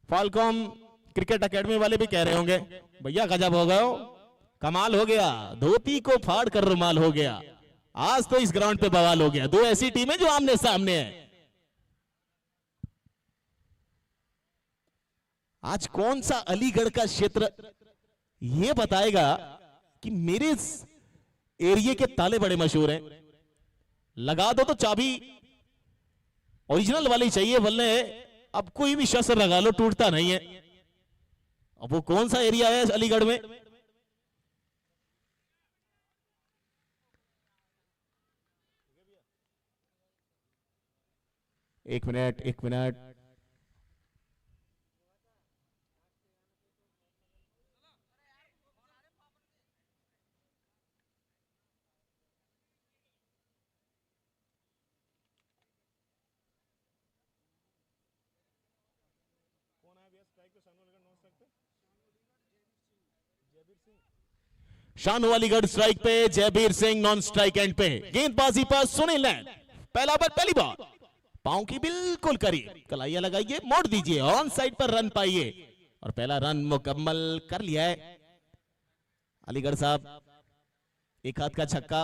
फॉलकॉम cricket academy वाले भी कह रहे होंगे भैया गजब हो गए हो, कमाल हो गया, धोती को फाड़ कर रुमाल हो गया। आज तो इस ग्राउंड पे बवाल हो गया। दो ऐसी टीमें जो आमने सामने है। आज कौन सा अलीगढ़ का क्षेत्र यह बताएगा कि मेरे एरिया के ताले बड़े मशहूर हैं। लगा दो तो चाबी ओरिजिनल वाली चाहिए, वरना अब कोई भी शस्त्र लगा लो टूटता नहीं है। अब वो कौन सा एरिया है अलीगढ़ में? एक मिनट एक मिनट। शानू अलीगढ़ स्ट्राइक पे, Jaibir Singh non strike and पे। गेंदबाजी पर सुनील ने पहला बार पहली बार पांव की बिल्कुल करिए, कलाइया लगाइए, मोड़ दीजिए, ऑन साइड पर रन पाइए और पहला रन मुकम्मल कर लिया है अलीगढ़ साहब। एक हाथ का छक्का,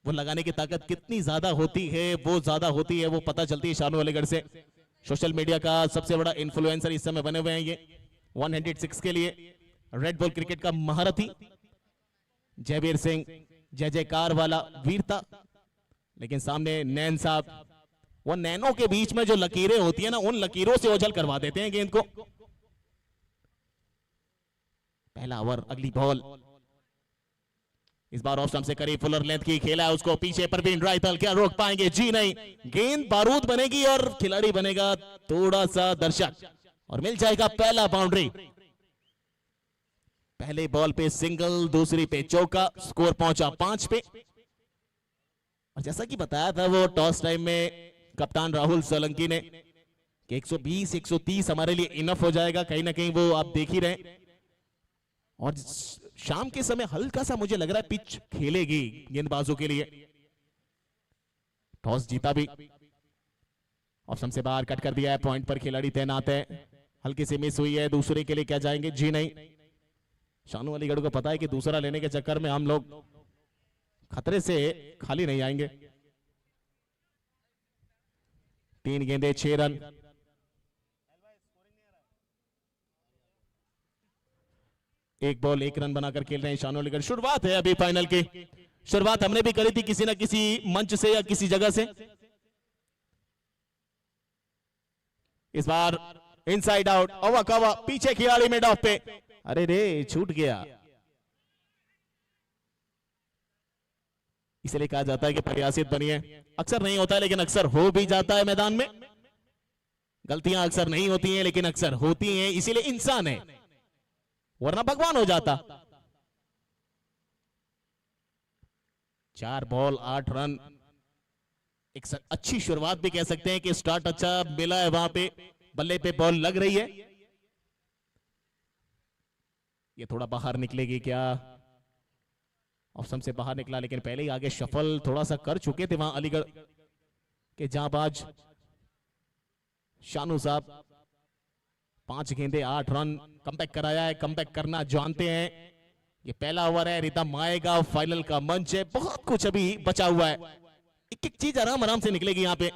वो लगाने की ताकत कितनी ज्यादा होती है, वो ज्यादा होती है, वो पता चलती है शानू अलीगढ़ से। सोशल मीडिया का सबसे बड़ा इन्फ्लुएंसर इस समय बने हुए हैं ये। 106 के लिए रेड बॉल क्रिकेट का महारथी जयबीर सिंह, जय जयकार वाला वीरता। लेकिन सामने नैन साहब, वो नैनों के बीच में जो लकीरें होती है ना, उन लकीरों से ओझल करवा देते हैं गेंद को। पहला ओवर, अगली बॉल। इस बार ऑफ स्टंप से करीब फुलर लेंथ की खेला है उसको, पीछे परवीन रायतल, क्या रोक पाएंगे? जी नहीं। गेंद बारूद बनेगी और खिलाड़ी बनेगा थोड़ा सा दर्शक और मिल जाएगा पहला बाउंड्री। पहले बॉल पे सिंगल, दूसरी पे चौका, स्कोर पहुंचा 5 पे। और जैसा कि बताया था वो टॉस टाइम में कप्तान राहुल सोलंकी ने कि 120 130 हमारे लिए इनफ हो जाएगा, कहीं ना कहीं वो आप देख ही रहे। और शाम के समय हल्का सा मुझे लग रहा है पिच खेलेगी गेंदबाजों के लिए। टॉस जीता भी, ऑप्शन से बाहर कट कर दिया है, पॉइंट पर खिलाड़ी तैनात है। हल्की सी मिस हुई है, दूसरे के लिए क्या जाएंगे? जी नहीं। शानू अलीगढ़ को पता है कि दूसरा लेने के चक्कर में हम लोग खतरे से खाली नहीं आएंगे। 3 गेंदे 6 रन। एक बॉल 1 रन बनाकर खेल रहे हैं शानू अलीगढ़। शुरुआत है अभी फाइनल की, शुरुआत हमने भी करी थी किसी ना किसी मंच से या किसी जगह से। इस बार इनसाइड आउट, अवा कवा, पीछे खिलाड़ी में डॉप पे, अरे रे छूट गया। इसलिए कहा जाता है कि प्रयासित बनिए। अक्सर नहीं होता है लेकिन अक्सर हो भी जाता है मैदान में। गलतियां अक्सर नहीं होती हैं लेकिन अक्सर होती हैं, इसीलिए इंसान है, वरना भगवान हो जाता। 4 बॉल 8 रन, एक अच्छी शुरुआत भी कह सकते हैं कि स्टार्ट अच्छा मिला है। वहां पे बल्ले पे बॉल लग रही है, ये थोड़ा बाहर निकलेगी क्या? ऑप्शन से बाहर निकला, लेकिन पहले ही आगे शफल थोड़ा सा कर चुके थे वहां अलीगढ़ के जांबाज शानू साहब। 5 गेंदे 8 रन, कमबैक कराया है, कमबैक करना जानते हैं। ये पहला ओवर है, रिदम आएगा, फाइनल का मंच है, बहुत कुछ अभी बचा हुआ है, एक एक चीज आराम आराम से निकलेगी यहां पे।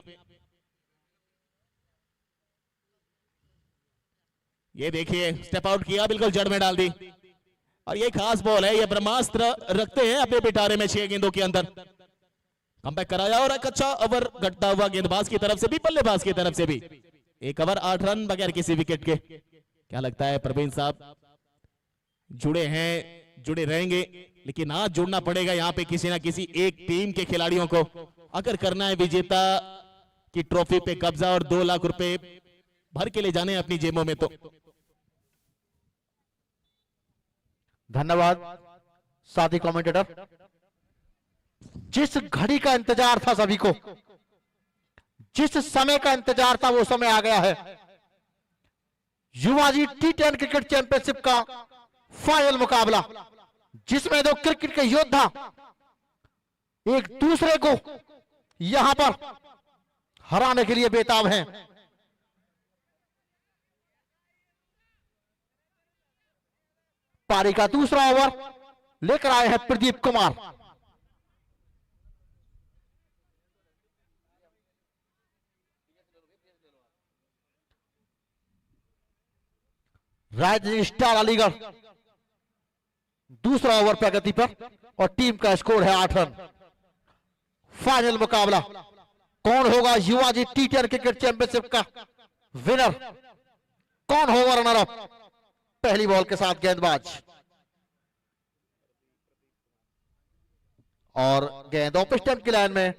ये देखिए स्टेप आउट किया, बिल्कुल जड़ में डाल दी। और ये खास बॉल है, ये ब्रह्मास्त्र रखते हैं अपने पिटारे में 6 गेंदों के अंदर। कमबैक कराया और एक अच्छा ओवर घटता हुआ गेंदबाज की तरफ से भी, बल्लेबाज की तरफ से भी। 1 ओवर 8 रन बगैर किसी विकेट के। क्या लगता है प्रवीण साहब? जुड़े हैं, जुड़े रहेंगे, लेकिन आज जुड़ना पड़ेगा यहाँ पे किसी ना किसी एक टीम के खिलाड़ियों को, अगर करना है विजेता की ट्रॉफी पे कब्जा और 2 लाख रुपए भर के ले जाने अपनी जेबों में। तो धन्यवाद साथी कमेंटेटर। जिस घड़ी का इंतजार था सभी को, जिस समय का इंतजार था, वो समय आ गया है। युवा जी T10 क्रिकेट चैंपियनशिप का फाइनल मुकाबला, जिसमें 2 क्रिकेट के योद्धा एक दूसरे को यहां पर हराने के लिए बेताब हैं। पारी का दूसरा ओवर लेकर आए हैं प्रदीप कुमार। राइजिंग स्टार अलीगढ़ दूसरा ओवर प्रगति पर और टीम का स्कोर है 8 रन। फाइनल मुकाबला कौन होगा युवाजी टी10 क्रिकेट चैंपियनशिप का विनर, कौन होगा रनर अप। पहली बॉल के साथ गेंदबाज और गेंद ऑफ स्टंप की लाइन में,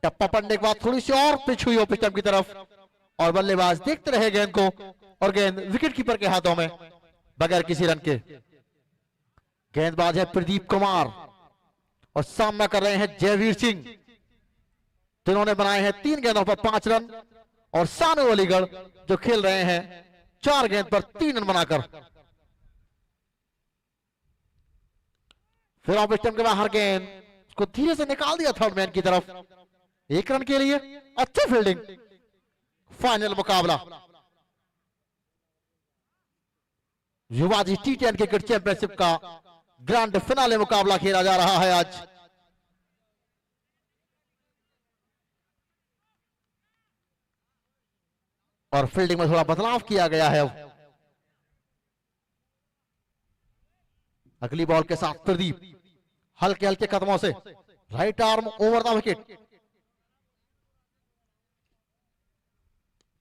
टप्पा पड़ने के बाद थोड़ी सी और पिच हुई ऑफ स्टंप की तरफ और बल्लेबाज देखते रहे गेंद को और गेंद विकेट कीपर के हाथों में बगैर किसी रन के। गेंदबाज है प्रदीप कुमार और सामना कर रहे हैं जयवीर सिंह, जिन्होंने बनाए हैं 3 गेंदों पर 5 रन और सानू अलीगढ़ जो खेल रहे हैं 4 गेंद पर 3 रन बनाकर। फिर ऑफ स्टंप के बाहर गेंद उसको धीरे से निकाल दिया थर्ड मैन की तरफ, 1 रन के लिए अच्छी फील्डिंग। फाइनल मुकाबला युवाजी टी10 क्रिकेट चैंपियनशिप का ग्रैंड फिनाले मुकाबला खेला जा रहा है आज। और फील्डिंग में थोड़ा बदलाव किया गया है। अगली बॉल के साथ प्रदीप हल्के हल्के कदमों से right arm over the wicket,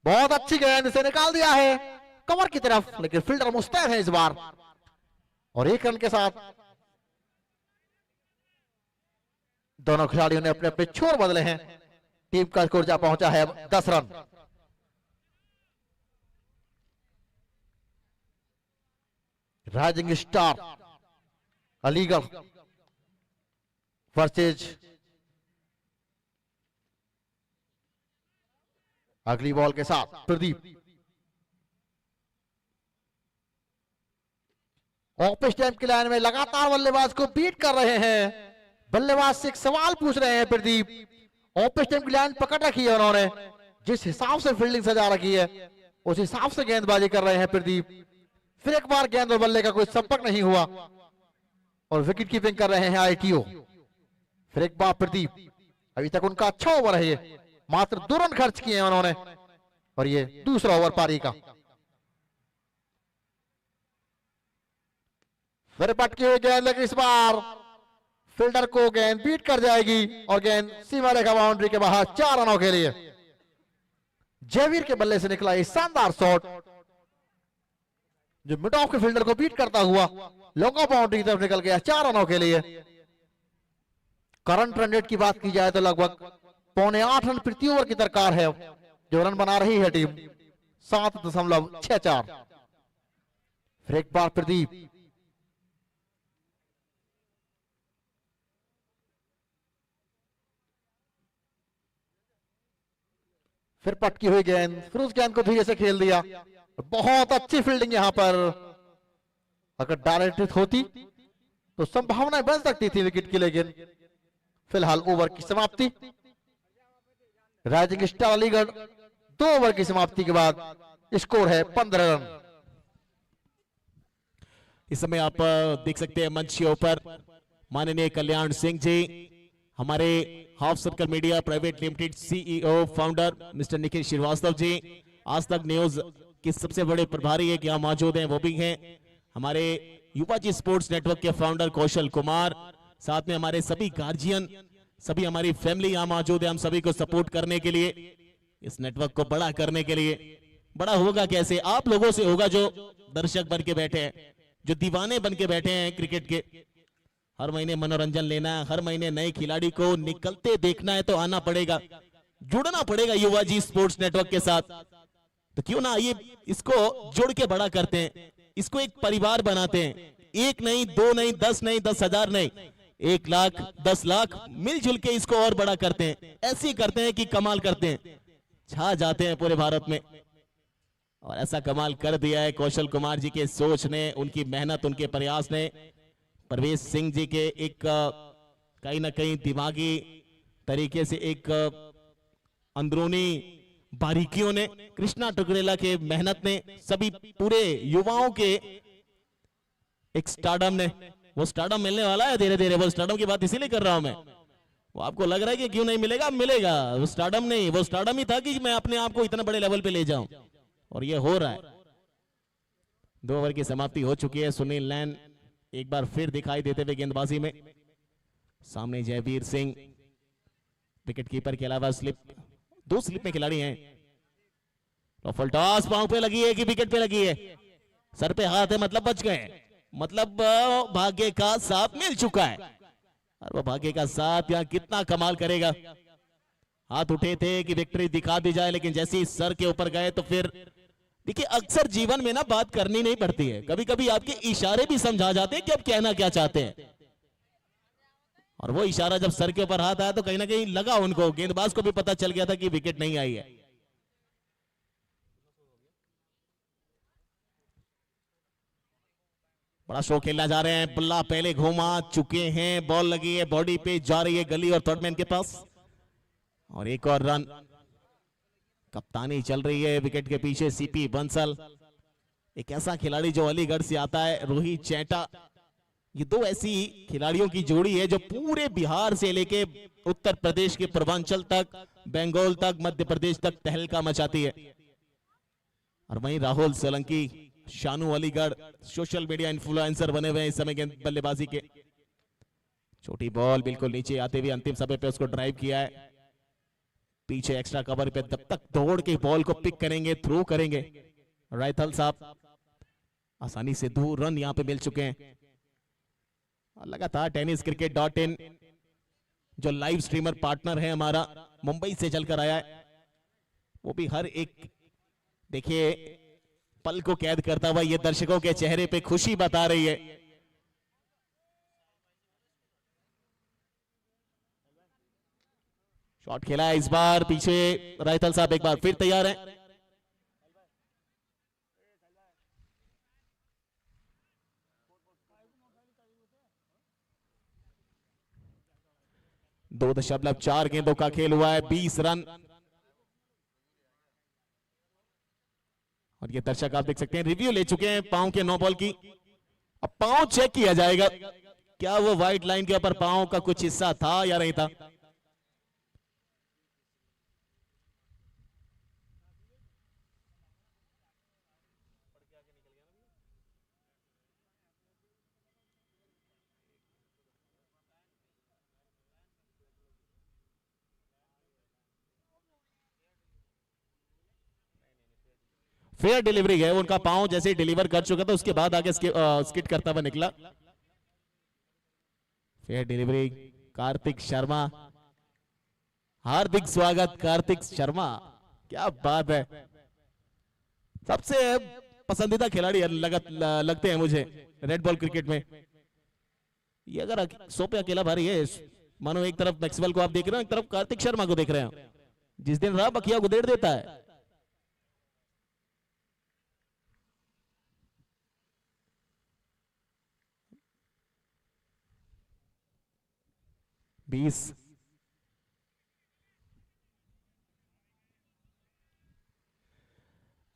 बहुत अच्छी गेंद से निकाल दिया है कवर की तरफ, लेकिन फील्डर मुस्तैद है इस बार और 1 रन के साथ दोनों खिलाड़ियों ने अपने अपने छोर बदले हैं। टीम का स्कोर जा पहुंचा है 10 run. Rising star Aligarh versus अगली बॉल के साथ प्रदीप ऑफ स्टंप की लाइन में लगातार बल्लेबाज को बीट कर रहे हैं। बल्लेबाज से एक सवाल पूछ रहे हैं प्रदीप, ऑफ स्टंप की लाइन पकड़ रखी है उन्होंने, जिस हिसाब से फील्डिंग सजा रखी है उस हिसाब से गेंदबाजी कर रहे हैं प्रदीप। फिर एक बार गेंद और बल्ले का कोई संपर्क नहीं हुआ और विकेट कीपिंग कर रहे हैं आईटीओ। फिर एक बार प्रदीप, अभी तक उनका अच्छा ओवर है ये, मात्र 2 रन खर्च किए हैं उन्होंने और ये दूसरा ओवर पारी का। फिर पटकी हुई गेंद, लेकिन इस बार फील्डर को गेंद बीट कर जाएगी और गेंद सीमा रेखा बाउंड्री के बाहर 4 रनों के लिए। जयवीर के बल्ले से निकला ये शानदार शॉट जो मिड ऑफ के फील्डर को बीट करता हुआ लॉन्ग ऑफ बाउंड्री की तरफ निकल गया 4 रनों के लिए। करंट रन रेट की बात की जाए तो लगभग 7.25 रन प्रति ओवर की दरकार है जो रन बना रही है टीम, 7.64। फिर एक बार प्रदीप, फिर पटकी हुई गेंद, फिर उस गेंद को धीरे से खेल दिया। बहुत अच्छी फील्डिंग यहां पर, अगर डायरेक्ट होती तो संभावनाएं बन सकती थी विकेट की, लेकिन फिलहाल ओवर की समाप्ति। राइजिंग स्टार अलीगढ़ 2 ओवर की समाप्ति के बाद स्कोर है 15 रन। इस समय आप देख सकते हैं मंच के ऊपर माननीय कल्याण सिंह जी, हमारे half circle media private limited CEO founder mister Nikhil Shrivastava ji, Aaj Tak news के सबसे बड़े प्रभारी एक यहाँ मौजूद हैं, वो भी हैं हमारे युवाजी स्पोर्ट्स नेटवर्क के फाउंडर कौशल कुमार, साथ में हमारे सभी गार्जियन, सभी हमारी फैमिली यहाँ मौजूद है। हम सभी को सपोर्ट करने के लिए, इस नेटवर्क को बड़ा करने के लिए। बड़ा होगा कैसे? आप लोगों से होगा जो दर्शक बन के बैठे हैं, जो दीवाने बन के बैठे हैं क्रिकेट के। हर महीने मनोरंजन लेना है, हर महीने नए खिलाड़ी को निकलते देखना है तो आना पड़ेगा, जुड़ना पड़ेगा युवाजी स्पोर्ट्स नेटवर्क के साथ। तो क्यों ना ये इसको जोड़ के बड़ा करते हैं, इसको एक परिवार बनाते हैं। 1 नहीं, 2 नहीं, 10 नहीं, 10,000 नहीं, 1 लाख, 10 लाख मिलजुल के इसको और बड़ा करते हैं। ऐसे ही करते हैं कि कमाल करते हैं, छा जाते हैं पूरे भारत में। और ऐसा कमाल कर दिया है कौशल कुमार जी के सोच ने, उनकी मेहनत, उनके प्रयास ने, परवेश सिंह जी के एक कहीं ना कहीं दिमागी तरीके से, एक अंदरूनी बारीकियों ने, कृष्णा टुकरेला के मेहनत ने, सभी पूरे युवाओं के एक स्टारडम ने, वो स्टारडम मिलने वाला है धीरे धीरे, वो स्टारडम की बात इसीलिए कर रहा हूं मैं। वो आपको लग रहा है कि क्यों नहीं मिलेगा, मिलेगा। वो स्टारडम नहीं, वो स्टारडम ही था कि मैं अपने आप को इतने बड़े लेवल पे ले जाऊं, और ये हो रहा है। 2 ओवर की समाप्ति हो चुकी है। सुनील नैन एक बार फिर दिखाई देते हुए गेंदबाजी में। सामने जयवीर सिंह, विकेट कीपर के अलावा स्लिप, 2 स्लिप में खिलाड़ी हैं। रफल टॉस पांव पे लगी है कि विकेट पे लगी है? सर पे हाथ है, मतलब बच गए, मतलब भाग्य का साथ मिल चुका है। और वो भाग्य का साथ यहाँ कितना कमाल करेगा। हाथ उठे थे कि विक्ट्री दिखा दी जाए, लेकिन जैसे ही सर के ऊपर गए तो फिर देखिए, अक्सर जीवन में ना बात करनी नहीं पड़ती है, कभी कभी आपके इशारे भी समझा जाते हैं कि आप कहना क्या चाहते हैं। और वो इशारा जब सर के ऊपर हाथ आया तो कहीं ना कहीं लगा उनको, गेंदबाज को भी पता चल गया था कि विकेट नहीं आई है। बड़ा शो खेलना जा रहे हैं। बल्ला पहले घूमा चुके हैं, बॉल लगी है बॉडी पे, जा रही है गली और थर्डमैन के पास, और एक और रन। कप्तानी चल रही है विकेट के पीछे सीपी बंसल, एक ऐसा खिलाड़ी जो अलीगढ़ से आता है, रोहित चैटा। ये 2 ऐसी खिलाड़ियों की जोड़ी है जो पूरे बिहार से लेके उत्तर प्रदेश के पूर्वांचल तक, बंगाल तक, मध्य प्रदेश तक तहलका मचाती है। और वहीं Rahul Solanki, Shanu Aligarh, social media influencer बने हुए हैं इस समय बल्लेबाजी के। छोटी बॉल बिल्कुल नीचे आते हुए अंतिम समय पे उसको ड्राइव किया है। पीछे एक्स्ट्रा कवर पे तब तक दौड़ के बॉल को पिक करेंगे, थ्रो करेंगे रायथल साहब। आसानी से 2 रन यहां पे मिल चुके हैं। लगातार tenniscricket.in जो लाइव स्ट्रीमर पार्टनर है हमारा, मुंबई से चलकर आया है, वो भी हर एक देखिए पल को कैद करता हुआ ये दर्शकों के चेहरे पे खुशी बता रही है। शॉट खेला है इस बार पीछे, रायथल साहब एक बार फिर तैयार हैं। दो 2.4 गेंदों का खेल हुआ है, 20 रन। और ये दर्शक आप देख सकते हैं रिव्यू ले चुके हैं पांव के 9 बॉल की। अब पांव चेक किया जाएगा, क्या वो व्हाइट लाइन के ऊपर पांव का कुछ हिस्सा था या नहीं था। फेयर डिलीवरी है, उनका पांव जैसे ही डिलीवर कर चुका था उसके बाद आगे स्किट करता हुआ निकला। फेयर डिलीवरी कार्तिक शर्मा, हार्दिक स्वागत कार्तिक शर्मा, क्या बात है। सबसे पसंदीदा खिलाड़ी लगते हैं मुझे रेड बॉल क्रिकेट में। ये अगर 100 पे अकेला भारी है, मानो एक तरफ मैक्सवेल को आप देख रहे हो, एक तरफ कार्तिक शर्मा को देख रहे हैं। जिस दिन रहा बखिया गुदेड़ देता है।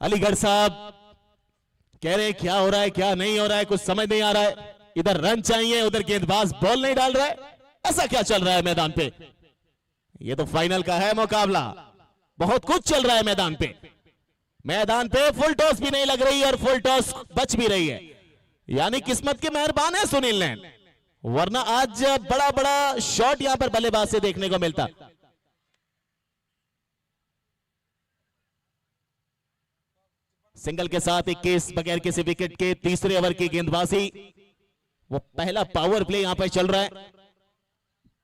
अलीगढ़ साहब कह रहे हैं क्या हो रहा है क्या नहीं हो रहा है, कुछ समझ नहीं आ रहा है। इधर रन चाहिए, उधर गेंदबाज बॉल नहीं डाल रहा है, ऐसा क्या चल रहा है मैदान पे। ये तो फाइनल का है मुकाबला, बहुत कुछ चल रहा है मैदान पे। मैदान पे फुल टॉस भी नहीं लग रही और फुल टॉस बच भी रही है, यानी किस्मत के मेहरबान है सुनील नैन, वरना आज बड़ा बड़ा शॉट यहां पर बल्लेबाज से देखने को मिलता। सिंगल के साथ 21 बगैर किसी विकेट के तीसरे ओवर की गेंदबाजी, वो पहला पावर प्ले यहां पर चल रहा है।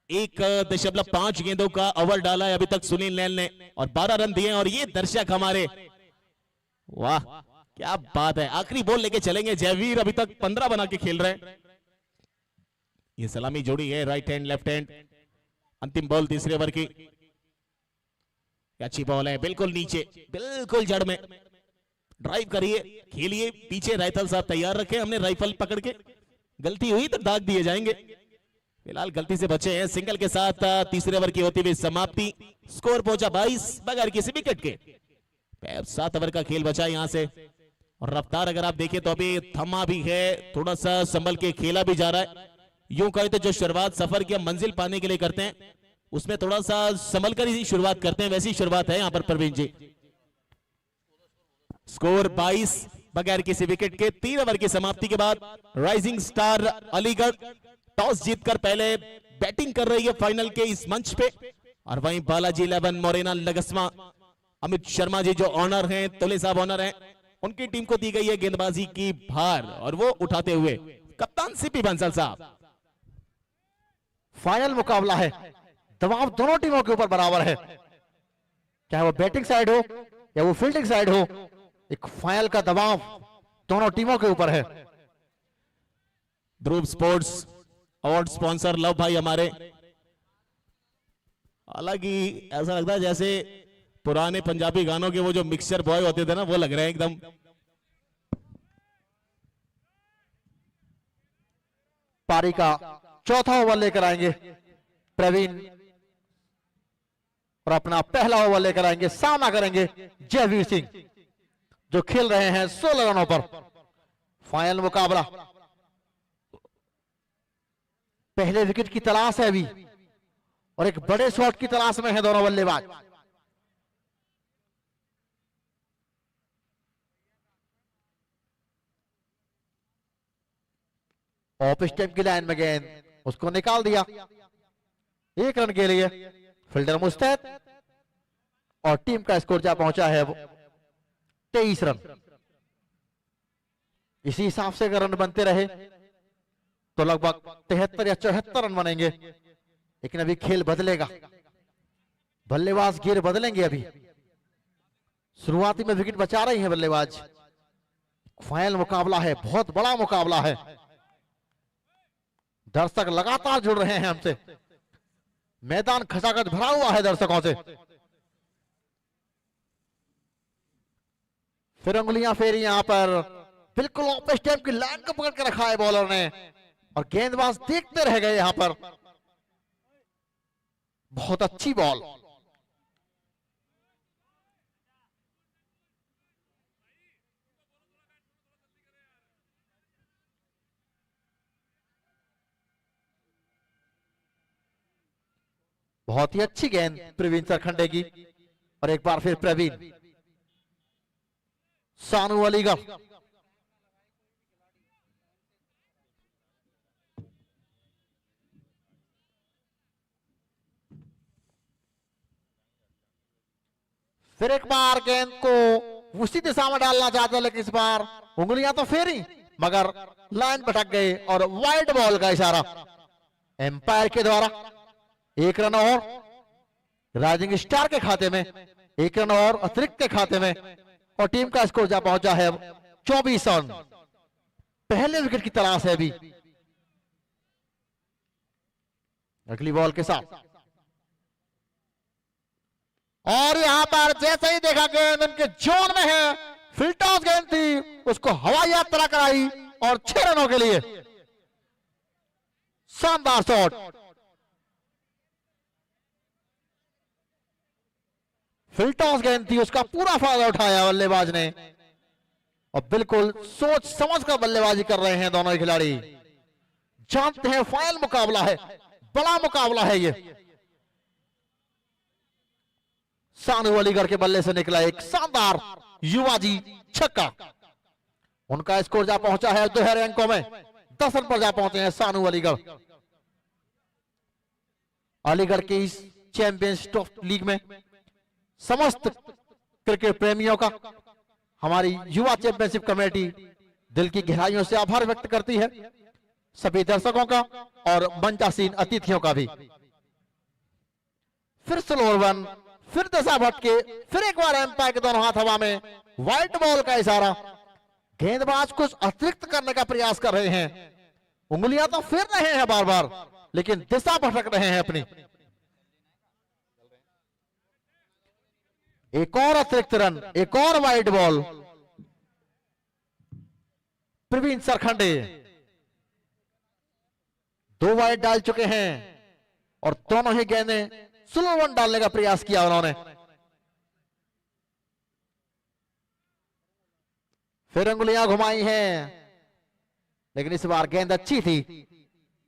1.5 गेंदों का ओवर डाला है अभी तक सुनील नैन ने और 12 रन दिए। और ये दर्शक हमारे, वाह क्या बात है। आखिरी बॉल लेके चलेंगे, जयवीर अभी तक 15 बना के खेल रहे हैं। ये सलामी जोड़ी है राइट हैंड लेफ्ट हैंड। अंतिम बॉल तीसरे ओवर की, अच्छी बॉल है, बिल्कुल नीचे, बिल्कुल जड़ में। ड्राइव करिए, खेलिए, पीछे रायथल साहब तैयार रखे, हमने राइफल पकड़ के, गलती हुई तो दाग दिए जाएंगे। फिलहाल गलती से बचे हैं। सिंगल के साथ तीसरे ओवर की होती हुई समाप्ति। स्कोर पहुंचा 22 बगैर किसी विकेट के। 7 ओवर का खेल बचा यहां से और रफ्तार अगर आप देखें तो अभी थमा भी है, थोड़ा सा संभल के खेला भी जा रहा है। यूं कहे तो जो शुरुआत सफर की मंजिल पाने के लिए करते हैं उसमें थोड़ा सा संभल कर ही शुरुआत करते हैं, वैसी शुरुआत है यहां पर प्रवीण जी। स्कोर 22 बगैर किसी विकेट के 3 ओवर की समाप्ति के बाद राइजिंग स्टार अलीगढ़ टॉस जीतकर पहले बैटिंग कर रही है फाइनल के इस मंच पे। और वहीं बालाजी 11 मोरेना लगस्मा अमित शर्मा जी जो ऑनर हैं, तोले साहब ऑनर हैं, उनकी टीम को दी गई है गेंदबाजी की भार और वो उठाते हुए कप्तान सीपी बंसल साहब। फाइनल मुकाबला है, दबाव दोनों टीमों के ऊपर बराबर है, चाहे वो बैटिंग साइड हो या वो फील्डिंग साइड हो, एक फाइनल का दबाव दोनों टीमों के ऊपर है। ध्रुव स्पोर्ट्स अवार्ड स्पॉन्सर लव भाई हमारे, हालांकि ऐसा लगता है जैसे पुराने पंजाबी गानों के वो जो मिक्सचर बॉय होते थे ना, वो लग रहे हैं एकदम। पारी का चौथा ओवर लेकर आएंगे प्रवीण और अपना पहला ओवर लेकर आएंगे, सामना करेंगे जयवीर सिंह जो खेल रहे हैं 16 रनों पर। फाइनल मुकाबला, पहले विकेट की तलाश है अभी और एक बड़े शॉट की तलाश में है दोनों बल्लेबाज। ऑफ स्टंप की लाइन में गेंद, उसको निकाल दिया 1 रन के लिए। फील्डर मुस्तैद और टीम का स्कोर जा पहुंचा है 23 रन। इसी हिसाब से अगर रन बनते रहे तो लगभग 73 या 74 रन बनेंगे, लेकिन अभी खेल बदलेगा, बल्लेबाज गिर बदलेंगे। अभी शुरुआती में विकेट बचा रही है बल्लेबाज। फाइनल मुकाबला है, बहुत बड़ा मुकाबला है, दर्शक लगातार जुड़ रहे हैं हमसे, मैदान खचाखच भरा हुआ है दर्शकों से। फिर उंगलियां फेरी यहां पर, बिल्कुल ऑफ स्टंप की लाइन को पकड़ के रखा है बॉलर ने और गेंदबाज देखते रह गए यहां पर। बहुत अच्छी बॉल, बहुत ही अच्छी गेंद प्रवीण सरखंडे की। और एक बार फिर प्रवीण, सानू अलीगढ़ फिर एक बार गेंद को उसी दिशा में डालना चाहता, लेकिन इस बार उंगलियां तो फेरी मगर लाइन भटक गई और वाइड बॉल का इशारा एम्पायर के द्वारा। 1 रन और राइजिंग स्टार के खाते में, 1 रन और अतिरिक्त के खाते में और टीम का स्कोर जा पहुंचा है 24 रन। पहले विकेट की तलाश है अभी। अगली बॉल के साथ और यहां पर जैसे ही देखा गेंद उनके जोन में है, फील्ड टॉस गेंद थी, उसको हवाई यात्रा कराई और 6 रनों के लिए शानदार शॉट। फील्ड टॉस गेंद थी, उसका पूरा फायदा उठाया बल्लेबाज ने और बिल्कुल सोच समझ कर बल्लेबाजी कर रहे हैं दोनों खिलाड़ी। जानते हैं फाइनल मुकाबला है, बड़ा मुकाबला है ये। सानू अलीगढ़ के बल्ले से निकला एक शानदार युवाजी छक्का। उनका स्कोर जा पहुंचा है दोहरे अंकों में, 10 रन पर जा पहुंचे हैं सानू अलीगढ़। अलीगढ़ के इस चैंपियंस लीग में समस्त क्रिकेट प्रेमियों का हमारी युवा चैंपियनशिप कमेटी दिल की गहराइयों से आभार व्यक्त करती है, सभी दर्शकों का और मंचासीन अतिथियों का भी। फिर स्लो वन, फिर दशा भटके, फिर एक बार एम्पायर के दोनों हाथ हवा में, व्हाइट बॉल का इशारा। गेंदबाज कुछ अतिरिक्त करने का प्रयास कर रहे हैं, उंगलियां तो फेर रहे हैं बार बार, लेकिन दिशा भटक रहे हैं अपनी। एक और अतिरिक्त रन, एक और वाइड बॉल। प्रवीण सरखंडे 2 वाइड डाल चुके हैं और दोनों ही गेंदें स्लो वन डालने का प्रयास किया उन्होंने। फिर उंगलियां घुमाई हैं, लेकिन इस बार गेंद अच्छी थी।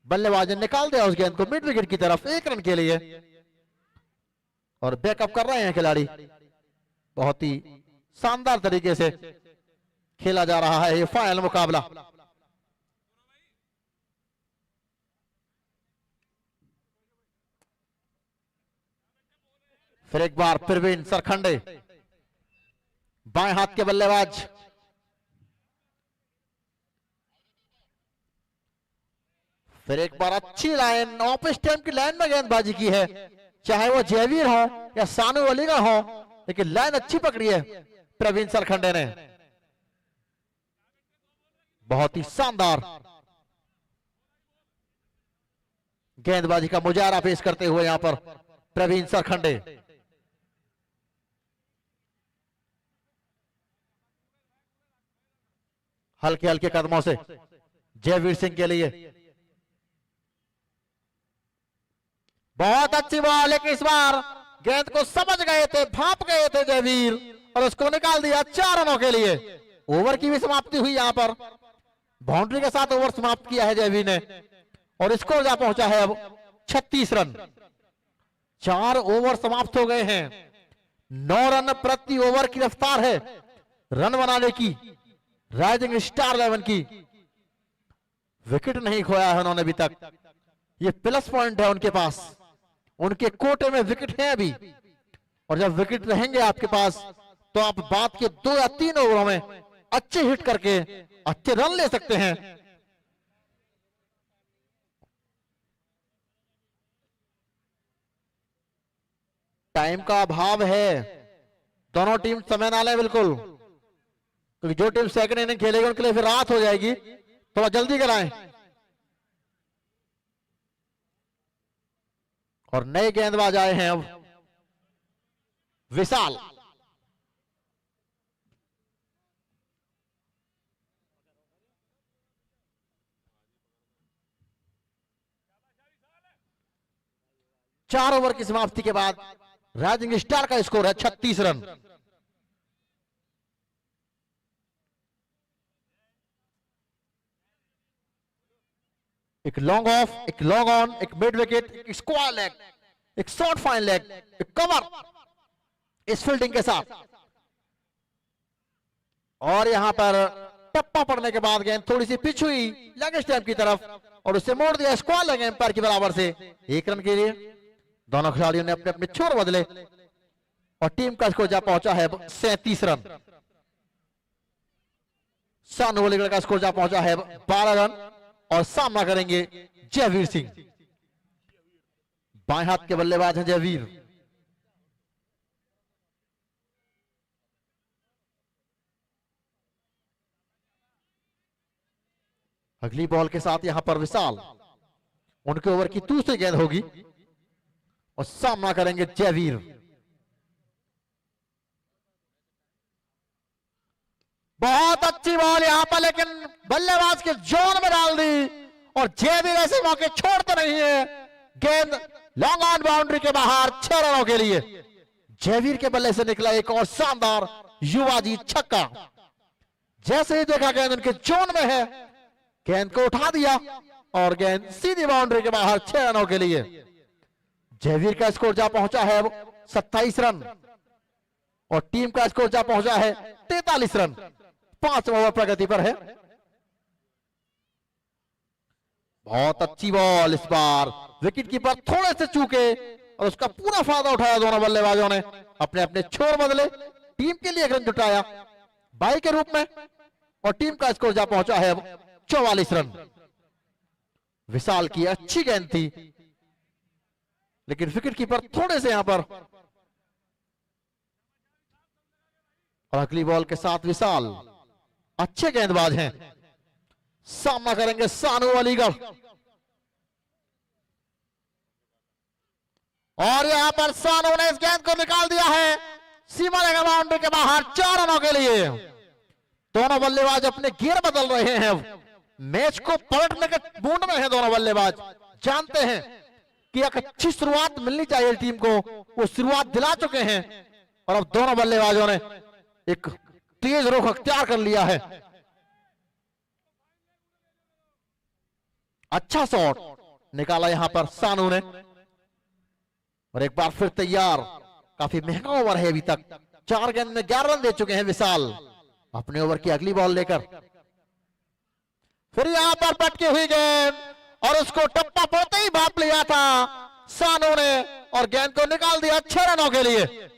बल्लेबाज ने निकाल दिया उस गेंद को मिड विकेट की तरफ 1 रन के लिए, और बैकअप कर रहे हैं खिलाड़ी। बहुत ही शानदार तरीके से खेला जा रहा है ये फाइनल मुकाबला। फिर एक बार प्रवीण सरखंडे, बाएं हाथ के बल्लेबाज। फिर एक बार अच्छी लाइन, ऑफ स्टंप की लाइन में गेंदबाजी की है, चाहे वो जयवीर हो या सानू अलीगढ़ हो, लेकिन लाइन अच्छी पकड़ी है प्रवीण सरखंडे ने। बहुत ही शानदार गेंदबाजी का मुजाहरा पेश करते हुए यहां पर प्रवीण सरखंडे। हल्के हल्के कदमों से जयवीर सिंह के लिए बहुत अच्छी बॉल, लेकिन इस बार गेंद को समझ गए थे, भाप गए थे जयवीर, और उसको निकाल दिया 4 रनों के लिए। ओवर की भी समाप्ति हुई यहां पर, बाउंड्री के साथ ओवर समाप्त किया है जयवीर ने, और स्कोर जा पहुंचा है अब 36 रन। 4 ओवर समाप्त हो गए हैं। 9 रन प्रति ओवर की रफ्तार है रन बनाने की राइजिंग स्टार 11 की। विकेट नहीं खोया है उन्होंने अभी तक, ये प्लस पॉइंट है उनके पास। उनके कोटे में विकेट है अभी, और जब विकेट रहेंगे आपके पास तो आप बात के 2 या 3 ओवरों में अच्छे हिट करके अच्छे रन ले सकते हैं। टाइम का अभाव है, दोनों टीम समय ना लें बिल्कुल, क्योंकि जो टीम सेकंड इनिंग खेलेगी उनके लिए फिर रात हो जाएगी, थोड़ा जल्दी कराएं। और नए गेंदबाज आए हैं अब, विशाल। चार ओवर की समाप्ति के बाद राइजिंग स्टार का स्कोर है 36 रन। एक लॉन्ग ऑफ, एक लॉन्ग ऑन, एक मिड विकेट, एक स्क्वायर लेग, एक शॉर्ट फाइन लेग, एक कवर इस फील्डिंग के साथ। और यहां पर टप्पा पड़ने के बाद गेंद थोड़ी सी पिच हुई लेग स्टंप की तरफ, और उसे मोड़ दिया स्क्वायर लेग एम्पायर की बराबर से 1 रन के लिए। दोनों खिलाड़ियों ने अपने अपने छोर बदले, और टीम का स्कोर जा पहुंचा है 37 रन। सानू अलीगढ़ का स्कोर जा पहुंचा है 12 रन, और सामना करेंगे जयवीर सिंह। बाएं हाथ के बल्लेबाज हैं जयवीर। अगली बॉल के साथ यहां पर विशाल, उनके ओवर की दूसरी गेंद होगी, और सामना करेंगे जयवीर। बहुत अच्छी बॉल यहां पर, लेकिन बल्लेबाज के जोन में डाल दी, और जयवीर ऐसे मौके छोड़ते नहीं है। गेंद लॉन्ग ऑन बाउंड्री के बाहर 6 रनों के लिए। जयवीर के बल्ले से निकला एक और शानदार युवाजी छक्का। जैसे ही देखा गेंद उनके जोन में है, गेंद को उठा दिया, और गेंद सीधी बाउंड्री के बाहर 6 रनों के लिए। जयवीर का स्कोर जा पहुंचा है 27 रन, और टीम का स्कोर जा पहुंचा है 43 रन। 5 ओवर प्रगति पर है। बहुत अच्छी बॉल, इस बार विकेट कीपर थोड़े से चूके, और उसका पूरा फायदा उठाया दोनों बल्लेबाजों ने। अपने अपने छोर बदले, टीम के लिए 1 रन जुटाया बाई के रूप में, और टीम का स्कोर जा पहुंचा है 44 रन। विशाल की अच्छी गेंद थी, लेकिन विकेट कीपर थोड़े से यहां पर। और अगली बॉल के साथ विशाल अच्छे गेंदबाज हैं, सामना करेंगे सानू अलीगढ़। और यहां पर सानू ने इस गेंद को निकाल दिया है सीमा रेखा बाउंड्री के बाहर 4 रनों के लिए। दोनों बल्लेबाज अपने गियर बदल रहे हैं। मैच को पलटने के मूड में है दोनों बल्लेबाज। जानते हैं कि एक अच्छी शुरुआत मिलनी चाहिए टीम को, वो शुरुआत दिला चुके हैं, और अब दोनों बल्लेबाजों ने एक तेज रुख अख्तियार कर लिया है। अच्छा शॉट निकाला यहां पर सानू ने, और एक बार फिर तैयार। काफी महंगा ओवर है अभी तक। 4 गेंद में 11 रन दे चुके हैं विशाल अपने ओवर की अगली बॉल लेकर। फिर यहां पर पटकी हुई गेंद, और उसको टप्पा पोते ही भाप लिया था सानू ने, और गेंद को निकाल दिया 6 रनों के लिए।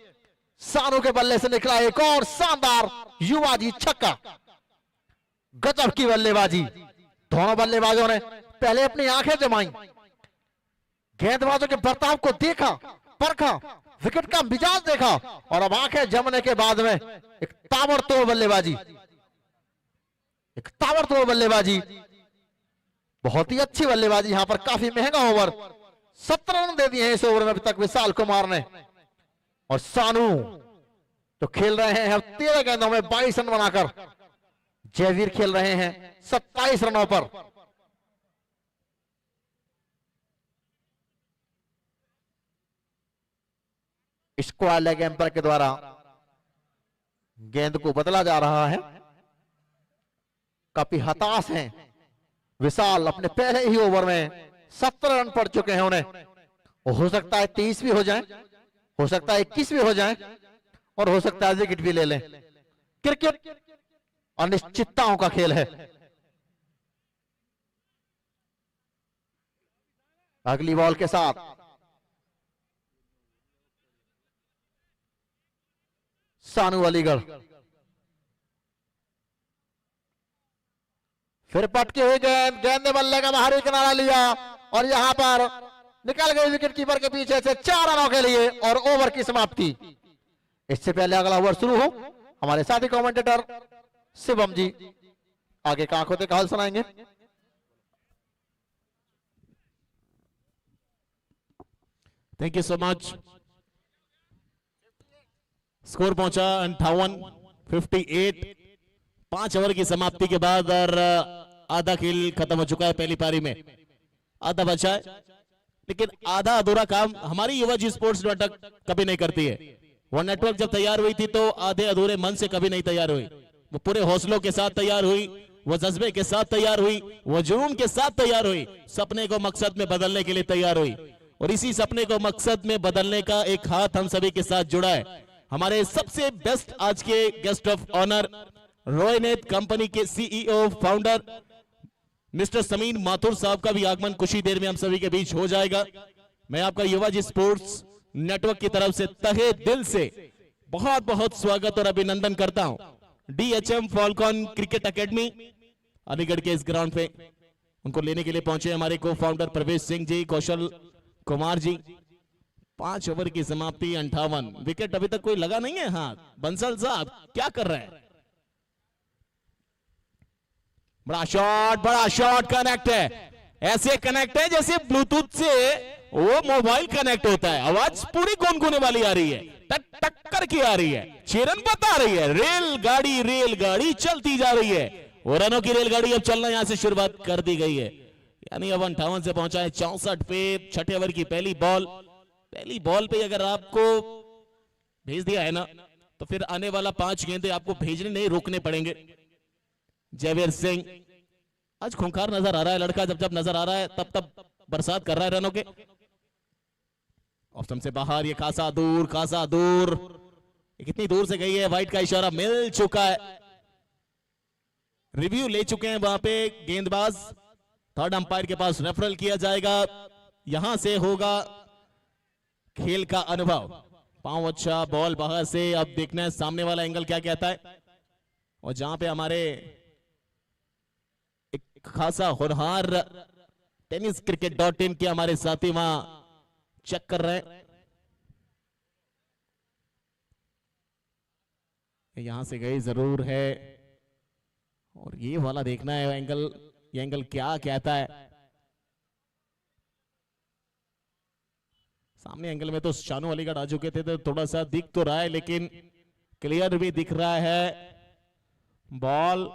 सानू के बल्ले से निकला एक और शानदार युवाजी छक्का। गजब की बल्लेबाजी। दोनों बल्लेबाजों ने पहले अपनी आंखें जमाई, गेंदबाजों के बर्ताव को देखा, परखा, विकेट का मिजाज देखा, और अब आंखें जमने के बाद में एक ताबड़तोड़ बल्लेबाजी, एक ताबड़तोड़ बल्लेबाजी। बहुत ही अच्छी बल्लेबाजी यहां पर। काफी महंगा ओवर, 17 रन दे दिए हैं इस ओवर में अभी तक विशाल कुमार ने। और सानू तो खेल रहे हैं अब 13 गेंदों में 22 रन बनाकर। जयवीर खेल रहे हैं 27 रनों पर। स्क्वायर लेग एम्पायर के द्वारा गेंद को बदला जा रहा है। काफी हताश हैं विशाल, अपने पहले ही ओवर में 17 रन पड़ चुके हैं उन्हें। हो सकता है 23 भी हो जाए, हो सकता है 21 भी हो जाए, और हो सकता है विकेट भी ले लें। क्रिकेट अनिश्चितताओं का खेल है। अगली बॉल के साथ सानू अलीगढ़। फिर पटके हुई गेंद, गेंद ने बल्ले का बाहरी किनारा लिया, और यहां पर निकल गई विकेट कीपर के पीछे से 4 रनों के लिए, और ओवर की समाप्ति। इससे पहले अगला ओवर शुरू हो, हमारे साथी कमेंटेटर शिवम जी आगे का आंखों का हल सुनाएंगे। Thank you so much. Score पहुंचा 58-58। 5 ओवर की समाप्ति के बाद, और आधा खेल खत्म हो चुका है पहली पारी में। आधा बचा है, लेकिन आधा अधूरा काम हमारी युवा जी स्पोर्ट्स नेटवर्क कभी नहीं करती है। वो नेटवर्क जब तैयार हुई थी तो आधे अधूरे मन से कभी नहीं तैयार हुई। वो पूरे हौसलों के साथ तैयार हुई, वो जज्बे के साथ तैयार हुई, वो जुनून के साथ तैयार हुई, सपने को मकसद में बदलने के लिए तैयार हुई। और इसी सपने को मकसद में बदलने का एक हाथ हम सभी के साथ जुड़ा है। हमारे सबसे बेस्ट आज के गेस्ट ऑफ ऑनर, रोयनेट कंपनी के CEO founder mister Sameen Mathur sahab का भी आगमन कुछ ही देर में हम सभी के बीच हो जाएगा। मैं आपका युवा जी स्पोर्ट्स नेटवर्क की तरफ से तहे दिल से बहुत बहुत स्वागत और अभिनंदन करता हूं। डीएचएम फॉल्कॉन क्रिकेट एकेडमी अलीगढ़ के इस ग्राउंड पे उनको लेने के लिए पहुंचे हमारे को फाउंडर प्रवेश सिंह जी, कौशल कुमार जी। 5 ओवर की समाप्ति 58। विकेट अभी तक कोई लगा नहीं है। हाँ, बंसल साहब क्या कर रहे हैं? बड़ा शॉट कनेक्ट है। ऐसे कनेक्ट है जैसे ब्लूटूथ से वो मोबाइल कनेक्ट होता है। आवाज पूरी गुनगुने वाली आ रही है, टक टक करके आ रही है, 6 रन बता रही है। रेलगाड़ी चलती जा रही है, और रनों की रेलगाड़ी अब चलना यहां से शुरुआत कर दी गई है। यानी अब 58 से पहुंचा है 64 पे। 6ठे ओवर की पहली बॉल पे अगर आपको भेज दिया है ना, तो फिर आने वाला 5 गेंदे आपको भेजने नहीं, रोकने पड़ेंगे। जयवीर सिंह आज खूंखार नजर आ रहा है लड़का। जब नजर आ रहा है तब बरसात कर रहा है रनों के। ऑफ स्टंप से बाहर, ये खासा दूर, ये कितनी दूर से गई है? वाइड का इशारा मिल चुका है। रिव्यू ले चुके हैं वहां पे गेंदबाज। थर्ड अंपायर के पास रेफरल किया जाएगा। यहां से होगा खेल का अनुभव। पांव अच्छा, बॉल बाहर से। अब देखना है सामने वाला एंगल क्या कहता है। और जहां पे हमारे एक खासा होनहार टेनिस cricket.in के हमारे साथी वहां चेक कर रहे हैं। यहां से गई जरूर है, और ये वाला देखना है एंगल, ये एंगल क्या कहता है। सामने एंगल में तो शानू अलीगढ़ आ चुके थे, तो थोड़ा सा दिख तो रहा है, लेकिन क्लियर भी दिख रहा है। बॉल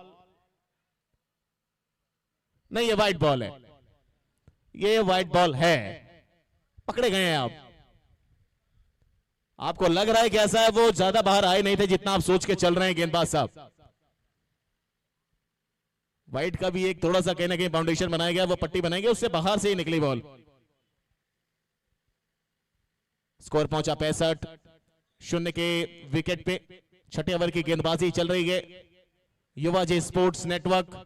नहीं, ये वाइट बॉल है, ये वाइट बॉल है। पकड़े गए हैं। आपको लग रहा है कैसा है, वो ज्यादा बाहर आए नहीं थे जितना आप सोच के चल रहे हैं गेंदबाज साहब। वाइट का भी एक थोड़ा सा कहीं ना कहीं बाउंडेशन बनाया गया, वो पट्टी बनाई गई, उससे बाहर से ही निकली बॉल। स्कोर पहुंचा 65 शून्य के विकेट पे। छठे ओवर की गेंदबाजी चल रही है। युवा जी स्पोर्ट्स नेटवर्क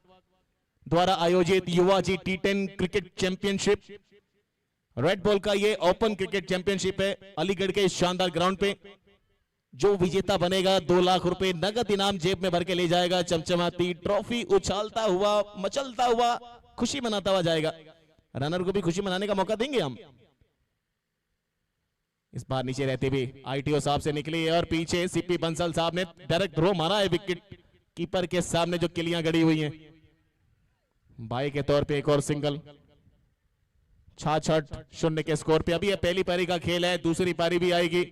द्वारा आयोजित युवा जी T10 cricket championship, red ball का ये ओपन क्रिकेट चैंपियनशिप है अलीगढ़ के शानदार ग्राउंड पे। जो विजेता बनेगा 2 लाख रुपए नगद इनाम जेब में भर के ले जाएगा। चमचमाती ट्रॉफी उछालता हुआ, मचलता हुआ, खुशी मनाता हुआ जाएगा। रनर को भी खुशी मनाने का मौका देंगे हम। इस बार नीचे रहते भी ITO साहब से निकली है और पीछे CP बंसल साहब ने डायरेक्ट थ्रो मारा है विकेट कीपर के सामने जो किलियां गड़ी हुई हैं। बाई के तौर पे एक और सिंगल। 66 शून्य के स्कोर पे। अभी ये पहली पारी का खेल है, दूसरी पारी भी आएगी।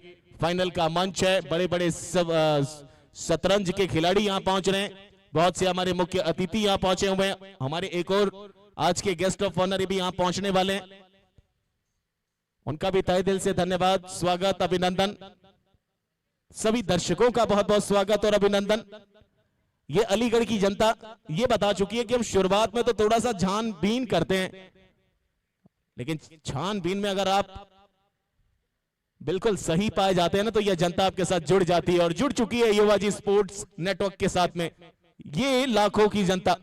फाइनल का मंच है। बड़े बड़े शतरंज के खिलाड़ी यहां पहुंच रहे हैं। बहुत से हमारे मुख्य अतिथि यहां पहुंचे हुए हैं। हमारे एक और आज के गेस्ट ऑफ ऑनर भी यहां पहुंचने वाले हैं। उनका भी तहे दिल से धन्यवाद, स्वागत, अभिनंदन। सभी दर्शकों का बहुत बहुत स्वागत और अभिनंदन। ये अलीगढ़ की जनता ये बता चुकी है कि हम शुरुआत में तो थोड़ा सा छानबीन करते हैं, लेकिन छानबीन में अगर आप बिल्कुल सही पाए जाते हैं ना, तो यह जनता आपके साथ जुड़ जाती है और जुड़ चुकी है युवा जी स्पोर्ट्स नेटवर्क के साथ में ये लाखों की जनता।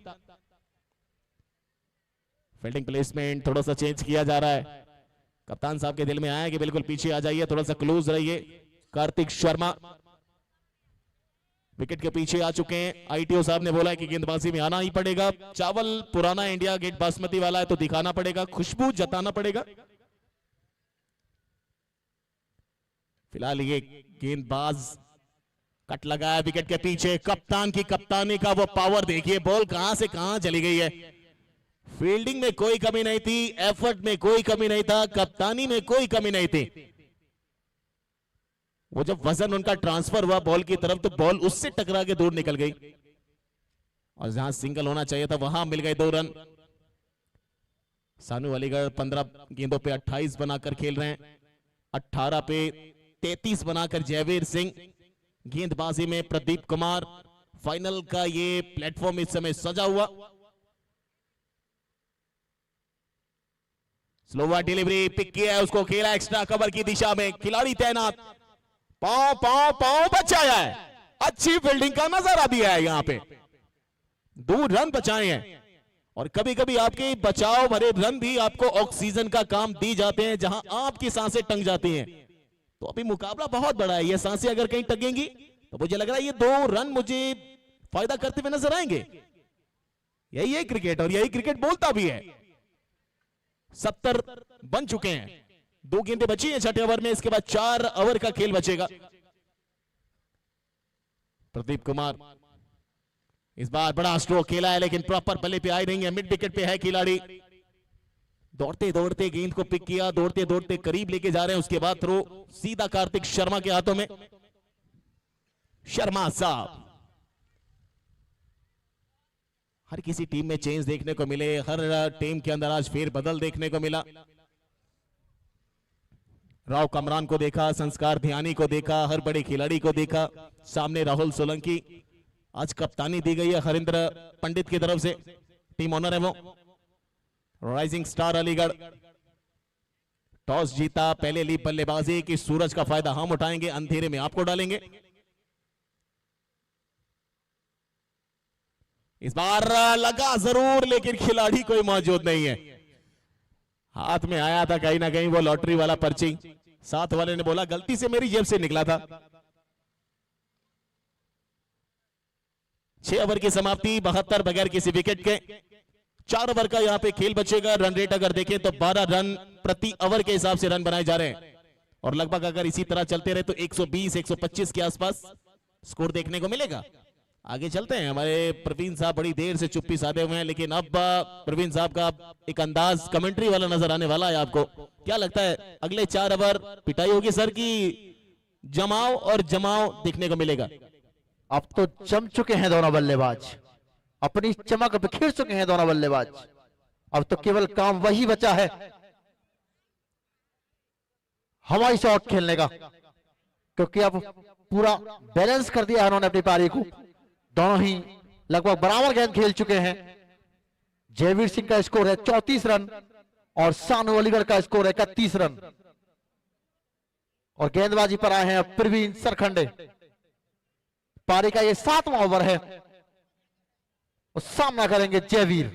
फील्डिंग प्लेसमेंट थोड़ा सा चेंज किया जा रहा है। कप्तान साहब के दिल में आया कि बिल्कुल पीछे आ जाइए, थोड़ा सा क्लोज रहिए। कार्तिक शर्मा विकेट के पीछे आ चुके हैं। ITO साहब ने बोला है कि गेंदबाजी में आना ही पड़ेगा। चावल पुराना इंडिया गेट बासमती वाला है तो दिखाना पड़ेगा, खुशबू जताना पड़ेगा। फिलहाल ये गेंदबाज कट लगाया विकेट के पीछे। कप्तान की कप्तानी का वो पावर देखिए, बॉल कहां से कहां चली गई है। फील्डिंग में कोई कमी नहीं थी, एफर्ट में कोई कमी नहीं था, कप्तानी में कोई कमी नहीं थी। वो जब वजन उनका ट्रांसफर हुआ बॉल की तरफ, तो बॉल उससे टकरा के दूर निकल गई और जहां सिंगल होना चाहिए था वहां मिल गए 2 रन। सानू अलीगढ़ 15 गेंदों पे 28 बनाकर खेल रहे हैं। 18 पे 33 बनाकर जयवीर सिंह। गेंदबाजी में प्रदीप कुमार। फाइनल का ये प्लेटफॉर्म इस समय सजा हुआ। स्लोवर डिलीवरी पिक किया है, उसको खेला एक्स्ट्रा कवर की दिशा में। खिलाड़ी तैनात, पांव पांव पांव बचाया है। अच्छी फील्डिंग का नजारा दिया है यहां पे। 2 रन बचाए हैं और कभी कभी आपके बचाव भरे रन भी आपको ऑक्सीजन का काम दी जाते हैं जहां आपकी सांसें टंग जाती हैं। तो अभी मुकाबला बहुत बड़ा है। ये सांसें अगर कहीं टंगेंगी तो मुझे लग रहा है ये 2 रन मुझे फायदा करते हुए नजर आएंगे। यही है क्रिकेट और यही क्रिकेट बोलता भी है। 70 बन चुके हैं। 2 गेंदें बची हैं छठे ओवर में। इसके बाद 4 ओवर का खेल बचेगा। प्रदीप कुमार इस बार बड़ा स्ट्रोक खेला है, लेकिन प्रॉपर बल्ले पे आई नहीं है। मिड विकेट पे है खिलाड़ी। दौड़ते दौड़ते गेंद को पिक किया, दौड़ते दौड़ते करीब लेके जा रहे हैं। उसके बाद थ्रो सीधा कार्तिक शर्मा के हाथों में। शर्मा साहब, हर किसी टीम में चेंज देखने को मिले, हर टीम के अंदर आज फेर बदल देखने को मिला। राव कमरान को देखा, संस्कार ध्यानी को देखा, हर बड़े खिलाड़ी को देखा। सामने राहुल सोलंकी। आज कप्तानी दी गई है हरिंद्र पंडित की तरफ से, टीम ओनर है वो। राइजिंग स्टार अलीगढ़ टॉस जीता, पहले ली बल्लेबाजी की। सूरज का फायदा हम उठाएंगे, अंधेरे में आपको डालेंगे। इस बार लगा जरूर, लेकिन खिलाड़ी कोई मौजूद नहीं है। हाथ में आया था कहीं ना कहीं वो लॉटरी वाला पर्ची। साथ वाले ने बोला गलती से मेरी जेब से निकला था। 6 ओवर की समाप्ति, 72 बगैर किसी विकेट के। 4 ओवर का यहां पे खेल बचेगा। रन रेट अगर देखें तो 12 रन प्रति ओवर के हिसाब से रन बनाए जा रहे हैं और लगभग अगर इसी तरह चलते रहे तो 120-125 के आसपास स्कोर देखने को मिलेगा। आगे चलते हैं। हमारे प्रवीण साहब बड़ी देर से चुप्पी साधे हुए हैं, लेकिन अब प्रवीण साहब का एक अंदाज कमेंट्री वाला नजर आने वाला है। आपको क्या लगता है अगले 4 ओवर पिटाई होगी सर की जमाव और जमाव देखने को मिलेगा? अब तो जम चुके हैं दोनों बल्लेबाज, अपनी चमक बिखेर चुके हैं दोनों बल्लेबाज। अब तो केवल काम वही बचा है, हवाई शॉट खेलने का। क्योंकि अब पूरा बैलेंस कर दिया है उन्होंने अपनी पारी को। दोनों ही लगभग बराबर गेंद खेल चुके हैं। जयवीर सिंह का स्कोर है 34 रन और सानू अलीगढ़ का स्कोर है 31 रन। और गेंदबाजी पर आए हैं प्रवीण सरखंडे। पारी का ये 7वां ओवर है और सामना करेंगे जयवीर।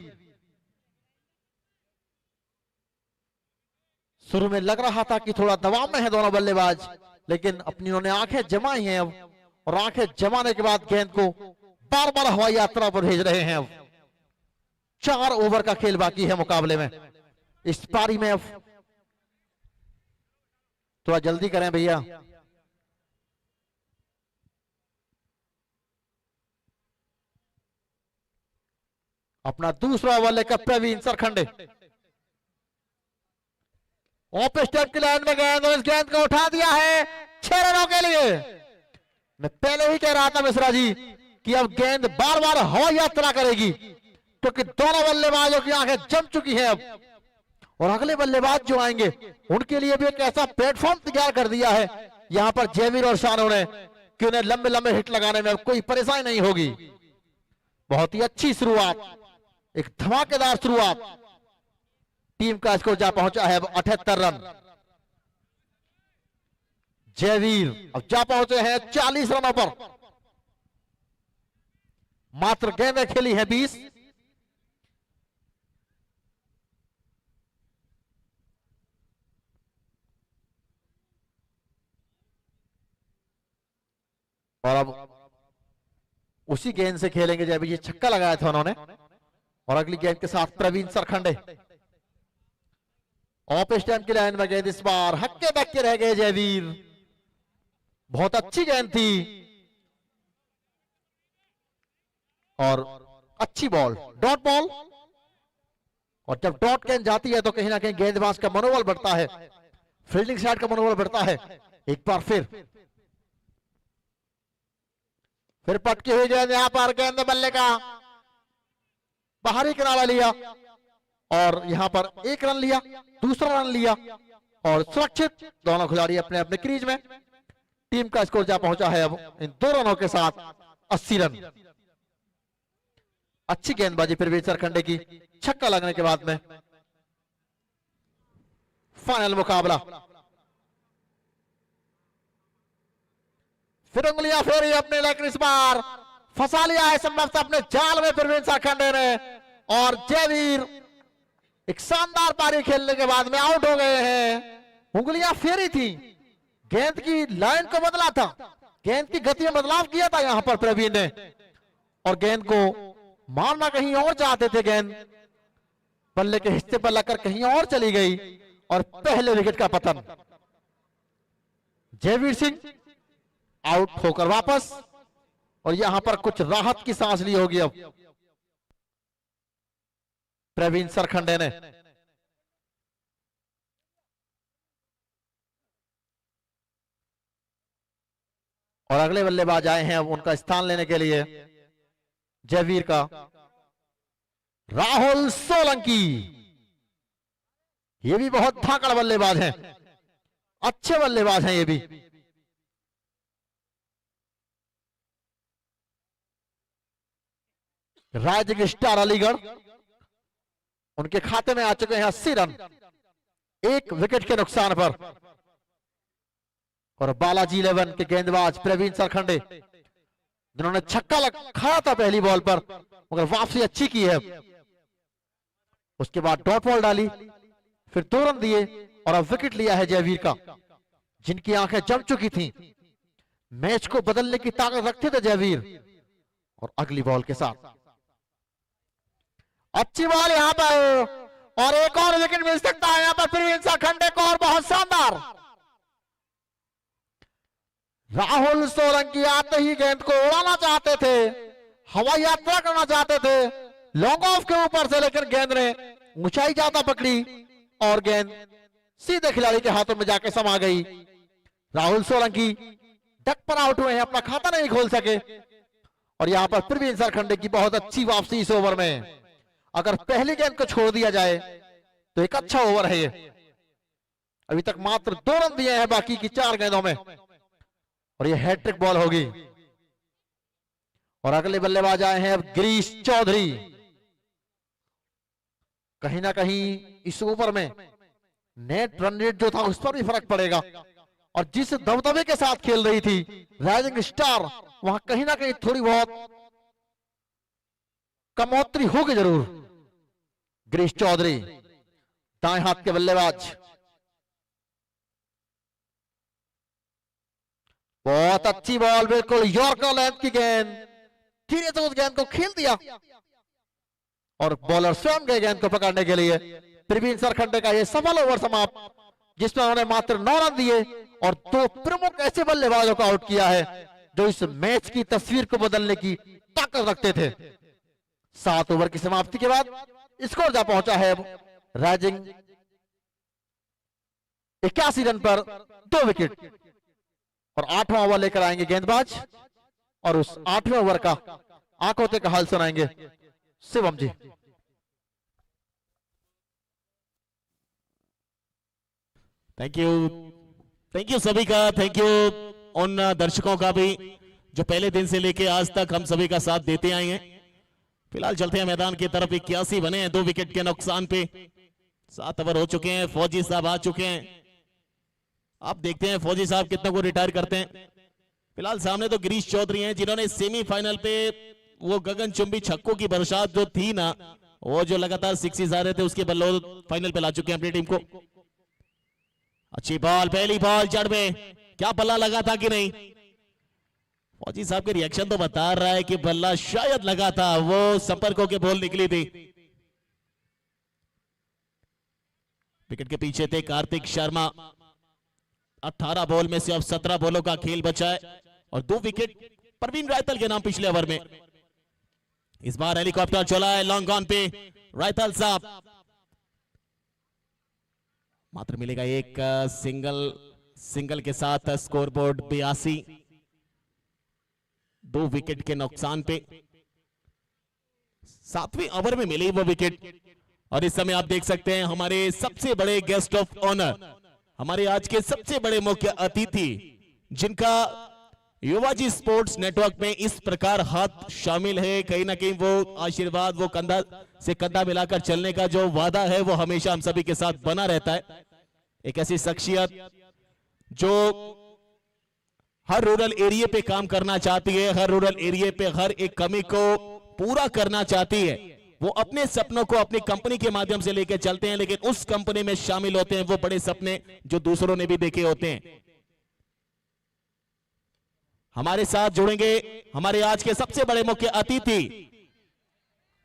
शुरू में लग रहा था कि थोड़ा दबाव में है दोनों बल्लेबाज, लेकिन अपनी उन्होंने आंखें जमाई हैं अब, और आंखें जमाने के बाद गेंद को बार बार हवाई यात्रा पर भेज रहे हैं। अब 4 ओवर का खेल बाकी है मुकाबले में। इस पारी में अब थोड़ा जल्दी करें भैया। अपना दूसरा ओवर लेकर प्रवीण सरखंडे। ऑफ स्टेप की लाइन में गेंद, और इस गेंद को उठा दिया है 6 रनों के लिए। मैं पहले ही कह रहा था मिश्रा जी कि अब गेंद बार बार हवाई यात्रा करेगी, क्योंकि दोनों बल्लेबाजों की आंखें जम चुकी हैं अब, और अगले बल्लेबाज जो आएंगे उनके लिए भी एक ऐसा प्लेटफॉर्म तैयार कर दिया है यहां पर जयवीर और शानों ने कि उन्हें लंबे लंबे हिट लगाने में अब कोई परेशानी नहीं होगी। बहुत ही अच्छी शुरुआत, एक धमाकेदार शुरुआत। टीम का स्कोर जा पहुंचा है अब 78 रन। जयवीर अब जा पहुंचे हैं 40 रनों पर। मात्र गेंदें खेली है 20। और अब उसी गेंद से खेलेंगे जब ये छक्का लगाया था उन्होंने। और अगली गेंद के साथ प्रवीण सरखंडे। ऑफ स्टैंप की लाइन में गेंद, इस बार हक्के बक्के रह गए जयवीर। बहुत अच्छी गेंद थी और अच्छी बॉल, डॉट बॉल। और जब डॉट गेंद जाती है तो कहीं ना कहीं गेंदबाज का मनोबल बढ़ता है, फील्डिंग साइड का मनोबल बढ़ता है। एक बार फिर पटकी हुई गेंद, यहां पर गेंद बल्ले का बाहरी किनारा लिया और यहां पर 1 रन लिया, दूसरा रन लिया और सुरक्षित दोनों खिलाड़ी अपने अपने क्रीज में। टीम का स्कोर जा पहुंचा है अब इन 2 रनों के साथ 80 रन। अच्छी गेंदबाजी प्रवीण सरखंडे की, छक्का लगने के बाद में फाइनल मुकाबला। फिर उंगलियां फेरी अपने, लेकिन इस बार फंसा लिया है संभवतः अपने जाल में प्रवीण सरखंडे ने, और जयवीर एक शानदार पारी खेलने के बाद में आउट हो गए हैं। उंगलियां फेरी थी, गेंद की लाइन को बदला था, गेंद की गति में बदलाव किया था यहां पर प्रवीण ने, और गेंद को मारना कहीं और चाहते थे। गेंद बल्ले के हिस्से पर लगकर कहीं और चली गई और पहले विकेट का पतन। जयवीर सिंह आउट होकर वापस, और यहां पर कुछ राहत की सांस ली होगी अब प्रवीण सरखंडे ने। और अगले बल्लेबाज आए हैं अब उनका स्थान लेने के लिए, जयवीर का राहुल सोलंकी। ये भी बहुत धाकड़ बल्लेबाज हैं, अच्छे बल्लेबाज हैं ये भी। राइजिंग स्टार अलीगढ़, उनके खाते में आ चुके हैं 80 रन 1 विकेट के नुकसान पर। और बालाजी 11 के गेंदबाज प्रवीण सरखंडे, जिन्होंने छक्का खाया था पहली बॉल पर मगर वापसी अच्छी की है। उसके बाद डॉट बॉल डाली, फिर 2 रन दिए और अब विकेट लिया है जयवीर का, जिनकी आंखें जम चुकी थी। मैच को बदलने की ताकत रखते थे जयवीर। और अगली बॉल के साथ अच्छी बॉल यहां पर, और एक और विकेट मिल सकता है यहां पर प्रवीण सरखंडे को, और बहुत शानदार। राहुल सोलंकी आते ही गेंद को उड़ाना चाहते थे, हवाई यात्रा करना चाहते थे लॉन्ग ऑफ के ऊपर से, लेकिन गेंद ने ऊंचाई ज्यादा पकड़ी और गेंद सीधे खिलाड़ी के हाथों में जाके समा गई। राहुल सोलंकी डक पर आउट हुए हैं, अपना खाता नहीं खोल सके। और यहां पर प्रवीण सरखंडे की बहुत अच्छी वापसी इस ओवर में। अगर पहली गेंद को छोड़ दिया जाए तो एक अच्छा ओवर है ये। अभी तक मात्र 2 रन दिए हैं बाकी की 4 गेंदों में। और ये हैट्रिक बॉल होगी। और अगले बल्लेबाज आए हैं अब गिरीश चौधरी। कहीं ना कहीं इस ओवर में नेट रन रेट जो था उस पर भी फर्क पड़ेगा। और जिस दबदबे के साथ खेल रही थी राइजिंग स्टार, वहां कहीं ना कहीं थोड़ी बहुत कमौतरी होगी जरूर। गिरीश चौधरी दाएं हाथ के बल्लेबाज, बहुत अच्छी बॉल, बिल्कुल यॉर्कर लेंथ की गेंद, धीरे से उस गेंद को खेल दिया और बॉलर स्वयं गए गेंद को पकड़ने के लिए। प्रवीण सरखंडे का यह सफल ओवर समाप्त, जिसमें उन्होंने मात्र 9 रन दिए और 2 प्रमुख ऐसे बल्लेबाजों को आउट किया है जो इस मैच की तस्वीर को बदलने की ताकत रखते थे। 7 ओवर की समाप्ति के बाद स्कोर जा पहुंचा है राइजिंग 81 रन पर 2 विकेट। और 8वां ओवर लेकर आएंगे गेंदबाज और उस 8वें ओवर का आंखों तक हाल सुनाएंगे शिवम जी। थैंक यू सभी का, थैंक यू उन दर्शकों का भी जो पहले दिन से लेके आज तक हम सभी का साथ देते आए हैं। फिलहाल चलते हैं मैदान की तरफ। 81 बने हैं 2 विकेट के नुकसान पे। 7 ओवर हो चुके हैं, फौजी साहब आ चुके हैं। आप देखते हैं फौजी साहब कितना को रिटायर करते हैं। फिलहाल सामने तो गिरीश चौधरी हैं जिन्होंने सेमीफाइनल पे वो गगनचुंबी छक्कों की बरसात जो थी ना, वो जो लगातार सिक्सेस आ रहे थे, उसके बल्ले फाइनल पे ला चुके हैं अपनी टीम को। अच्छी बॉल, पहली बॉल जड़ में, क्या बल्ला लगा था कि नहीं? फौजी साहब के रिएक्शन तो बता रहा है कि बल्ला शायद लगा था, वो संपर्क होकर बॉल निकली थी। विकेट के पीछे थे कार्तिक शर्मा। 18 बॉल में से अब 17 बॉलों का खेल बचा है और 2 विकेट परवीन रायतल के नाम पिछले ओवर में। इस बार हेलीकॉप्टर चला है लॉन्ग ऑन पे रायतल साहब। मात्र मिलेगा एक सिंगल के साथ स्कोरबोर्ड 82, 2 विकेट के नुकसान पे। 7वें ओवर में मिली वो विकेट। और इस समय आप देख सकते हैं हमारे सबसे बड़े गेस्ट ऑफ ऑनर, हमारे आज के सबसे बड़े मुख्य अतिथि, जिनका युवाजी स्पोर्ट्स नेटवर्क में इस प्रकार हाथ शामिल है। कहीं ना कहीं वो आशीर्वाद, वो कंधा से कंधा मिलाकर चलने का जो वादा है वो हमेशा हम सभी के साथ बना रहता है। एक ऐसी शख्सियत जो हर रूरल एरिया पे काम करना चाहती है, हर रूरल एरिया पे हर एक कमी को पूरा करना चाहती है। वो अपने सपनों को अपनी कंपनी के माध्यम से लेकर चलते हैं, लेकिन उस कंपनी में शामिल होते हैं वो बड़े सपने जो दूसरों ने भी देखे होते हैं। हमारे साथ जुड़ेंगे हमारे आज के सबसे बड़े मुख्य अतिथि,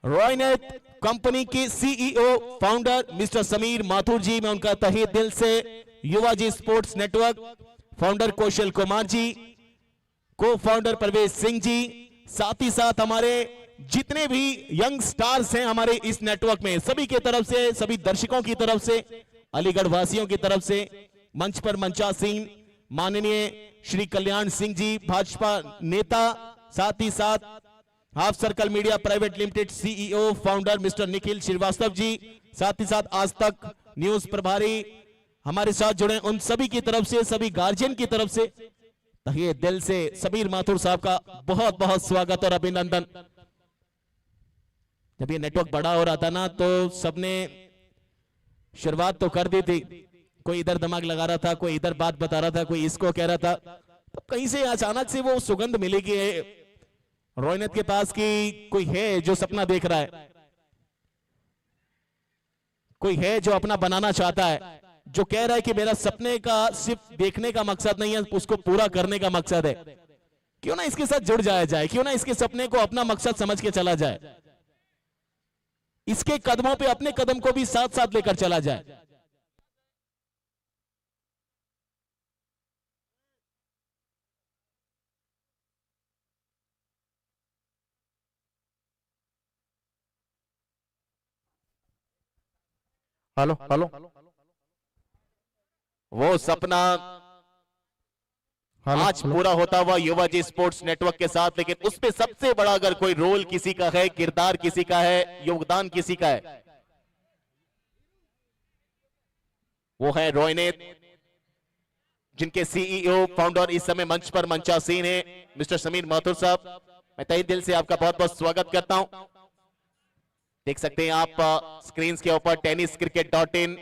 रॉयनेट कंपनी के CEO founder mister Sameer Mathur ji. मैं उनका तहे दिल से Yuvaji sports network founder Kaushal Kumar ji, को फाउंडर परवेज सिंह जी, साथ ही साथ हमारे जितने भी यंग स्टार्स हैं हमारे इस नेटवर्क में, सभी के तरफ से, सभी दर्शकों की तरफ से, अलीगढ़ वासियों की तरफ से मंच पर मंचासीन माननीय श्री कल्याण सिंह जी, भाजपा नेता, साथ ही साथ half circle media private limited CEO founder mister Nikhil Shrivastava ji, साथ ही साथ आज तक न्यूज प्रभारी हमारे साथ जुड़े उन सभी की तरफ से, सभी गार्जियन की तरफ से तहे दिल से समीर माथुर साहब का बहुत बहुत स्वागत और अभिनंदन। जब ये नेटवर्क बड़ा हो रहा था ना, तो सबने शुरुआत तो कर दी थी, कोई इधर दिमाग लगा रहा था, कोई इधर बात बता रहा था, कोई इसको कह रहा था, तो कहीं से अचानक से वो सुगंध मिली कि रोहित के पास की कोई है जो सपना देख रहा है, कोई है जो अपना बनाना चाहता है, जो कह रहा है कि मेरा सपने का सिर्फ देखने का मकसद नहीं है, उसको पूरा करने का मकसद है। क्यों ना इसके साथ जुड़ जाया जाए, क्यों ना इसके सपने को अपना मकसद समझ के चला जाए, इसके कदमों पे अपने कदम को भी साथ साथ लेकर चला जाए। हेलो हेलो, वो सपना आज पूरा होता हुआ युवाजी स्पोर्ट्स नेटवर्क के साथ, लेकिन उस पे सबसे बड़ा अगर कोई रोल किसी का है, किरदार किसी का है, योगदान किसी का है, वो है रोहित, जिनके सीईओ फाउंडर इस समय मंच पर मंचासीन है मिस्टर समीर माथुर साहब, मैं तहे दिल से आपका बहुत बहुत स्वागत करता हूं। देख सकते हैं आप स्क्रीन के ऊपर टेनिस क्रिकेट.in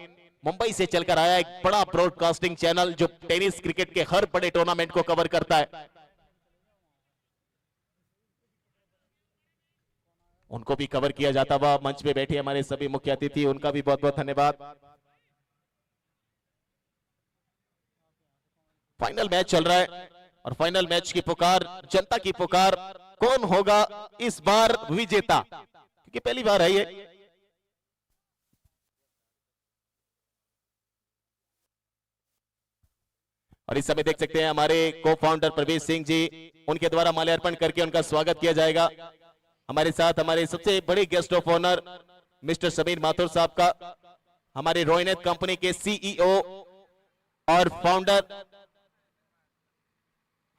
मुंबई से चलकर आया एक बड़ा ब्रॉडकास्टिंग चैनल जो टेनिस क्रिकेट के हर बड़े टूर्नामेंट को कवर करता है। उनको भी कवर किया जाता हुआ मंच पे बैठे हमारे सभी मुख्य अतिथि, उनका भी बहुत बहुत धन्यवाद। फाइनल मैच चल रहा है और फाइनल मैच की पुकार, जनता की पुकार, कौन होगा इस बार विजेता, क्योंकि पहली बार है ये। और इस समय देख सकते हैं हमारे को फाउंडर प्रवेश सिंह जी, उनके द्वारा माल्यार्पण करके उनका स्वागत किया जाएगा। हमारे साथ हमारे सबसे बड़े guest of honour mister Sameer Mathur sahab का, हमारे रोइनेट कंपनी के सीईओ और फाउंडर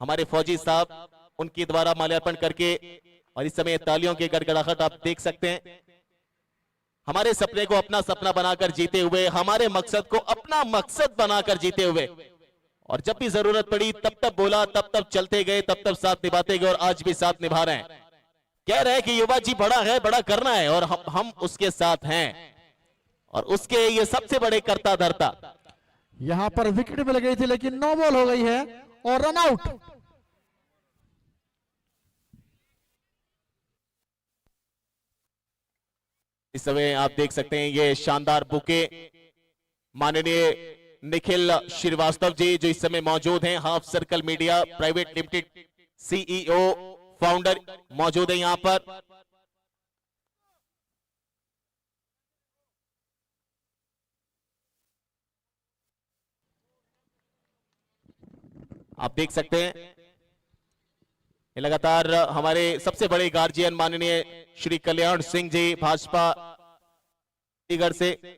हमारे फौजी साहब, उनके द्वारा माल्यार्पण करके, और इस समय तालियों की गड़गड़ाहट आप देख सकते हैं। हमारे सपने को अपना सपना बनाकर जीते हुए, हमारे मकसद को अपना मकसद बनाकर जीते हुए, और जब भी जरूरत पड़ी तब तब बोला, तब तब चलते गए, तब तब साथ निभाते गए, और आज भी साथ निभा रहे हैं। कह रहे हैं कि युवा जी बड़ा है, बड़ा करना है, और हम उसके साथ हैं, और उसके ये सबसे बड़े करता धरता। यहां पर विकेट मिल गई थी लेकिन नो बॉल हो गई है और रन आउट। इस समय आप देख सकते हैं ये शानदार बुके माननीय निखिल श्रीवास्तव जी, जो इस समय मौजूद हैं, half circle media private limited CEO founder मौजूद है यहां पर। आप देख सकते हैं लगातार हमारे सबसे बड़े गार्जियन माननीय श्री कल्याण सिंह जी, भाजपा चंडीगढ़ से,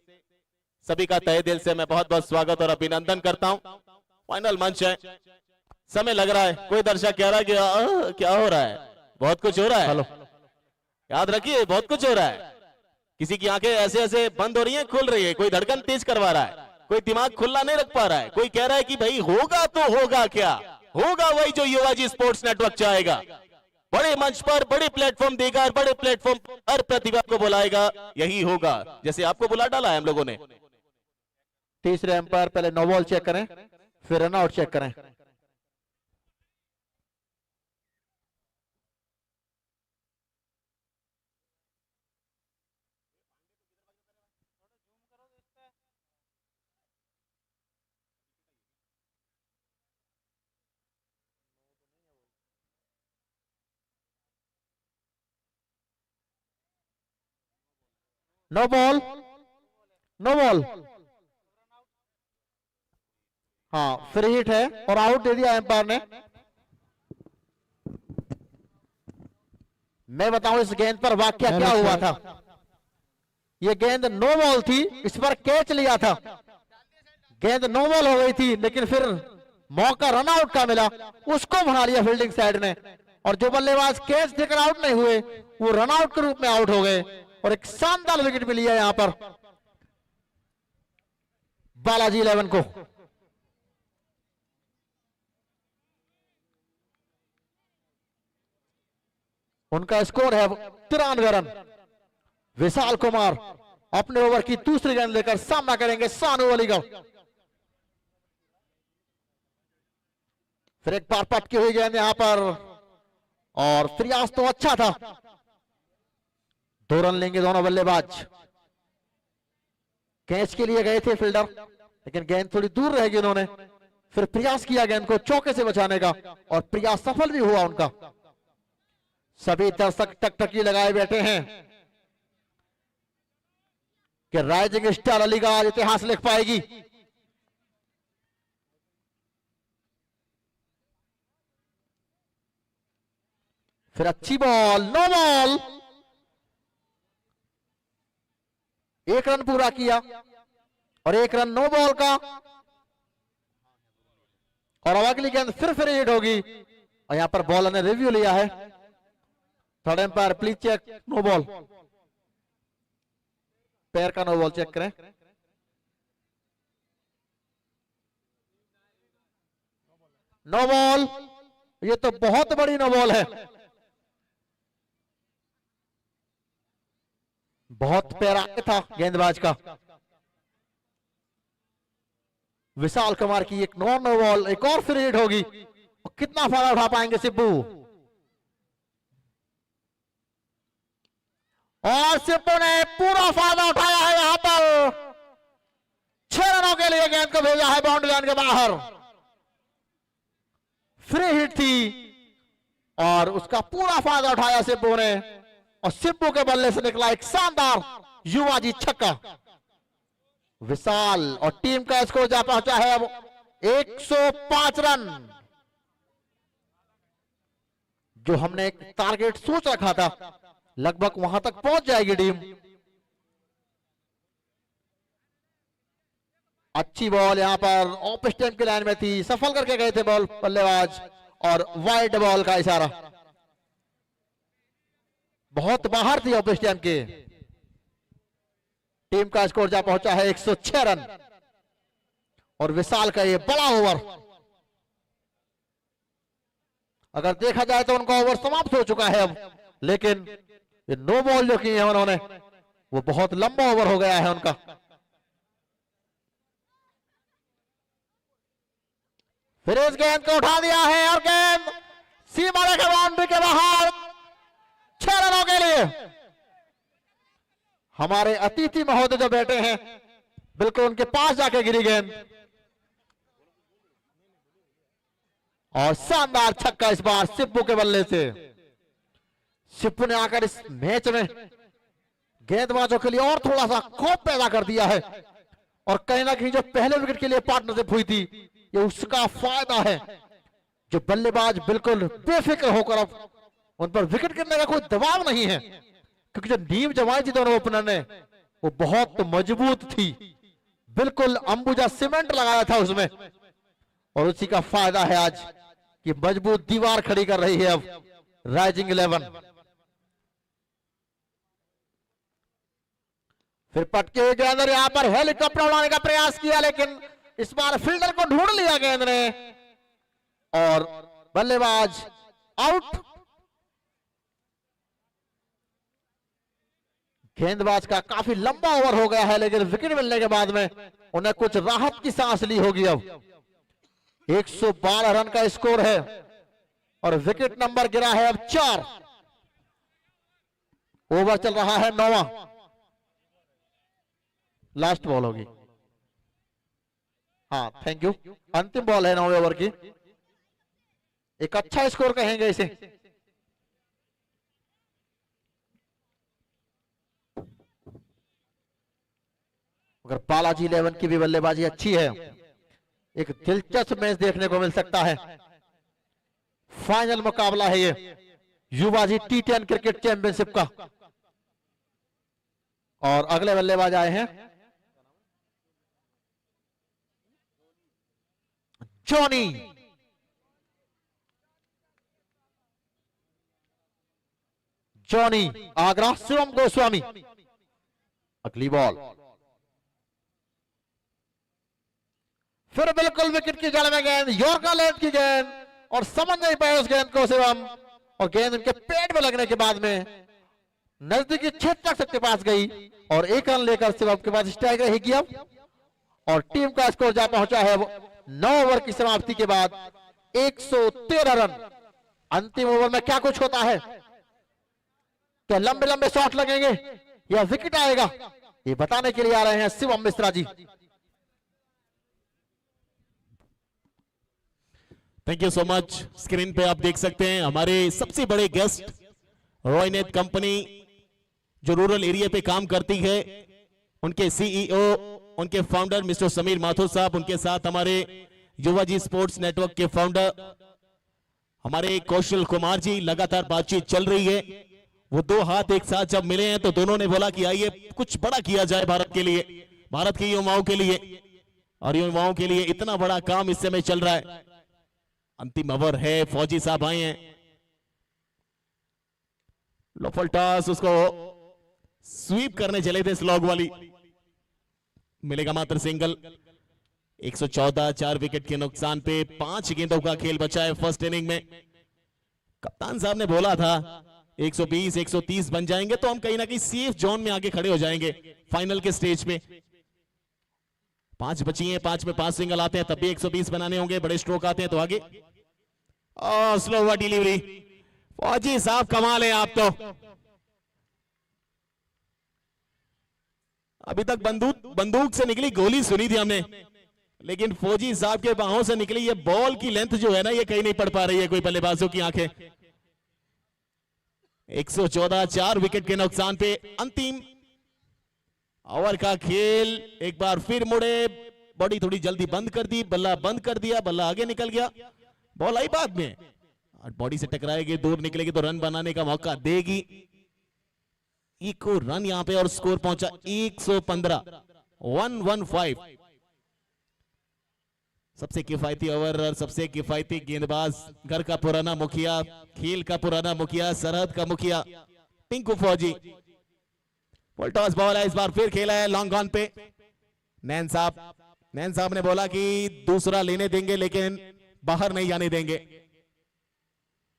सभी का तहे दिल से मैं बहुत बहुत स्वागत और अभिनंदन करता हूं। फाइनल मंच है, समय लग रहा है, कोई दर्शक कह रहा है कि क्या हो रहा है, बहुत कुछ हो रहा है। हेलो, याद रखिए बहुत कुछ हो रहा है। किसी की आंखें ऐसे ऐसे बंद हो रही हैं, खुल रही है, कोई धड़कन तेज करवा रहा है, कोई दिमाग खुला नहीं रख पा रहा है, कोई कह रहा है कि भाई होगा तो होगा, क्या होगा वही जो युवाजी स्पोर्ट्स नेटवर्क चाहेगा। बड़े मंच पर बड़े प्लेटफॉर्म देगा और बड़े प्लेटफॉर्म हर प्रतिभा को बुलाएगा, यही होगा जैसे आपको बुला डाला है हम लोगों ने। तीसरे अंपायर पहले नो बॉल चेक करें, फिर रन आउट चेक करें। नो बॉल, नो बॉल, हाँ फ्री हिट है और आउट दे दिया एम्पायर ने। मैं बताऊं इस गेंद पर वाकया क्या हुआ था। ये गेंद नो बॉल थी, इस पर कैच लिया था, गेंद नो बॉल हो गई थी, लेकिन फिर मौका रन आउट का मिला, उसको बना लिया फील्डिंग साइड ने, और जो बल्लेबाज कैच देकर आउट नहीं हुए वो रन आउट के रूप में आउट हो गए, और एक शानदार विकेट मिली है यहां पर बालाजी 11 को। उनका स्कोर है 93 रन। विशाल कुमार अपने ओवर की दूसरी गेंद लेकर सामना करेंगे सानू अलीगढ़। फिर एक बार पटकी हुई गेंद यहां पर, और प्रयास तो अच्छा था, 2 रन लेंगे दोनों बल्लेबाज। कैच के लिए गए थे फील्डर, लेकिन गेंद थोड़ी दूर रहेगी, उन्होंने फिर प्रयास किया गेंद को चौके से बचाने का, और प्रयास सफल भी हुआ उनका। सभी दर्शक टकटकी लगाए बैठे हैं कि राइजिंग स्टार अलीगढ़ आज इतिहास लिख पाएगी। फिर अच्छी बॉल, नो बॉल, 1 रन पूरा किया और 1 रन नो बॉल का, और अब अगली गेंद फिर हिट होगी, और यहां पर बॉलर ने रिव्यू लिया है। Third umpire please check, no ball, पैर का नो बॉल चेक करें। No ball. ये तो बहुत बड़ी नो बॉल है, बहुत पैरा था गेंदबाज का। विशाल कुमार की एक नो बॉल, एक और फ्री हिट होगी। और कितना फायदा उठा पाएंगे सिब्बू, और सिब्बू ने पूरा फायदा उठाया है। यहां पर 6 रनों के लिए गेंद को भेजा है बाउंड्री लाइन के बाहर। फ्री हिट थी और उसका पूरा फायदा उठाया सिब्बू ने, और सिब्बू के बल्ले से निकला एक शानदार युवाजी छक्का। विशाल और टीम का स्कोर जा पहुंचा है अब 105 रन। जो हमने एक टारगेट सोच रखा था, लगभग वहां तक पहुंच जाएगी टीम। अच्छी बॉल यहां पर ऑफ स्टंप की लाइन में थी, सफल करके गए थे बॉल बल्लेबाज, और वाइड बॉल का इशारा। बहुत बाहर थी ऑफ स्टंप के। टीम का स्कोर जा पहुंचा है 106 रन। और विशाल का ये बड़ा ओवर, अगर देखा जाए तो उनका ओवर समाप्त हो चुका है अब, लेकिन ये नो बॉल जो की है उन्होंने, वो बहुत लंबा ओवर हो गया है उनका। फिर इस गेंद को उठा दिया है और गेंद सीमा रेखा बाउंड्री के बाहर। 6 रनों के लिए हमारे अतिथि महोदय जो बैठे हैं, बिल्कुल उनके पास जाके गिरी गेंद, और शानदार छक्का इस बार सिब्बू के बल्ले से। सिब्बू ने आकर इस मैच में गेंदबाजों के लिए और थोड़ा सा खौफ पैदा कर दिया है, और कहीं ना कहीं जो पहले विकेट के लिए पार्टनरशिप हुई थी, ये उसका फायदा है। जो बल्लेबाज बिल्कुल बेफिक्र होकर अब उन पर विकेट गिरने का कोई दबाव नहीं है, क्योंकि जो नींव जमाई थी दोनों ओपनर ने, वो बहुत मजबूत थी। बिल्कुल अंबुजा सीमेंट लगाया था उसमें, और उसी का फायदा है आज कि मजबूत दीवार खड़ी कर रही है अब राइजिंग 11। फिर पटके हुए गेंद, यहां पर हेलीकॉप्टर उड़ाने का प्रयास किया, लेकिन इस बार फील्डर को ढूंढ लिया गेंद ने, और बल्लेबाज आउट। गेंदबाज का काफी लंबा ओवर हो गया है, लेकिन विकेट मिलने के बाद में उन्हें कुछ राहत की सांस ली होगी। अब 112 रन का स्कोर है, और विकेट नंबर गिरा है अब 4। ओवर चल रहा है 9वां, लास्ट बॉल होगी। हाँ, थैंक यू। अंतिम बॉल है 9वें ओवर की। एक अच्छा स्कोर कहेंगे इसे। अगर बालाजी 11 की भी बल्लेबाजी अच्छी है, एक दिलचस्प मैच देखने को मिल सकता है। फाइनल मुकाबला है ये युवाजी T10 क्रिकेट चैंपियनशिप का। और अगले बल्लेबाज आए हैं जॉनी। जॉनी आगरा, शिवम गोस्वामी। अगली बॉल, फिर बिल्कुल विकेट की जड़ में गेंद, यॉर्कर लेंथ की गेंद, और समझ नहीं पाए उस गेंद को शिवम, और गेंद उनके पेट में लगने के बाद में नजदीकी क्षेत्र तक के पास गई, और 1 रन लेकर शिवम के पास स्ट्राइक रहेगी अब। और टीम का स्कोर जा पहुंचा है 9 ओवर की समाप्ति के बाद 113 रन। अंतिम ओवर में क्या कुछ होता है, क्या लंबे लंबे शॉट लगेंगे या विकेट आएगा, ये बताने के लिए आ रहे हैं Shivam Mishra ji. Thank you so much. Screen पे आप देख सकते हैं हमारे सबसे बड़े गेस्ट, रॉयनेट कंपनी जो रूरल एरिया पे काम करती है, उनके सीईओ, उनके फाउंडर मिस्टर समीर माथुर साहब, उनके साथ हमारे युवाजी स्पोर्ट्स नेटवर्क के फाउंडर हमारे कौशल कुमार जी। लगातार बातचीत चल रही है। वो 2 हाथ एक साथ जब मिले हैं तो दोनों ने बोला कि आइए कुछ बड़ा किया जाए भारत के लिए, भारत के युवाओं के लिए, और युवाओं के लिए इतना बड़ा काम इस समय चल रहा है। अंतिम ओवर है, फौजी साहब आए हैं, लोफल टॉस, उसको स्वीप करने चले थे स्लॉग वाली, मिलेगा मात्र सिंगल। 114 4 विकेट के नुकसान पे 5 गेंदों का खेल बचा है फर्स्ट इनिंग में। कप्तान साहब ने बोला था 120 130 बन जाएंगे तो हम कहीं ना कहीं सेफ जोन में आगे खड़े हो जाएंगे फाइनल के स्टेज पे। 5 बची हैं, 5 में 5 सिंगल आते हैं तब भी 120 बनाने होंगे, बड़े स्ट्रोक आते हैं तो आगे। स्लो ओवर डिलीवरी, फौजी साहब कमाल है आप तो। अभी तक बंदूक से निकली गोली सुनी थी हमने, लेकिन फौजी साहब के बाहों से निकली ये बॉल की लेंथ जो है ना, ये कहीं नहीं पड़ पा रही है कोई बल्लेबाजों की आंखें। 114 4 विकेट के नुकसान पे अंतिम ओवर का खेल एक बार फिर मुड़े, बॉडी थोड़ी जल्दी बंद कर दी, बल्ला बंद कर दिया, बल्ला आगे निकल गया, बॉल आई बाद में और बॉडी से टकराएगी, दूर निकलेगी तो रन बनाने का मौका देगी। इको रन यहां पे और स्कोर पहुंचा 115 115। सबसे किफायती ओवर और सबसे किफायती गेंदबाज, घर का पुराना मुखिया, खेल का पुराना मुखिया, सरहद का मुखिया टिंकू फौजी। फुल टॉस बॉल है, इस बार फिर खेला है लॉन्ग ऑन पे। नैन साहब ने बोला कि दूसरा लेने देंगे लेकिन बाहर नहीं जाने देंगे,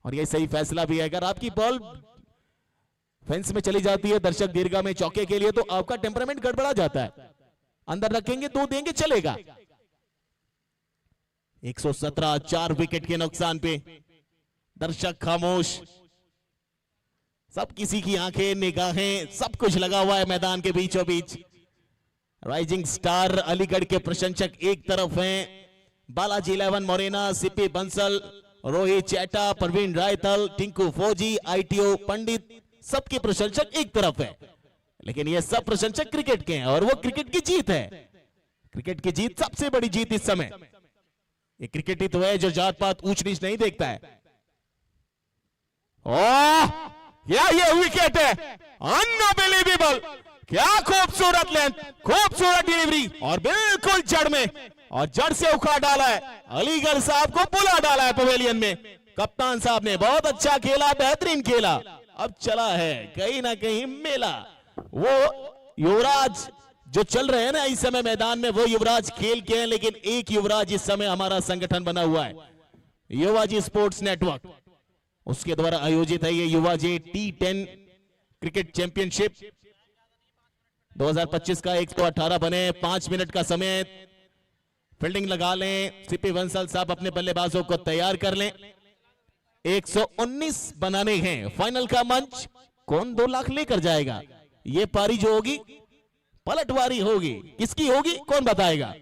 और ये सही फैसला भी है। अगर आपकी बॉल फेंस में चली जाती है दर्शक दीर्घा में चौके के लिए तो आपका टेम्परामेंट गड़बड़ा जाता है, अंदर रखेंगे 2 देंगे चलेगा। 117 4 विकेट के नुकसान पे दर्शक खामोश, सब किसी की आंखें निगाहें सब कुछ लगा हुआ है मैदान के बीचों बीच। राइजिंग स्टार अलीगढ़ के प्रशंसक एक तरफ हैं, बालाजी 11 मोरेना, सीपी बंसल, रोहित चैटा, प्रवीण रायतल, टिंकू फौजी, आईटीओ पंडित, सबके प्रशंसक एक तरफ है, लेकिन ये सब प्रशंसक क्रिकेट के हैं और वो क्रिकेट की जीत है। क्रिकेट की जीत सबसे बड़ी जीत इस समय। ये क्रिकेट ही तो है जो जात पात ऊंच नीच नहीं देखता है। क्या ये विकेट है, अनबिलीवेबल, क्या खूबसूरत लेंथ, खूबसूरत डिलीवरी और बिल्कुल जड़ में, और जड़ से उखाड़ डाला है। अलीगढ़ साहब को बुला डाला है पवेलियन में। कप्तान साहब ने बहुत अच्छा खेला, बेहतरीन खेला। अब चला है कहीं ना कहीं मेला। वो युवराज जो चल रहे हैं ना इस समय मैदान में, वो युवराज खेल के हैं, लेकिन एक युवराज इस समय हमारा संगठन बना हुआ है, युवाजी स्पोर्ट्स नेटवर्क, उसके द्वारा आयोजित है ये युवाजी T10 क्रिकेट चैंपियनशिप 2025 का। 118 बने, 5 मिनट का समय, फील्डिंग लगा लें, सीपी बंसल साहब अपने बल्लेबाजों को तैयार कर लें। 119 बनाने हैं, फाइनल का मंच। कौन 2 लाख लेकर जाएगा? ये पारी जो होगी पलटवारी होगी, किसकी होगी कौन बताएगा?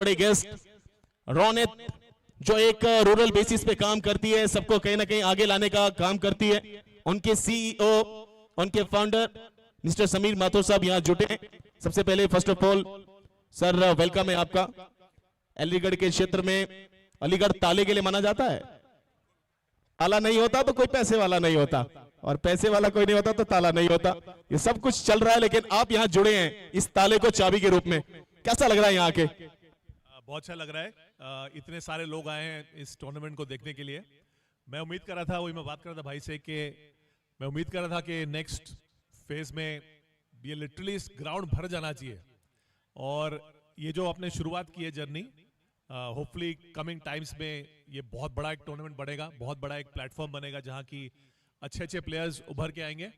बड़े गेस्ट रोनित, जो एक रूरल बेसिस पे काम करती है, सबको कहीं ना कहीं आगे लाने का काम करती है, उनके सीईओ, उनके फाउंडर मिस्टर समीर माथुर साहब यहां जुटे हैं। सबसे पहले first of all sir welcome है आपका। अलीगढ़ के क्षेत्र में अलीगढ़ ताले के लिए माना जाता है, ताला नहीं होता तो कोई पैसे वाला नहीं होता, और पैसे वाला कोई नहीं होता तो ताला नहीं होता। ये सब कुछ चल रहा है, लेकिन आप यहाँ जुड़े हैं इस ताले को चाबी के रूप में, कैसा लग रहा है यहाँ आके? बहुत अच्छा लग रहा है। इतने सारे लोग आए हैं इस टूर्नामेंट को देखने के लिए। मैं उम्मीद कर रहा था, वही मैं बात कर रहा था भाई से, कि मैं उम्मीद कर रहा था कि नेक्स्ट फेज में ये लिटरली इस ग्राउंड भर जाना चाहिए, और ये जो आपने शुरुआत की है जर्नी, होपफुली कमिंग टाइम्स में ये बहुत बड़ा एक टूर्नामेंट बनेगा, बहुत बड़ा एक प्लेटफॉर्म बनेगा जहां की अच्छे अच्छे प्लेयर्स उभर के आएंगे,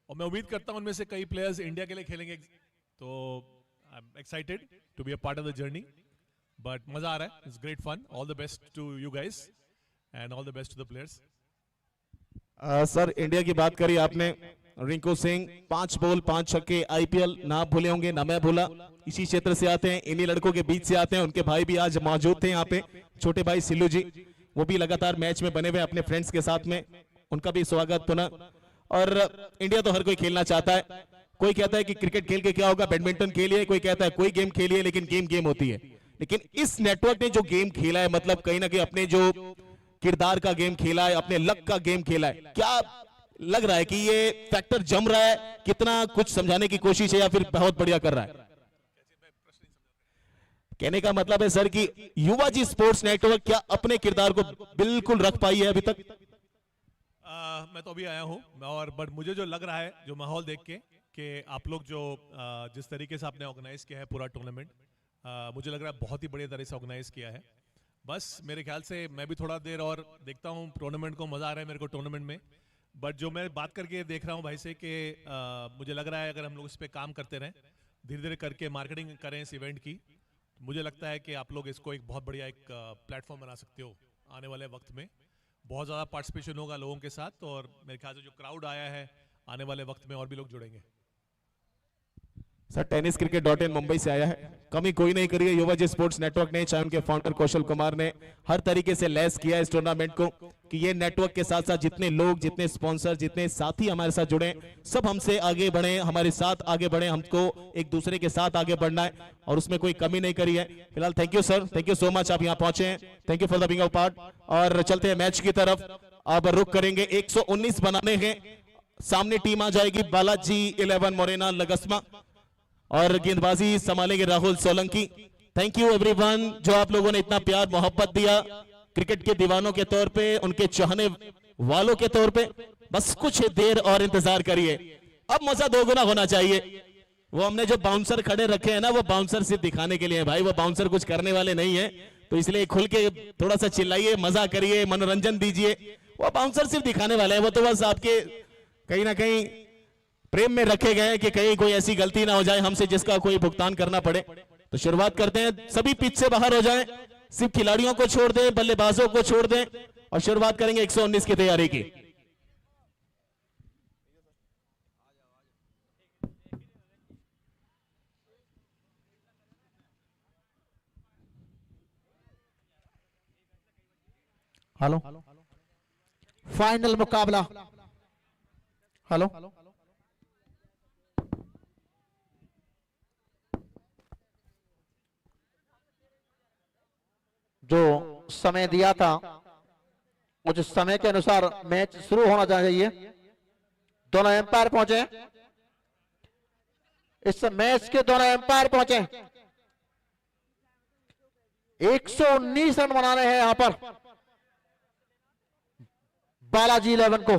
और मैं उम्मीद करता हूं उनमें से कई प्लेयर्स इंडिया के लिए खेलेंगे। तो I am excited to be a part of the journey, but मजा आ रहा है, it's great fun. All the best to you guys and all the best to the players. Sir India की बात करी आपने, रिंकू सिंह 5 बॉल 5 छक्के, आईपीएल ना भूले होंगे, ना मैं भूला. इसी क्षेत्र से आते हैं, इन्हीं लड़कों के बीच से आते हैं. उनके भाई भी आज मौजूद थे यहाँ पे, छोटे भाई सिल्लू जी, वो भी लगातार मैच में बने हुए अपने फ्रेंड्स के साथ में. उनका भी स्वागत पुनः. और इंडिया तो हर कोई खेलना चाहता है. कोई कहता है कि क्रिकेट खेल के क्या होगा, बैडमिंटन खेलिए, कोई कहता है कोई गेम खेलिए, लेकिन गेम गेम होती है. लेकिन इस नेटवर्क ने जो गेम खेला है, मतलब कहीं ना कहीं अपने जो किरदार का गेम खेला है, अपने लक का गेम खेला है, क्या लग रहा है कि ये फैक्टर जम रहा है, कितना कुछ समझाने की कोशिश है या फिर बहुत बढ़िया कर रहा है? कहने का मतलब है सर कि युवा जी स्पोर्ट्स नेटवर्क क्या अपने किरदार को बिल्कुल रख पाई है अभी तक? मैं तो अभी आया हूँ, और बट मुझे जो लग रहा है, जो माहौल देख के, कि आप लोग जो जिस तरीके से आपने ऑर्गेनाइज किया है पूरा टूर्नामेंट, मुझे लग रहा है बहुत ही बढ़िया तरह से ऑर्गेनाइज किया है. बस मेरे ख्याल से मैं भी थोड़ा देर और देखता हूँ टूर्नामेंट को, मजा आ रहा है मेरे को टूर्नामेंट में. बट जो मैं बात करके देख रहा हूँ भाई से कि मुझे लग रहा है अगर हम लोग इस पे काम करते रहें, धीरे धीरे करके मार्केटिंग करें इस इवेंट की, तो मुझे लगता है कि आप लोग इसको एक बहुत बढ़िया एक प्लेटफॉर्म बना सकते हो. आने वाले वक्त में बहुत ज़्यादा पार्टिसिपेशन होगा लोगों के साथ, और मेरे ख्याल से जो क्राउड आया है, आने वाले वक्त में और भी लोग जुड़ेंगे. सर टेनिस क्रिकेट.in मुंबई से आया है, कमी कोई नहीं करी है युवा जी स्पोर्ट्स नेटवर्क ने, चाहे उनके फाउंडर कौशल कुमार ने हर तरीके से लैस किया इस टूर्नामेंट को, कि ये नेटवर्क के साथ साथ जितने लोग, जितने स्पॉन्सर, जितने साथी हमारे साथ जुड़े, सब हमसे आगे बढ़े, हमारे साथ आगे बढ़े. हमको एक दूसरे के साथ आगे बढ़ना है और उसमें कोई कमी नहीं करी है. फिलहाल thank you sir, thank you so much, आप यहाँ पहुंचे हैं, thank you for the being a part. और चलते हैं मैच की तरफ. अब रुक करेंगे, 119 बनाने हैं. सामने टीम आ जाएगी बालाजी 11 मोरेना लगस्मा, और गेंदबाजी संभालेंगे Rahul Solanki. Thank you everyone, जो आप लोगों ने इतना प्यार मोहब्बत दिया क्रिकेट के दीवानों के तौर पे, उनके चाहने वालों के तौर पे. बस कुछ देर और इंतजार करिए, अब मजा दोगुना होना चाहिए. वो हमने जो बाउंसर खड़े रखे हैं ना, वो बाउंसर सिर्फ दिखाने के लिए भाई, वो बाउंसर कुछ करने वाले नहीं है. तो इसलिए खुल के थोड़ा सा चिल्लाइए, मजा करिए, मनोरंजन दीजिए. वो बाउंसर सिर्फ दिखाने वाले हैं, वो तो बस आपके कहीं ना कहीं प्रेम में रखे गए कि कहीं कोई ऐसी गलती ना हो जाए हमसे जिसका कोई भुगतान करना पड़े. तो शुरुआत करते हैं, सभी पिच से बाहर हो जाएं, सिर्फ खिलाड़ियों को छोड़ दें, बल्लेबाजों को छोड़ दें, और शुरुआत करेंगे 119 की तैयारी की. हेलो, फाइनल मुकाबला. हेलो, जो समय दिया था उस समय के अनुसार मैच शुरू होना चाहिए. दोनों एम्पायर पहुंचे, इस मैच के दोनों एम्पायर पहुंचे. 119 रन बनाने हैं यहां पर बालाजी 11 को.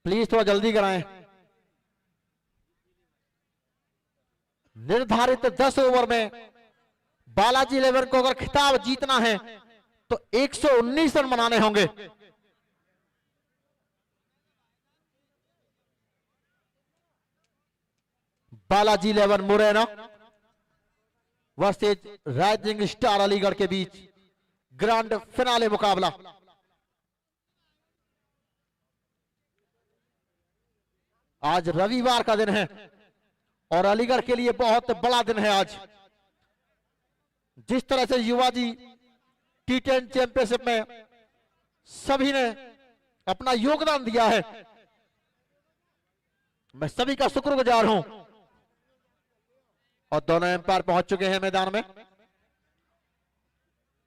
प्लीज थोड़ा जल्दी कराएं. निर्धारित 10 ओवर में बालाजी 11 को अगर खिताब जीतना है तो 119 रन बनाने होंगे. Balaji 11 Morena versus rising star Aligarh के बीच ग्रैंड फिनाले मुकाबला. आज रविवार का दिन है और अलीगढ़ के लिए बहुत बड़ा दिन है आज. जिस तरह से युवा जी T10 चैंपियनशिप में सभी ने अपना योगदान दिया है, मैं सभी का शुक्रगुजार हूं. और दोनों एम्पायर पहुंच चुके हैं मैदान में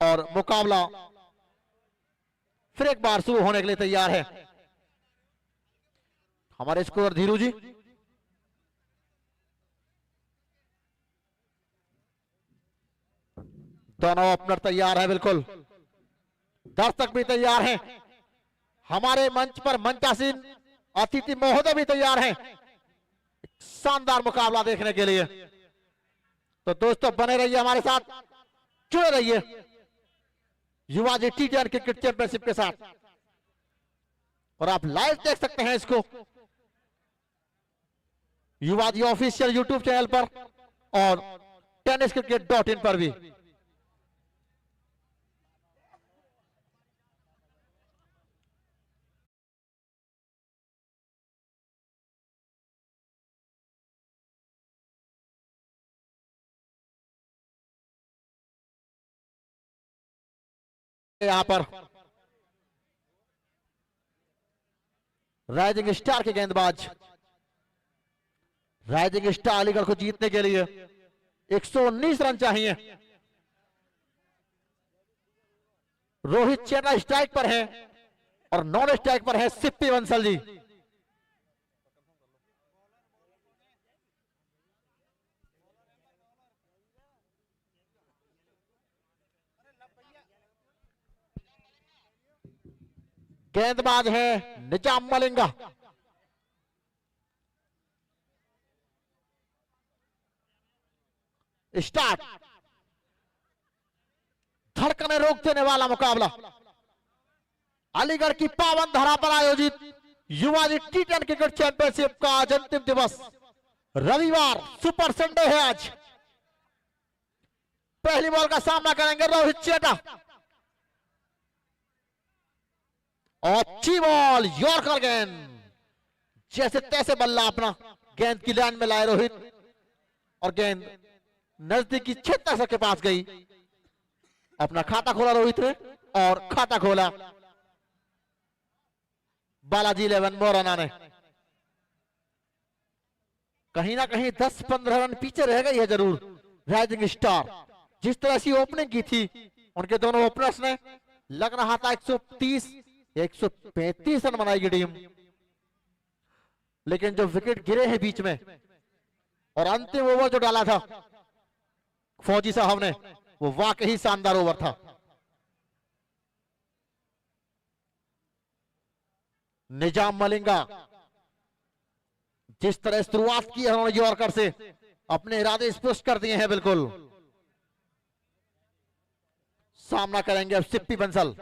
और मुकाबला फिर एक बार शुरू होने के लिए तैयार है. हमारे स्कोर धीरू जी. दोनों ओपनर तैयार है, बिल्कुल दर्शक भी तैयार हैं, हमारे मंच पर मंचासीन अतिथि महोदय भी तैयार हैं शानदार मुकाबला देखने के लिए. तो दोस्तों बने रहिए हमारे साथ, जुड़े रहिए. युवा जी T10 क्रिकेट चैंपियनशिप के साथ, और आप लाइव देख सकते हैं इसको युवा जी ऑफिशियल यूट्यूब चैनल पर और tenniscricket.in पर भी। यहां पर राइजिंग स्टार के गेंदबाज, राइजिंग स्टार अलीगढ़ को जीतने के लिए 119 रन चाहिए। रोहित चेटा स्ट्राइक पर है और नॉन स्ट्राइक पर है सिप्पी बंसल जी। गेंदबाज है निजाम मलिंगा। स्टार्ट, धड़कने रोक देने वाला मुकाबला अलीगढ़ की पावन धरा पर आयोजित युवा T10 क्रिकेट चैंपियनशिप का आज अंतिम दिवस, रविवार सुपर संडे है आज। पहली बॉल का सामना करेंगे रोहित चेटा, अच्छी बॉल, यॉर्कर गेंद, जैसे तैसे बल्ला अपना गेंद की लाइन में लाए रोहित, और गेंद नजदीकी क्षेत्र के पास गई। अपना खाता खोला रोहित ने और खाता खोला बालाजी 11 मोराना ने। कहीं ना कहीं 10-15 रन पीछे रह गई है जरूर राइजिंग स्टार। जिस तरह से ओपनिंग की थी उनके दोनों ओपनर्स ने, लग रहा था 130 या 135 रन बनाएगी टीम, लेकिन जो विकेट गिरे हैं बीच में और अंतिम ओवर जो डाला था फौजी साहब ने, वो वाकई शानदार ओवर था। निजाम मलिंगा जिस तरह शुरुआत की है उन्होंने यॉर्कर से, अपने इरादे स्पष्ट कर दिए हैं बिल्कुल। सामना करेंगे अब सिप्पी बंसल।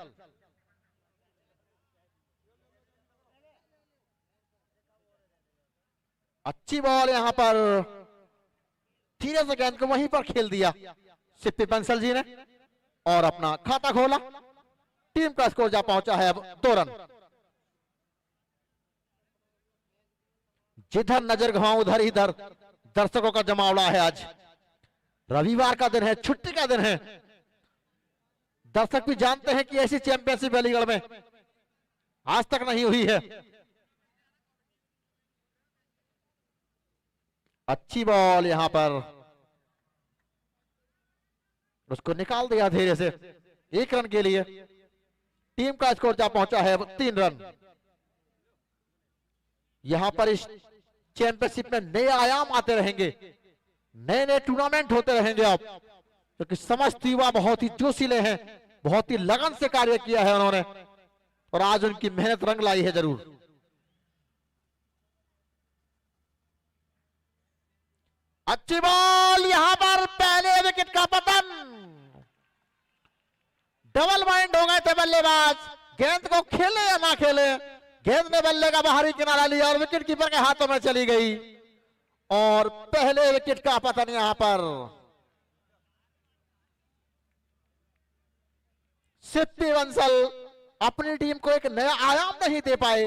अच्छी बॉल यहां पर, धीरे से गेंद को वहीं पर खेल दिया सिप्पी बंसल जी ने और अपना खाता खोला। टीम का स्कोर जा पहुंचा है अब 2 रन। जिधर नजर घुमाऊं उधर इधर दर्शकों का जमावड़ा है। आज रविवार का दिन है, छुट्टी का दिन है। दर्शक भी जानते हैं कि ऐसी चैंपियनशिप अलीगढ़ में आज तक नहीं हुई है। अच्छी बॉल यहां पर, उसको निकाल दिया धीरे से 1 रन के लिए। टीम का स्कोर जा पहुंचा है 3 रन। यहां पर इस चैंपियनशिप में नए आयाम आते रहेंगे, नए नए टूर्नामेंट होते रहेंगे अब, क्योंकि समस्त युवा बहुत ही जोशीले हैं, बहुत ही लगन से कार्य किया है उन्होंने और आज उनकी मेहनत रंग लाई है जरूर। अच्छी बॉल यहां पर, पहले विकेट का पतन। डबल माइंड हो गए थे बल्लेबाज, गेंद को खेले या ना खेले। गेंद ने बल्ले का बाहरी किनारा लिया और विकेट कीपर के हाथों में चली गई और पहले विकेट का पतन यहां पर। सिप्पी बंसल अपनी टीम को एक नया आयाम नहीं दे पाए,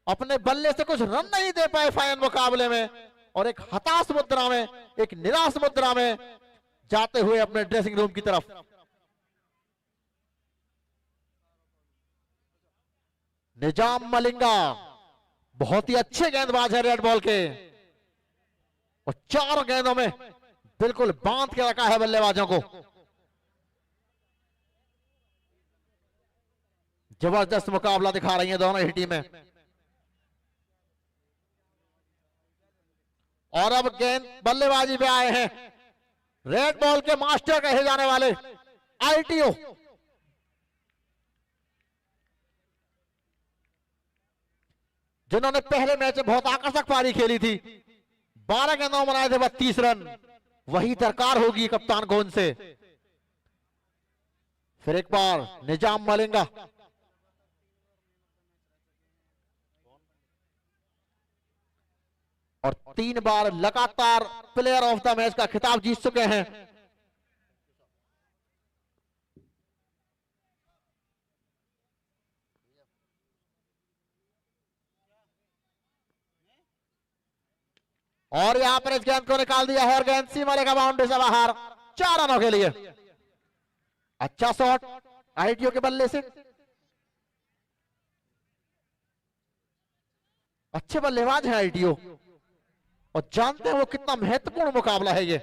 अपने बल्ले से कुछ रन नहीं दे पाए फाइनल मुकाबले में, और एक हताश मुद्रा में, एक निराश मुद्रा में जाते हुए अपने ड्रेसिंग रूम की तरफ। निजाम मलिंगा बहुत ही अच्छे गेंदबाज है रेड बॉल के, और 4 गेंदों में बिल्कुल बांध के रखा है बल्लेबाजों को। जबरदस्त मुकाबला दिखा रही है दोनों ही टीमें। और अब गेंद बल्लेबाजी पे आए हैं रेड बॉल के मास्टर कहे जाने वाले ITO। जिन्होंने पहले मैच में बहुत आकर्षक पारी खेली थी, 12 गेंदों बनाए थे 32 रन, वही दरकार होगी कप्तान को उनसे। फिर एक बार निजाम मलिंगा, और 3 बार लगातार प्लेयर ऑफ द मैच का खिताब जीत चुके हैं। और यहां पर इस गेंद को निकाल दिया है और गेंद सीमा रेखा बाउंड्री से बाहर, 4 रनों के लिए। अच्छा शॉट आईटीओ के बल्ले से, अच्छे बल्लेबाज हैं आईटीओ और जानते हैं वो कितना महत्वपूर्ण मुकाबला है ये।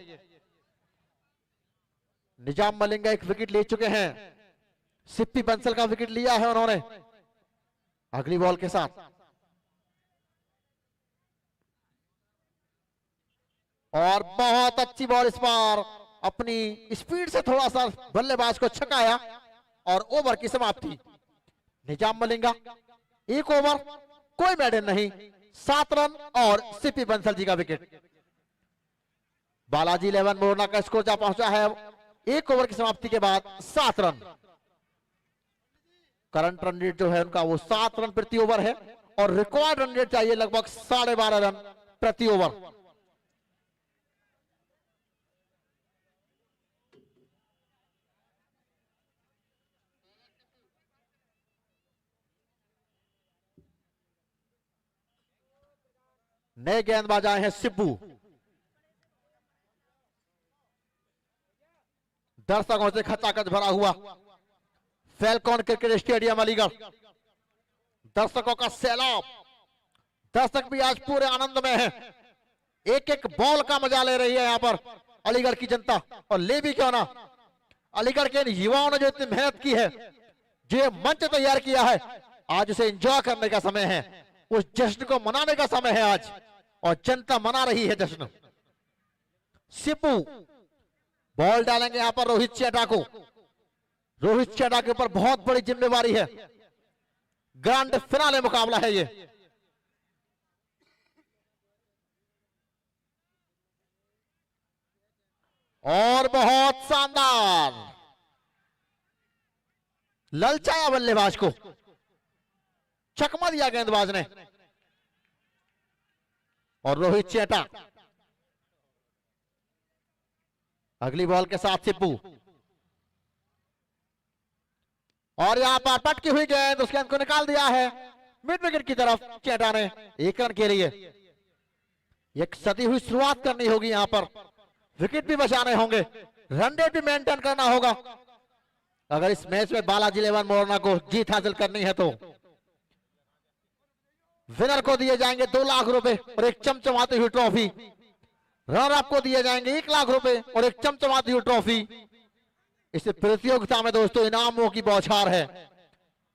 निजाम मलिंगा एक विकेट ले चुके हैं, सिप्पी बंसल का विकेट लिया है उन्होंने अगली बॉल के साथ। और बहुत अच्छी बॉल इस बार, अपनी स्पीड से थोड़ा सा बल्लेबाज को छकाया और ओवर की समाप्ति। निजाम मलिंगा 1 ओवर, कोई मेडन नहीं, 7 रन और सिप्पी बंसल जी का विकेट। बालाजी 11 मोरना का स्कोर जा पहुंचा है 1 ओवर की समाप्ति के बाद 7 रन। करंट रन रेट जो है उनका वो 7 रन प्रति ओवर है और रिकॉर्ड रन रेट चाहिए लगभग 12.5 रन प्रति ओवर। नए गेंदबाज आए हैं सिब्बू, दर्शकों से खचाखच भरा हुआ फैल्कॉन क्रिकेट स्टेडियम अलीगढ़, दर्शकों का सैलाब। दर्शक भी आज पूरे आनंद में है, एक एक बॉल का मजा ले रही है यहां पर अलीगढ़ की जनता, और ले भी क्यों ना। अलीगढ़ के युवाओं ने जो इतनी मेहनत की है, जो मंच तैयार किया है, आज उसे एंजॉय करने का समय है, उस जश्न को मनाने का समय है आज, और जनता मना रही है जश्न। सिब्बू बॉल डालेंगे यहां पर रोहित चेटा को। रोहित चेटा के ऊपर बहुत बड़ी जिम्मेवारी है, ग्रैंड फिनाले मुकाबला है ये। और बहुत शानदार ललचाया बल्लेबाज को, चकमा दिया गेंदबाज ने, और रोहित चेटा अगली बॉल के साथ सिब्बू, और यहां पर पटकी हुई गेंद, उस गेंद को निकाल दिया है मिड विकेट की तरफ चेटा ने 1 रन के लिए। एक सदी हुई शुरुआत करनी होगी यहां पर, विकेट भी बचाने होंगे, रन रेट भी मेंटेन करना होगा अगर इस मैच में बालाजी 11 मोरना को जीत हासिल करनी है। तो विनर को दिए जाएंगे 2 लाख रुपए और एक चमचमाती हुई ट्रॉफी, रनर अप को दिए जाएंगे 1 लाख रुपए और एक चमचमाती हुई ट्रॉफी। इस प्रतियोगिता में दोस्तों इनामों की बौछार है,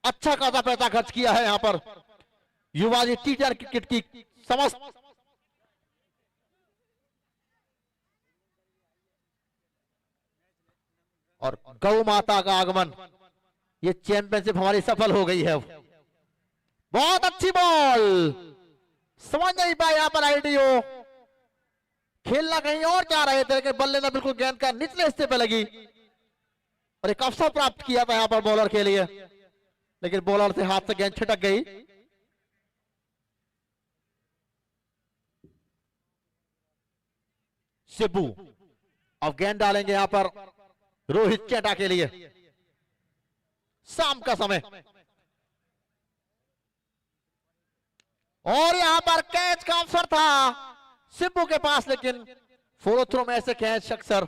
अच्छा खासा पैसा खर्च किया है यहां पर युवा जी टीचर क्रिकेट की समस्त और गौ माता का आगमन, ये चैंपियनशिप हमारी सफल हो गई है। बहुत अच्छी बॉल, समझ नहीं पाया यहां पर आईटीओ, खेलना कहीं और जा रहे थे लेकिन बल्ले ने बिल्कुल गेंद का निचले हिस्से पे लगी और एक अवसर प्राप्त किया था यहां पर बॉलर के लिए, लेकिन बॉलर से हाथ से गेंद छिटक गई। सिब्बू अब गेंद डालेंगे यहां पर रोहित चेटा के लिए, शाम का समय, और यहां पर कैच का अवसर था सिब्बू के पास, लेकिन फॉलो थ्रो में ऐसे कैच अक्सर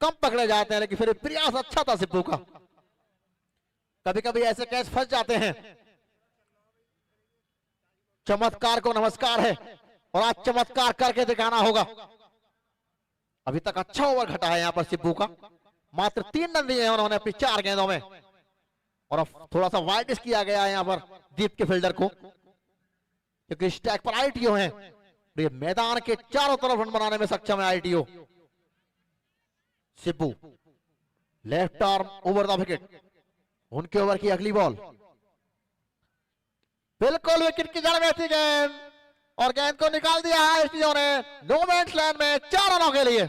कम पकड़े जाते हैं, लेकिन फिर प्रयास अच्छा था सिब्बू का, कभी कभी ऐसे कैच फंस जाते हैं। चमत्कार को नमस्कार है और आज चमत्कार करके दिखाना होगा। अभी तक अच्छा ओवर घटा है यहां पर सिब्बू का, मात्र 3 रन दिए हैं उन्होंने अपनी 4 गेंदों में, और अब थोड़ा सा वाइड किया गया है यहां पर दीप के फील्डर को, क्योंकि स्टैक पर आईटीओ है, ये मैदान के चारों तरफ रन बनाने में सक्षम है ITO. Sibbu left arm over the wicket, उनके ओवर की अगली बॉल, बिल्कुल विकेट की जड़ में थी गेंद और गेंद को निकाल दिया है एसटीओ ने नो मैंस लैंड में 4 रनों के लिए।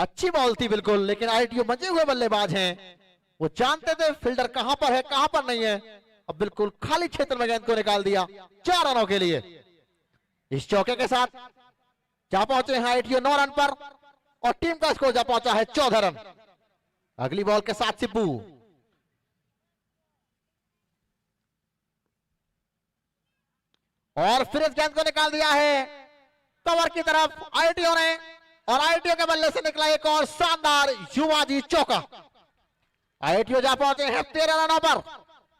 अच्छी बॉल थी बिल्कुल, लेकिन आईटीओ मजे हुए बल्लेबाज हैं, वो जानते थे फील्डर कहां पर है कहां पर नहीं है। अब बिल्कुल खाली क्षेत्र में गेंद को निकाल दिया 4 रनों के लिए। इस चौके के साथ जा पहुंचे हैं आईटीओ 9 रन पर और टीम का स्कोर जा पहुंचा है 14 रन। अगली बॉल के साथ सिब्बू, और फिर इस गेंद को निकाल दिया है कवर की तरफ आईटीओ ने, और आईटीओ के बल्ले से निकला एक और शानदार युवाजी चौका। आईटीओ जा पहुंचे हैं 13 रनों पर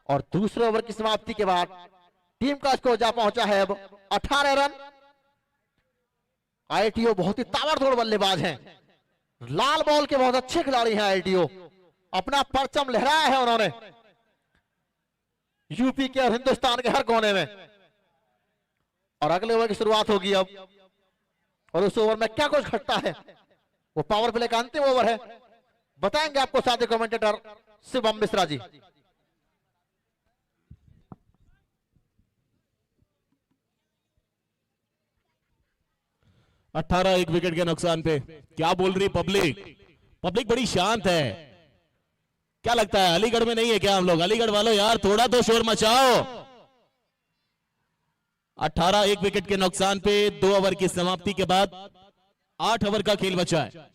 और दूसरे ओवर की समाप्ति के बाद टीम का स्कोर जा पहुंचा है अब 18 रन। आईटीओ बहुत ही ताबड़तोड़ बल्लेबाज हैं, लाल बॉल के बहुत अच्छे खिलाड़ी हैं आईटीओ, अपना परचम लहराया है उन्होंने यूपी के और हिंदुस्तान के हर कोने में। और अगले ओवर की शुरुआत होगी अब, और उस ओवर में क्या कुछ घटता है वो पावर प्ले का अंतिम ओवर है, बताएंगे आपको साथी कमेंटेटर शिवम मिश्रा जी। अठारह एक विकेट के नुकसान पे क्या बोल रही पब्लिक? पब्लिक बड़ी शांत है। क्या लगता है अलीगढ़ में नहीं है क्या हम लोग? अलीगढ़ वालों यार थोड़ा तो शोर मचाओ। 18 एक विकेट के नुकसान पे 2 ओवर की समाप्ति के बाद 8 ओवर का खेल बचा है।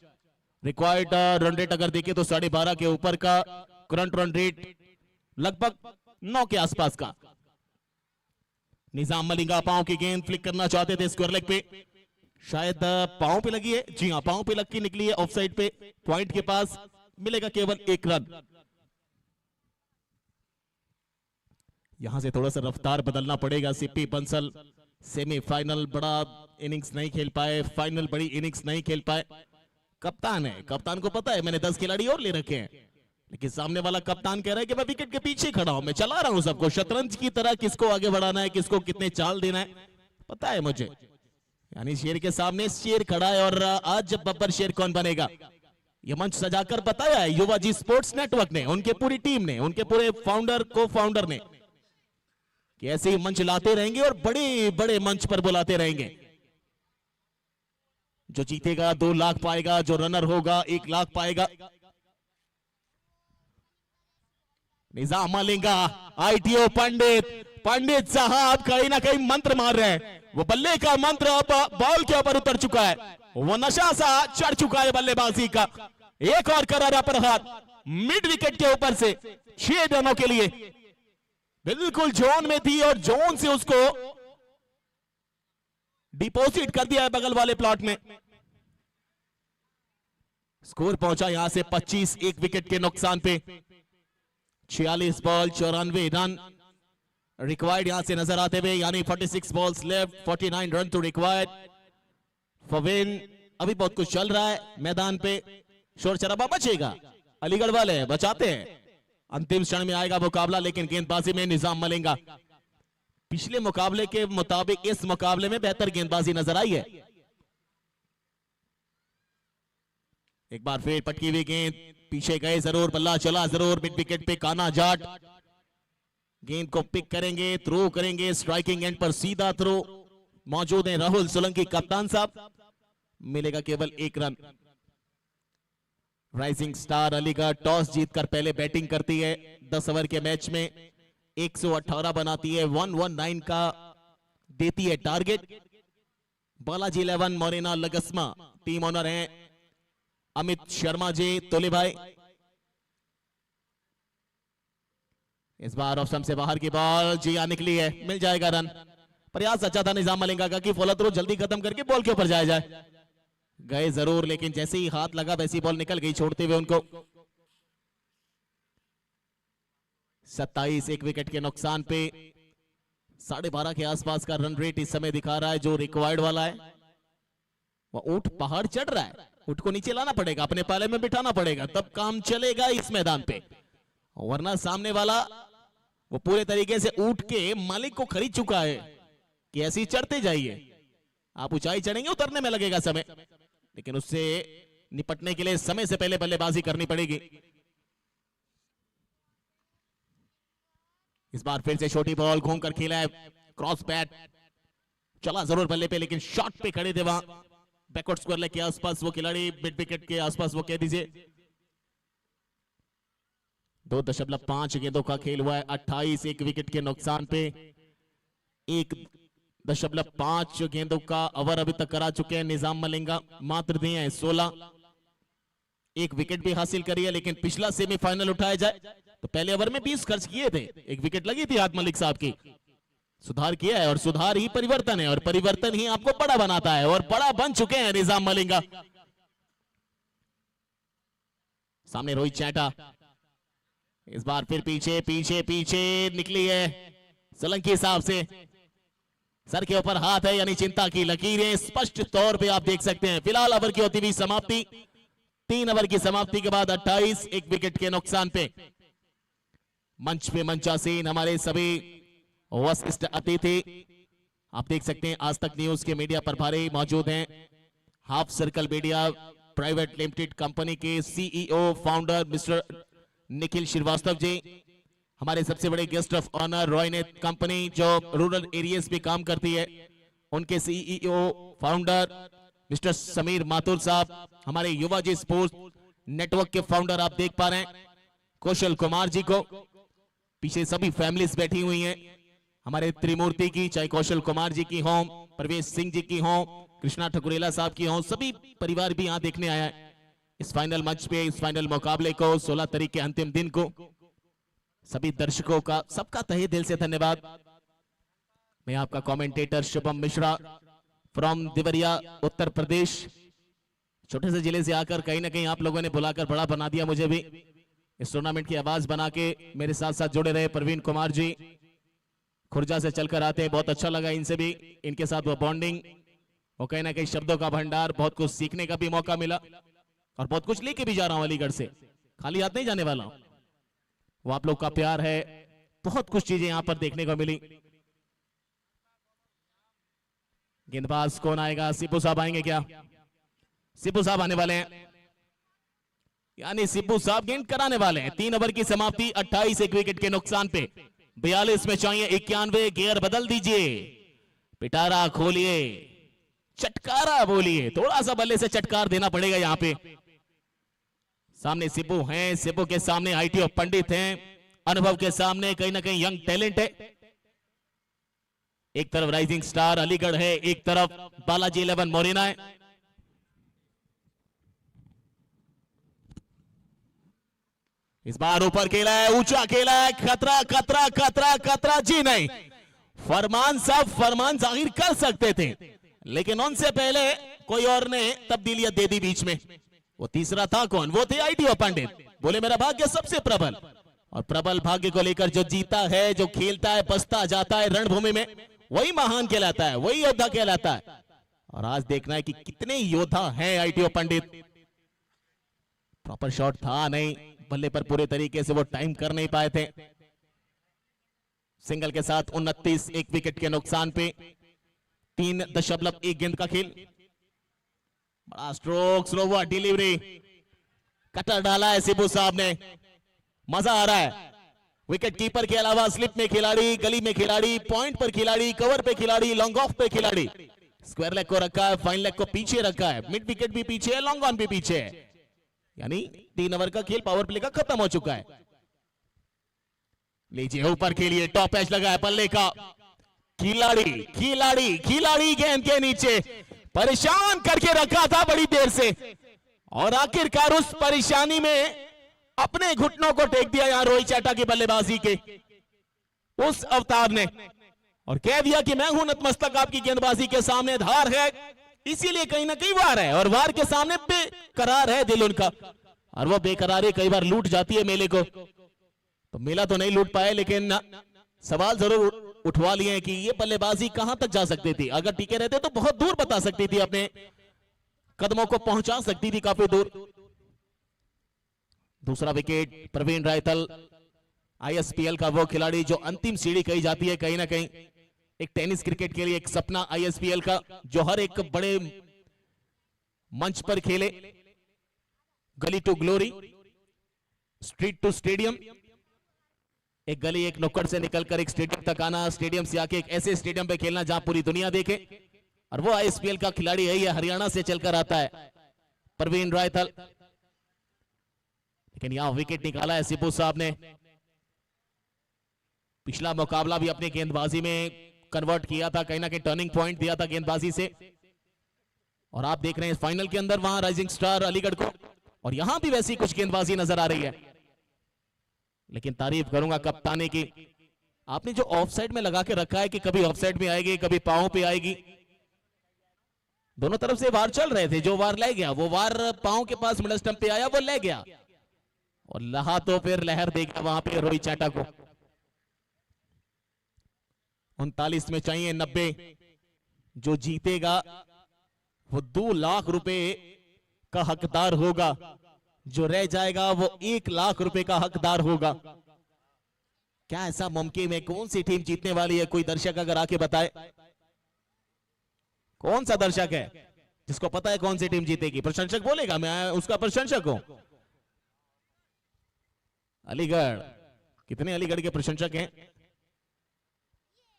रिक्वायर्ड रन रेट अगर देखें तो 12.5 के ऊपर का, करंट रन रेट लगभग 9 के आसपास का। निजाम मलिंगा पांव की गेंद फ्लिक करना चाहते थे स्क्वायर लेग पे, शायद पांव पे लगी है। जी हां, पांव पे लग के निकली है ऑफ साइड पे, पॉइंट के पास, मिलेगा केवल 1 रन। यहां से थोड़ा सा रफ्तार बदलना पड़ेगा। सीपी बंसल सेमीफाइनल बड़ा इनिंग्स नहीं खेल पाए, फाइनल बड़ी इनिंग्स नहीं खेल पाए। कप्तान है, कप्तान को पता है मैंने 10 खिलाड़ी और ले रखे हैं, लेकिन सामने वाला कप्तान कह रहा है कि मैं विकेट के पीछे खड़ा हूं, मैं चला रहा हूं सबको, शतरंज की तरह किसको आगे बढ़ाना है, किसको कितने चाल देना है पता है मुझे। यानी शेर के सामने शेर खड़ा है, और आज जब बब्बर शेर कौन बनेगा यह मंच सजाकर बताया है युवा जी स्पोर्ट्स नेटवर्क ने, उनके पूरी टीम ने, उनके पूरे फाउंडर को फाउंडर ने, कि ऐसे ही मंच लाते रहेंगे और बड़े बड़े मंच पर बुलाते रहेंगे। जो जीतेगा 2 लाख पाएगा, जो रनर होगा 1 लाख पाएगा। निजाम मलिंगा, आईटीओ पंडित साहब कहीं ना कहीं मंत्र मार रहे हैं। वो बल्ले का मंत्र अब बॉल के ऊपर उतर चुका है, वो नशा सा चढ़ चुका है बल्लेबाजी का। एक और करारा प्रहार मिड विकेट के ऊपर से 6 रनों के लिए, बिल्कुल जोन में थी और जोन से उसको डिपॉजिट कर दिया है बगल वाले प्लॉट में। स्कोर पहुंचा यहां से 25 एक विकेट के नुकसान पे। 46 बॉल 94 रन रिक्वायर्ड यहां से नजर आते हुए, यानी 46 balls left, 49 run to required for win. अभी बहुत कुछ चल रहा है मैदान पे, शोर शराबा बचेगा, अलीगढ़ वाले बचाते हैं। अंतिम क्षण में आएगा मुकाबला, लेकिन गेंदबाजी में निजाम मलिंगा पिछले मुकाबले के मुताबिक इस मुकाबले में बेहतर गेंदबाजी नजर आई है। एक बार फिर पटकी हुई गेंद, पीछे गए जरूर, बल्ला चला जरूर, मिड विकेट पे काना जाट गेंद को पिक करेंगे, थ्रो करेंगे, स्ट्राइकिंग एंड पर सीधा थ्रो मौजूद है राहुल सोलंकी कप्तान साहब, मिलेगा केवल 1 run. Rising star Aligarh toss जीतकर पहले बैटिंग करती है। 10 ओवर के मैच में 118 बनाती है, 119 का देती है टारगेट। बालाजी 11 मोरेना लगस्मा टीम ओनर हैं अमित शर्मा जी तोले भाई। इस बार ऑफ स्टंप से बाहर की बॉल जिया निकली है, मिल जाएगा रन। प्रयास अच्छा था निजाम मलिंगा का कि फॉलो थ्रो जल्दी खत्म करके बॉल के ऊपर जाया जाए, गए जरूर, लेकिन जैसे ही हाथ लगा वैसी बॉल निकल गई छोड़ते हुए उनको। 27 एक विकेट के नुकसान पे 12.5 के आसपास का रन रेट इस समय दिखा रहा है जो रिक्वायर्ड वाला है। वह ऊंट पहाड़ चढ़ रहा है, ऊंट को नीचे लाना पड़ेगा, अपने पाले में बिठाना पड़ेगा, तब काम चलेगा इस मैदान पे, वरना सामने वाला वो पूरे तरीके से ऊंट के मालिक को खरीद चुका है कि ऐसे ही चढ़ते जाइए, आप ऊंचाई चढ़ेंगे उतरने में लगेगा समय, लेकिन उससे निपटने के लिए समय से पहले बल्लेबाजी करनी पड़ेगी। इस बार फिर से छोटी बॉल घूमकर खेला है, क्रॉस बैट चला जरूर बल्ले पे, लेकिन शॉट पे खड़े थे वहां बैकवर्ड स्क्वायर लेग के आसपास वो खिलाड़ी, मिड विकेट के आसपास वो कह दीजिए। 2.5 गेंदों का खेल हुआ है, 28 एक विकेट के नुकसान पे। 1.5 गेंदों का ओवर अभी तक करा चुके हैं निजाम मलिंगा, मात्र दिए हैं 16। एक विकेट भी हासिल करी है, लेकिन पिछला सेमीफाइनल उठाया जाए तो पहले ओवर में 20 खर्च किए थे, एक विकेट लगी थी हाथ मलिक साहब की। सुधार किया है और सुधार ही परिवर्तन है, और परिवर्तन ही आपको बड़ा बनाता है, और बड़ा बन चुके हैं निजाम मलिंगा। सामने रोहित चैटा, इस बार फिर पीछे पीछे पीछे निकली है सोलंकी साहब से। सर के ऊपर हाथ है, यानी चिंता की लकीरें स्पष्ट तौर पे आप देख सकते हैं। फिलहाल ओवर की होती हुई समाप्ति, 3 ओवर की समाप्ति के बाद 28 एक विकेट के नुकसान पे। मंच पे मंचासीन हमारे सभी वरिष्ठ अतिथि आप देख सकते हैं, आज तक न्यूज के मीडिया प्रभारी मौजूद हैं। Half circle media private limited company के CEO founder mister Nikhil Shrivastava ji, हमारे सबसे बड़े guest of honour Roynet company जो रूरल एरियाज पे काम करती है, उनके CEO founder mister Sameer Mathur sahab, हमारे युवा जी स्पोर्ट्स नेटवर्क के फाउंडर आप देख पा रहे हैं कौशल कुमार जी को। पीछे सभी फैमिलीज बैठी हुई हैं हमारे त्रिमूर्ति की, चाहे कौशल कुमार जी की हो, प्रवेश सिंह जी की हो, कृष्णा ठकुरेला साहब की हो, सभी परिवार भी यहाँ देखने आया है इस फाइनल मंच पे, इस फाइनल मुकाबले को 16 तारीख के अंतिम दिन को। सभी दर्शकों का सबका तहे दिल से धन्यवाद। मैं आपका कमेंटेटर शुभम मिश्रा फ्रॉम देवरिया उत्तर प्रदेश, छोटे से जिले से आकर कहीं ना कहीं आप लोगों ने बुलाकर बड़ा बना दिया मुझे भी। इस टूर्नामेंट की आवाज बना के मेरे साथ साथ जुड़े रहे प्रवीण कुमार जी, खुर्जा से चलकर आते हैं, बहुत अच्छा लगा इनसे भी, इनके साथ वो बॉन्डिंग, वो कहीं ना कहीं शब्दों का भंडार, बहुत कुछ सीखने का भी मौका मिला, और बहुत कुछ लेके भी जा रहा हूं अलीगढ़ से, खाली हाथ नहीं जाने वाला हूं। वो आप लोग का प्यार है, बहुत कुछ चीजें यहां पर देखने को मिली। गेंदबाज कौन आएगा? सिब्बू साहब आएंगे क्या? सिब्बू साहब आने वाले हैं, यानी सिब्बू साहब गेंद कराने वाले हैं। 3 ओवर की समाप्ति, 28 एक विकेट के नुकसान पे। 42 में चाहिए 91, गियर बदल दीजिए, पिटारा खोलिए, चटकारा बोलिए, थोड़ा सा बल्ले से चटकार देना पड़ेगा यहां पे। सामने सिब्बू हैं, सिब्बू के सामने आईटीओ पंडित हैं, अनुभव के सामने कहीं ना कहीं यंग टैलेंट है। एक तरफ राइजिंग स्टार अलीगढ़ है, एक तरफ बालाजी 11 मोरिना है। इस बार ऊपर खेला है, ऊंचा खेला है, खतरा खतरा खतरा खतरा, जी नहीं, फरमान साहब फरमान जाहिर कर सकते थे, लेकिन उनसे पहले कोई और ने तब्दीलियां दे दी बीच में। वो तीसरा था कौन? वो थे आईटीओ पंडित, बोले मेरा भाग्य सबसे प्रबल, और प्रबल भाग्य को लेकर जो जीता है, जो खेलता है, बसता जाता है रणभूमि में, वही महान कहलाता है, वही योद्धा कहलाता है। और आज देखना है कि कितने योद्धा हैं आईटीओ पंडित। प्रॉपर शॉट था नहीं, बल्ले पर पूरे तरीके से वो टाइम कर नहीं पाए थे। सिंगल के साथ 29 एक विकेट के नुकसान पे। 3.1 गेंद का खेल, बड़ा स्ट्रोक, स्लो हुआ डिलीवरी, कटर डाला है सिब्बू साहब ने, मजा आ रहा है। विकेट कीपर के अलावा स्लिप में खिलाड़ी, गली में खिलाड़ी, पॉइंट पर खिलाड़ी, कवर पे खिलाड़ी, लॉन्ग ऑफ पे खिलाड़ी, स्क्वायर लेग को रखा है, फाइन लेग को पीछे रखा है, मिड विकेट भी पीछे है, लॉन्ग ऑन भी पीछे है, यानी 3 ओवर का खेल पावर प्ले का खत्म हो चुका है। लीजिए ऊपर खेलिए, टॉप एज लगा है पल्ले का, खिलाड़ी खिलाड़ी खिलाड़ी गेंद के नीचे परेशान करके रखा था बड़ी देर से, और आखिरकार उस परेशानी में अपने घुटनों को टेक दिया यहां रोहित चैटा की बल्लेबाजी के उस अवतार ने, और कह दिया कि मैं हूं नतमस्तक आपकी गेंदबाजी के सामने, धार है, इसीलिए कहीं ना कहीं वार है, और वार के सामने बेकरार है दिल उनका, और वो बेकरारी कई बार लूट जाती है मेले को। तो मेला तो नहीं लूट पाए, लेकिन सवाल जरूर उठवा लिए कि ये बल्लेबाजी कहां तक जा सकती थी। अगर टीके रहते तो बहुत दूर बता सकती थी, अपने कदमों को पहुंचा सकती थी काफी दूर। दूसरा विकेट प्रवीण रायतल, आईएसपीएल का वो खिलाड़ी जो अंतिम सीढ़ी कही जाती है कहीं ना कहीं एक टेनिस क्रिकेट के लिए, एक सपना आईएसपीएल का जो हर एक बड़े मंच पर खेले, गली to glory, street to stadium, एक गली एक नुक्कड़ से निकलकर एक स्टेडियम तक आना, स्टेडियम से आके एक ऐसे स्टेडियम पे खेलना जहां पूरी दुनिया देखे, और वो आईएसपीएल का खिलाड़ी है, ये हरियाणा से चलकर आता है प्रवीण रायथल, लेकिन यहां विकेट निकाला है सिब्बू साहब ने। पिछला मुकाबला भी अपनी गेंदबाजी में कन्वर्ट किया था, कहीं ना कहीं टर्निंग पॉइंट दिया था गेंदबाजी से। और आप देख रहे हैं फाइनल के अंदर वहां राइजिंग स्टार अलीगढ़ को, और यहां भी वैसी कुछ गेंदबाजी नजर आ रही है। लेकिन तारीफ करूंगा कप्तानी की, आपने जो ऑफ साइड में लगा के रखा है कि कभी ऑफ साइड में आएगी कभी पांव पे आएगी, दोनों तरफ से वार चल रहे थे, जो वार ले गया वो वार पांव के पास मिडल स्टंप पे आया वो ले गया, और लहा तो फिर लहर दे गया वहां पे रोहित चाटा को। 39 में चाहिए 90, जो जीतेगा वो 2 लाख रुपए का हकदार होगा, जो रह जाएगा वो 1 लाख रुपए का हकदार होगा। क्या ऐसा मुमकिन है? कौन सी टीम जीतने वाली है? कोई दर्शक अगर आके बताए, कौन सा दर्शक है जिसको पता है कौन सी टीम जीतेगी? प्रशंसक बोलेगा, मैं उसका प्रशंसक हूं। अलीगढ़, कितने अलीगढ़ के प्रशंसक हैं?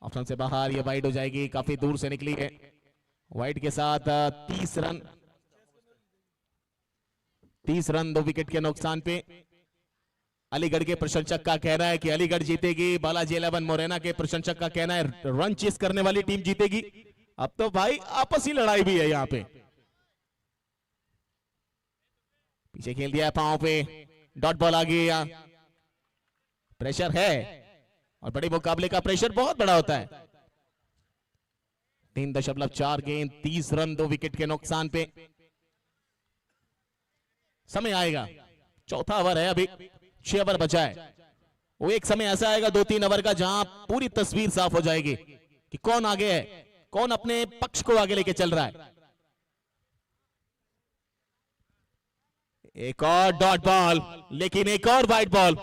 ऑप्शन से बाहर, ये वाइड हो जाएगी, काफी दूर से निकली है। वाइड के साथ 30 रन, 30 रन 2 विकेट के नुकसान पे। अलीगढ़ के प्रशंसक का कहना है कि अलीगढ़ जीतेगी, बालाजी 11 मोरेना के प्रशंसक का कहना है रन चेस करने वाली टीम जीतेगी। अब तो भाई आपसी लड़ाई भी है यहां पे। पीछे खेल दिया पांव पे, डॉट बॉल आ गई, प्रेशर है, और बड़े मुकाबले का प्रेशर बहुत बड़ा होता है। 3.4 गेंद, 30 रन 2 विकेट के नुकसान पे। समय आएगा, चौथा ओवर है, अभी 6 ओवर बचा है। वो एक समय ऐसा आएगा 2-3 ओवर का जहां पूरी तस्वीर साफ हो जाएगी कि कौन आगे है, कौन अपने पक्ष को आगे लेके चल रहा है। एक और डॉट बॉल, लेकिन एक और वाइड बॉल।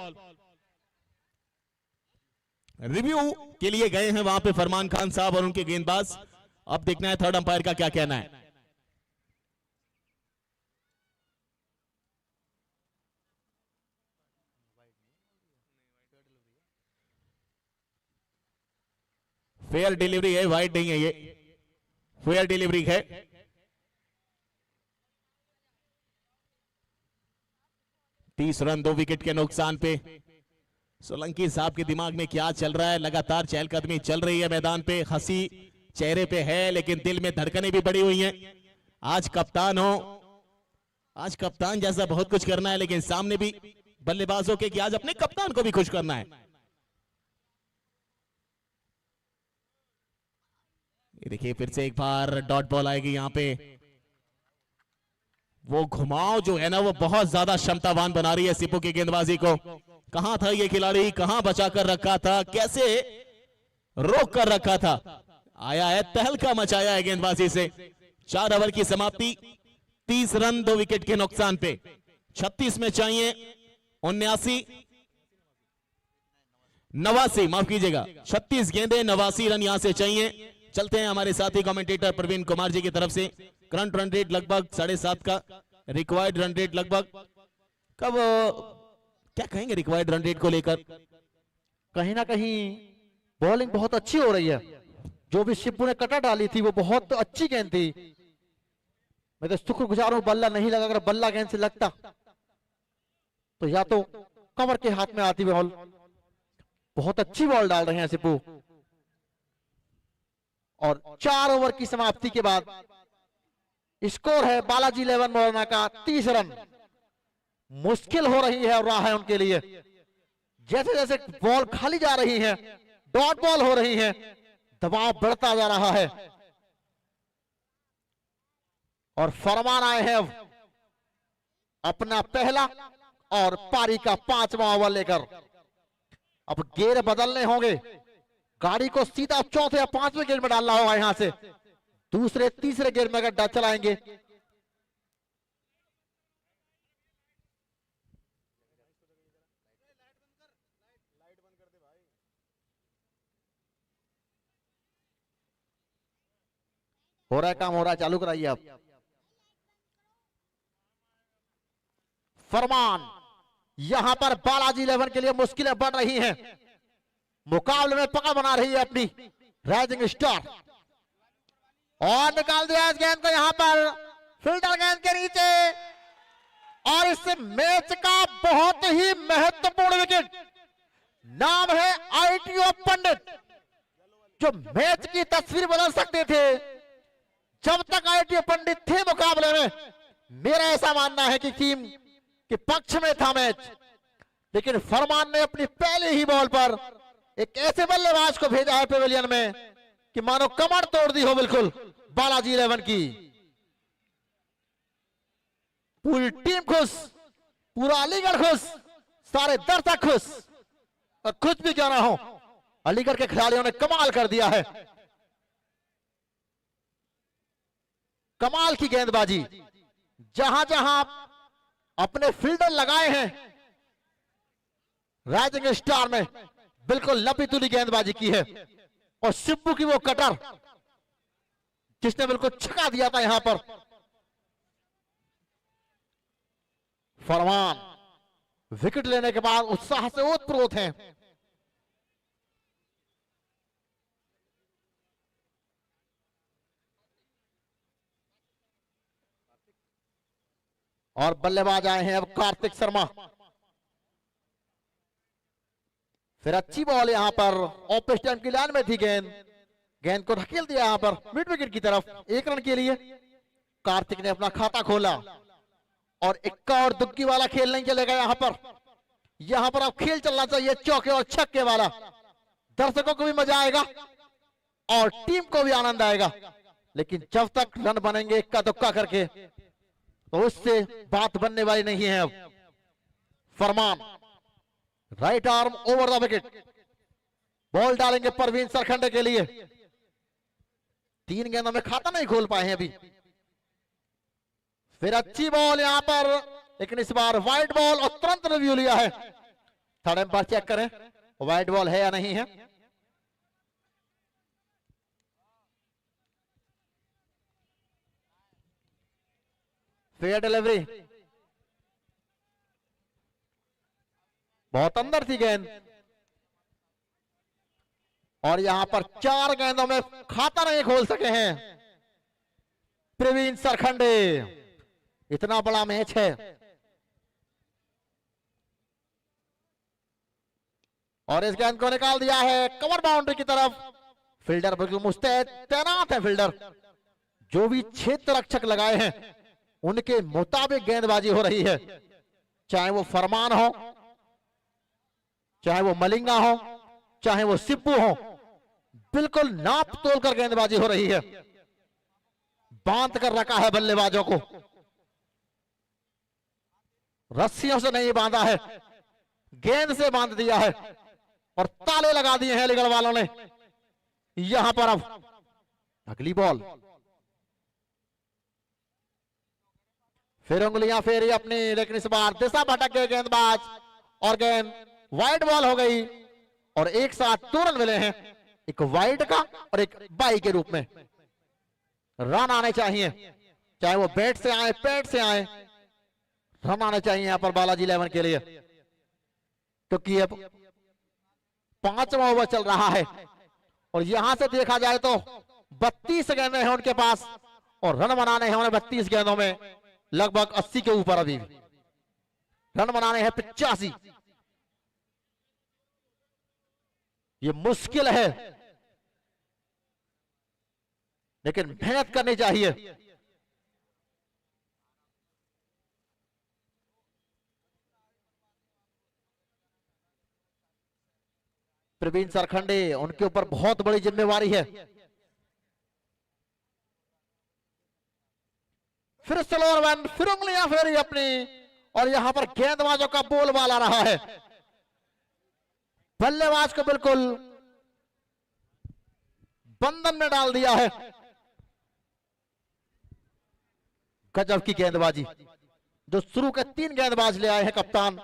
रिव्यू के लिए गए हैं वहां पे फरमान खान साहब और उनके गेंदबाज। अब देखना है थर्ड अंपायर का क्या कहना है। फेयर डिलीवरी है, वाइड नहीं है, ये फेयर डिलीवरी है। तीस रन 2 विकेट के नुकसान पे। सोलंकी साहब के दिमाग में क्या चल रहा है? लगातार चहलकदमी चल रही है मैदान पे, हंसी चेहरे पे है, लेकिन दिल में धड़कनें भी बढ़ी हुई हैं। आज कप्तान हो, आज कप्तान जैसा बहुत कुछ करना है, लेकिन सामने भी बल्लेबाजों के कि आज अपने कप्तान को भी खुश करना है। ये देखिए फिर से एक बार डॉट बॉल आएगी यहां पे। वो घुमाव जो है ना वो बहुत ज्यादा क्षमतावान बना रही है सिब्बू की गेंदबाजी को। कहां था ये खिलाड़ी, कहां बचा कर रखा था, कैसे रोक कर रखा था, आया है तहलका मचाया है गेंदबाजी से। 4 ओवर की समाप्ति, 30 रन 2 विकेट के नुकसान पे। 36 में चाहिए 89 माफ कीजिएगा, 36 गेंदें 89 रन यहां से चाहिए। चलते हैं हमारे साथी कमेंटेटर प्रवीण कुमार जी की तरफ से। करंट रन रेट लगभग 7.5 का, रिक्वायर्ड रन रेट लगभग, कब क्या कहेंगे रिक्वायर्ड रन रेट को लेकर? कहीं ना कहीं बॉलिंग बहुत अच्छी हो रही है। जो भी सिब्बू ने कटा डाली थी वो बहुत अच्छी गेंद थी। मैं तो शुक्रगुजार हूं बल्ला नहीं लगा, अगर बल्ला गेंद से लगता तो या तो कवर के हाथ में आती बॉल। बहुत अच्छी बॉल डाल रहे हैं सिब्बू। और 4 ओवर की समाप्ति के बाद स्कोर है बालाजी 11 मोरना का 30 रन। मुश्किल हो रही है और राह है उनके लिए। जैसे जैसे बॉल खाली जा रही है, डॉट बॉल हो रही है, दबाव बढ़ता जा रहा है। और फरमान आए हैं अपना पहला और पारी का 5वां ओवर लेकर। अब गेयर बदलने होंगे, गाड़ी को सीधा चौथे या 5वें गेयर में डालना होगा। यहां से दूसरे तीसरे गेयर में अगर चलाएंगे हो रहा है काम, हो रहा है, चालू कराइए आप। फरमान यहां पर बालाजी 11 के लिए मुश्किलें बढ़ रही हैं। मुकाबले में पकड़ बना रही है अपनी राइजिंग स्टार। और निकाल दिया इस गेंद को यहां पर फील्डर गेंद के नीचे, और इस मैच का बहुत ही महत्वपूर्ण विकेट, नाम है आईटीओ पंडित, जो मैच की तस्वीर बदल सकते थे। जब तक आईटीओ पंडित थे मुकाबले में, मेरा ऐसा मानना है कि टीम के पक्ष में था मैच, लेकिन फरमान ने अपनी पहले ही बॉल पर एक ऐसे बल्लेबाज को भेजा है पेविलियन में कि मानो कमर तोड़ दी हो बिल्कुल बालाजी 11 की। पूरी टीम खुश, पूरा अलीगढ़ खुश, सारे दर्शक खुश, और कुछ भी क्या ना हो, अलीगढ़ के खिलाड़ियों ने कमाल कर दिया है। कमाल की गेंदबाजी, जहां जहां अपने फील्डर लगाए हैं राइजिंग स्टार में, बिल्कुल लपी तुली गेंदबाजी की है। और सिब्बू की वो कटर जिसने बिल्कुल छका दिया था यहां पर। फरमान विकेट लेने के बाद उत्साह से ओतप्रोत हैं। और बल्लेबाज आए हैं अब कार्तिक शर्मा। फिर अच्छी बॉल यहां पर, ऑफ स्टंप की लाइन में थी गेंद, गेंद को धकेल दिया यहां पर मिड विकेट की तरफ। 1 रन के लिए कार्तिक ने अपना खाता खोला, और इक्का और दुग्गी वाला खेल नहीं चलेगा यहां पर। यहां पर अब खेल चलना चाहिए चौके और छक्के वाला, दर्शकों को भी मजा आएगा और टीम को भी आनंद आएगा। लेकिन जब तक रन बनेंगे इक्का दुक्का करके, तो उससे बात बनने वाली नहीं है। अब Farman right arm over the wicket, ball डालेंगे परवीन सरखंडे के लिए। 3 गेंदों में खाता नहीं खोल पाए हैं अभी। फिर अच्छी बॉल यहां पर, लेकिन इस बार वाइड बॉल, और तुरंत रिव्यू लिया है। थर्ड एम्पायर चेक करें वाइड बॉल है या नहीं है। फेयर डिलीवरी, बहुत अंदर थी गेंद, और यहां पर 4 गेंदों में खाता नहीं खोल सके हैं प्रवीण सरखंडे। इतना बड़ा मैच है, और इस गेंद को निकाल दिया है कवर बाउंड्री की तरफ। फील्डर बिल्कुल मुस्तैद तैनात है फील्डर, जो भी क्षेत्र रक्षक लगाए हैं उनके मुताबिक गेंदबाजी हो रही है। चाहे वो फरमान हो, चाहे वो मलिंगा हो, चाहे वो सिप्पू हो, बिल्कुल नाप तोल कर गेंदबाजी हो रही है। बांध कर रखा है बल्लेबाजों को, रस्सियों से नहीं बांधा है, गेंद से बांध दिया है, और ताले लगा दिए हैं अलीगढ़ वालों ने। यहां पर अब अगली बॉल, फिर उंगलियां फेरी अपनी, लेकिन इस बार दिशा भटक गए गेंदबाज, और गेंद वाइड बॉल हो गई। और एक साथ 2 रन मिले हैं, एक वाइड का और एक बाई के रूप में। रन आने चाहिए, चाहे वो बैट से आए पैड से आए, रन आने चाहिए यहां पर बालाजी 11 के लिए, क्योंकि अब 5वां ओवर चल रहा है। और यहां से देखा जाए तो 32 गेंदें हैं उनके पास, और रन बनाने हैं उन्हें 32 गेंदों में लगभग 80 के ऊपर। अभी रन बनाने हैं 85। ये मुश्किल है, लेकिन मेहनत करनी चाहिए। प्रवीण सरखंडे, उनके ऊपर बहुत बड़ी जिम्मेवारी है। फिर स्लोअर वन, फिर उंगलियां फेरी अपनी, और यहां पर गेंदबाजों का बोलबाला रहा है। बल्लेबाज को बिल्कुल बंधन में डाल दिया है। गजब की गेंदबाजी, जो शुरू के 3 गेंदबाज ले आए हैं कप्तान,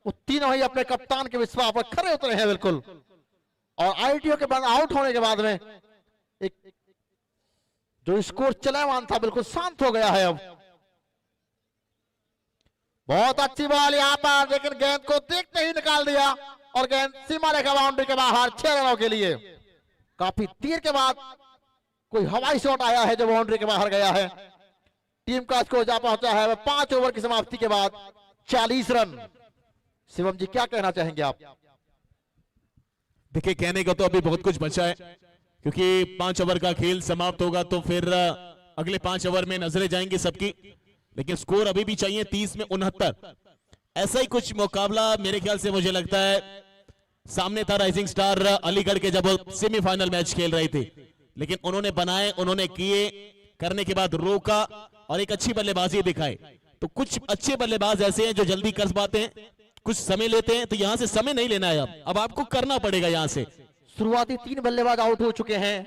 वो तीनों ही अपने कप्तान के विश्वास पर खरे उतरे हैं बिल्कुल। और आईटीओ के बाद आउट होने के बाद में एक जो स्कोर चलावान था बिल्कुल शांत हो गया है। अब बहुत अच्छी बॉल यहां पर, लेकिन गेंद को देखते ही निकाल दिया, और गेंद सीमा रेखा बाउंड्री के बाहर 6 रनों के लिए। काफी तीर के बाद कोई हवाई शॉट आया है जो बाउंड्री के बाहर गया है। टीम का स्कोर जा पहुंचा है 5 ओवर की समाप्ति के बाद 40 रन। शिवम जी क्या कहना चाहेंगे आप? देखिए, कहने का तो अभी बहुत कुछ बचा है, क्योंकि 5 ओवर का खेल समाप्त होगा तो फिर अगले 5 ओवर में नजरें जाएंगी सबकी, लेकिन स्कोर अभी भी चाहिए 30 में 69। ऐसा ही कुछ मुकाबला मेरे ख्याल से मुझे लगता है सामने था राइजिंग स्टार अलीगढ़ के, जब वो सेमीफाइनल मैच खेल रहे थे, लेकिन उन्होंने बनाए, उन्होंने किए, करने के बाद रोका और एक अच्छी बल्लेबाजी दिखाई। तो कुछ अच्छे बल्लेबाज ऐसे हैं जो जल्दी कर पाते हैं, कुछ समय लेते हैं, तो यहां से समय नहीं लेना है, अब आपको करना पड़ेगा यहां से। शुरुआती 3 बल्लेबाज आउट हो चुके हैं,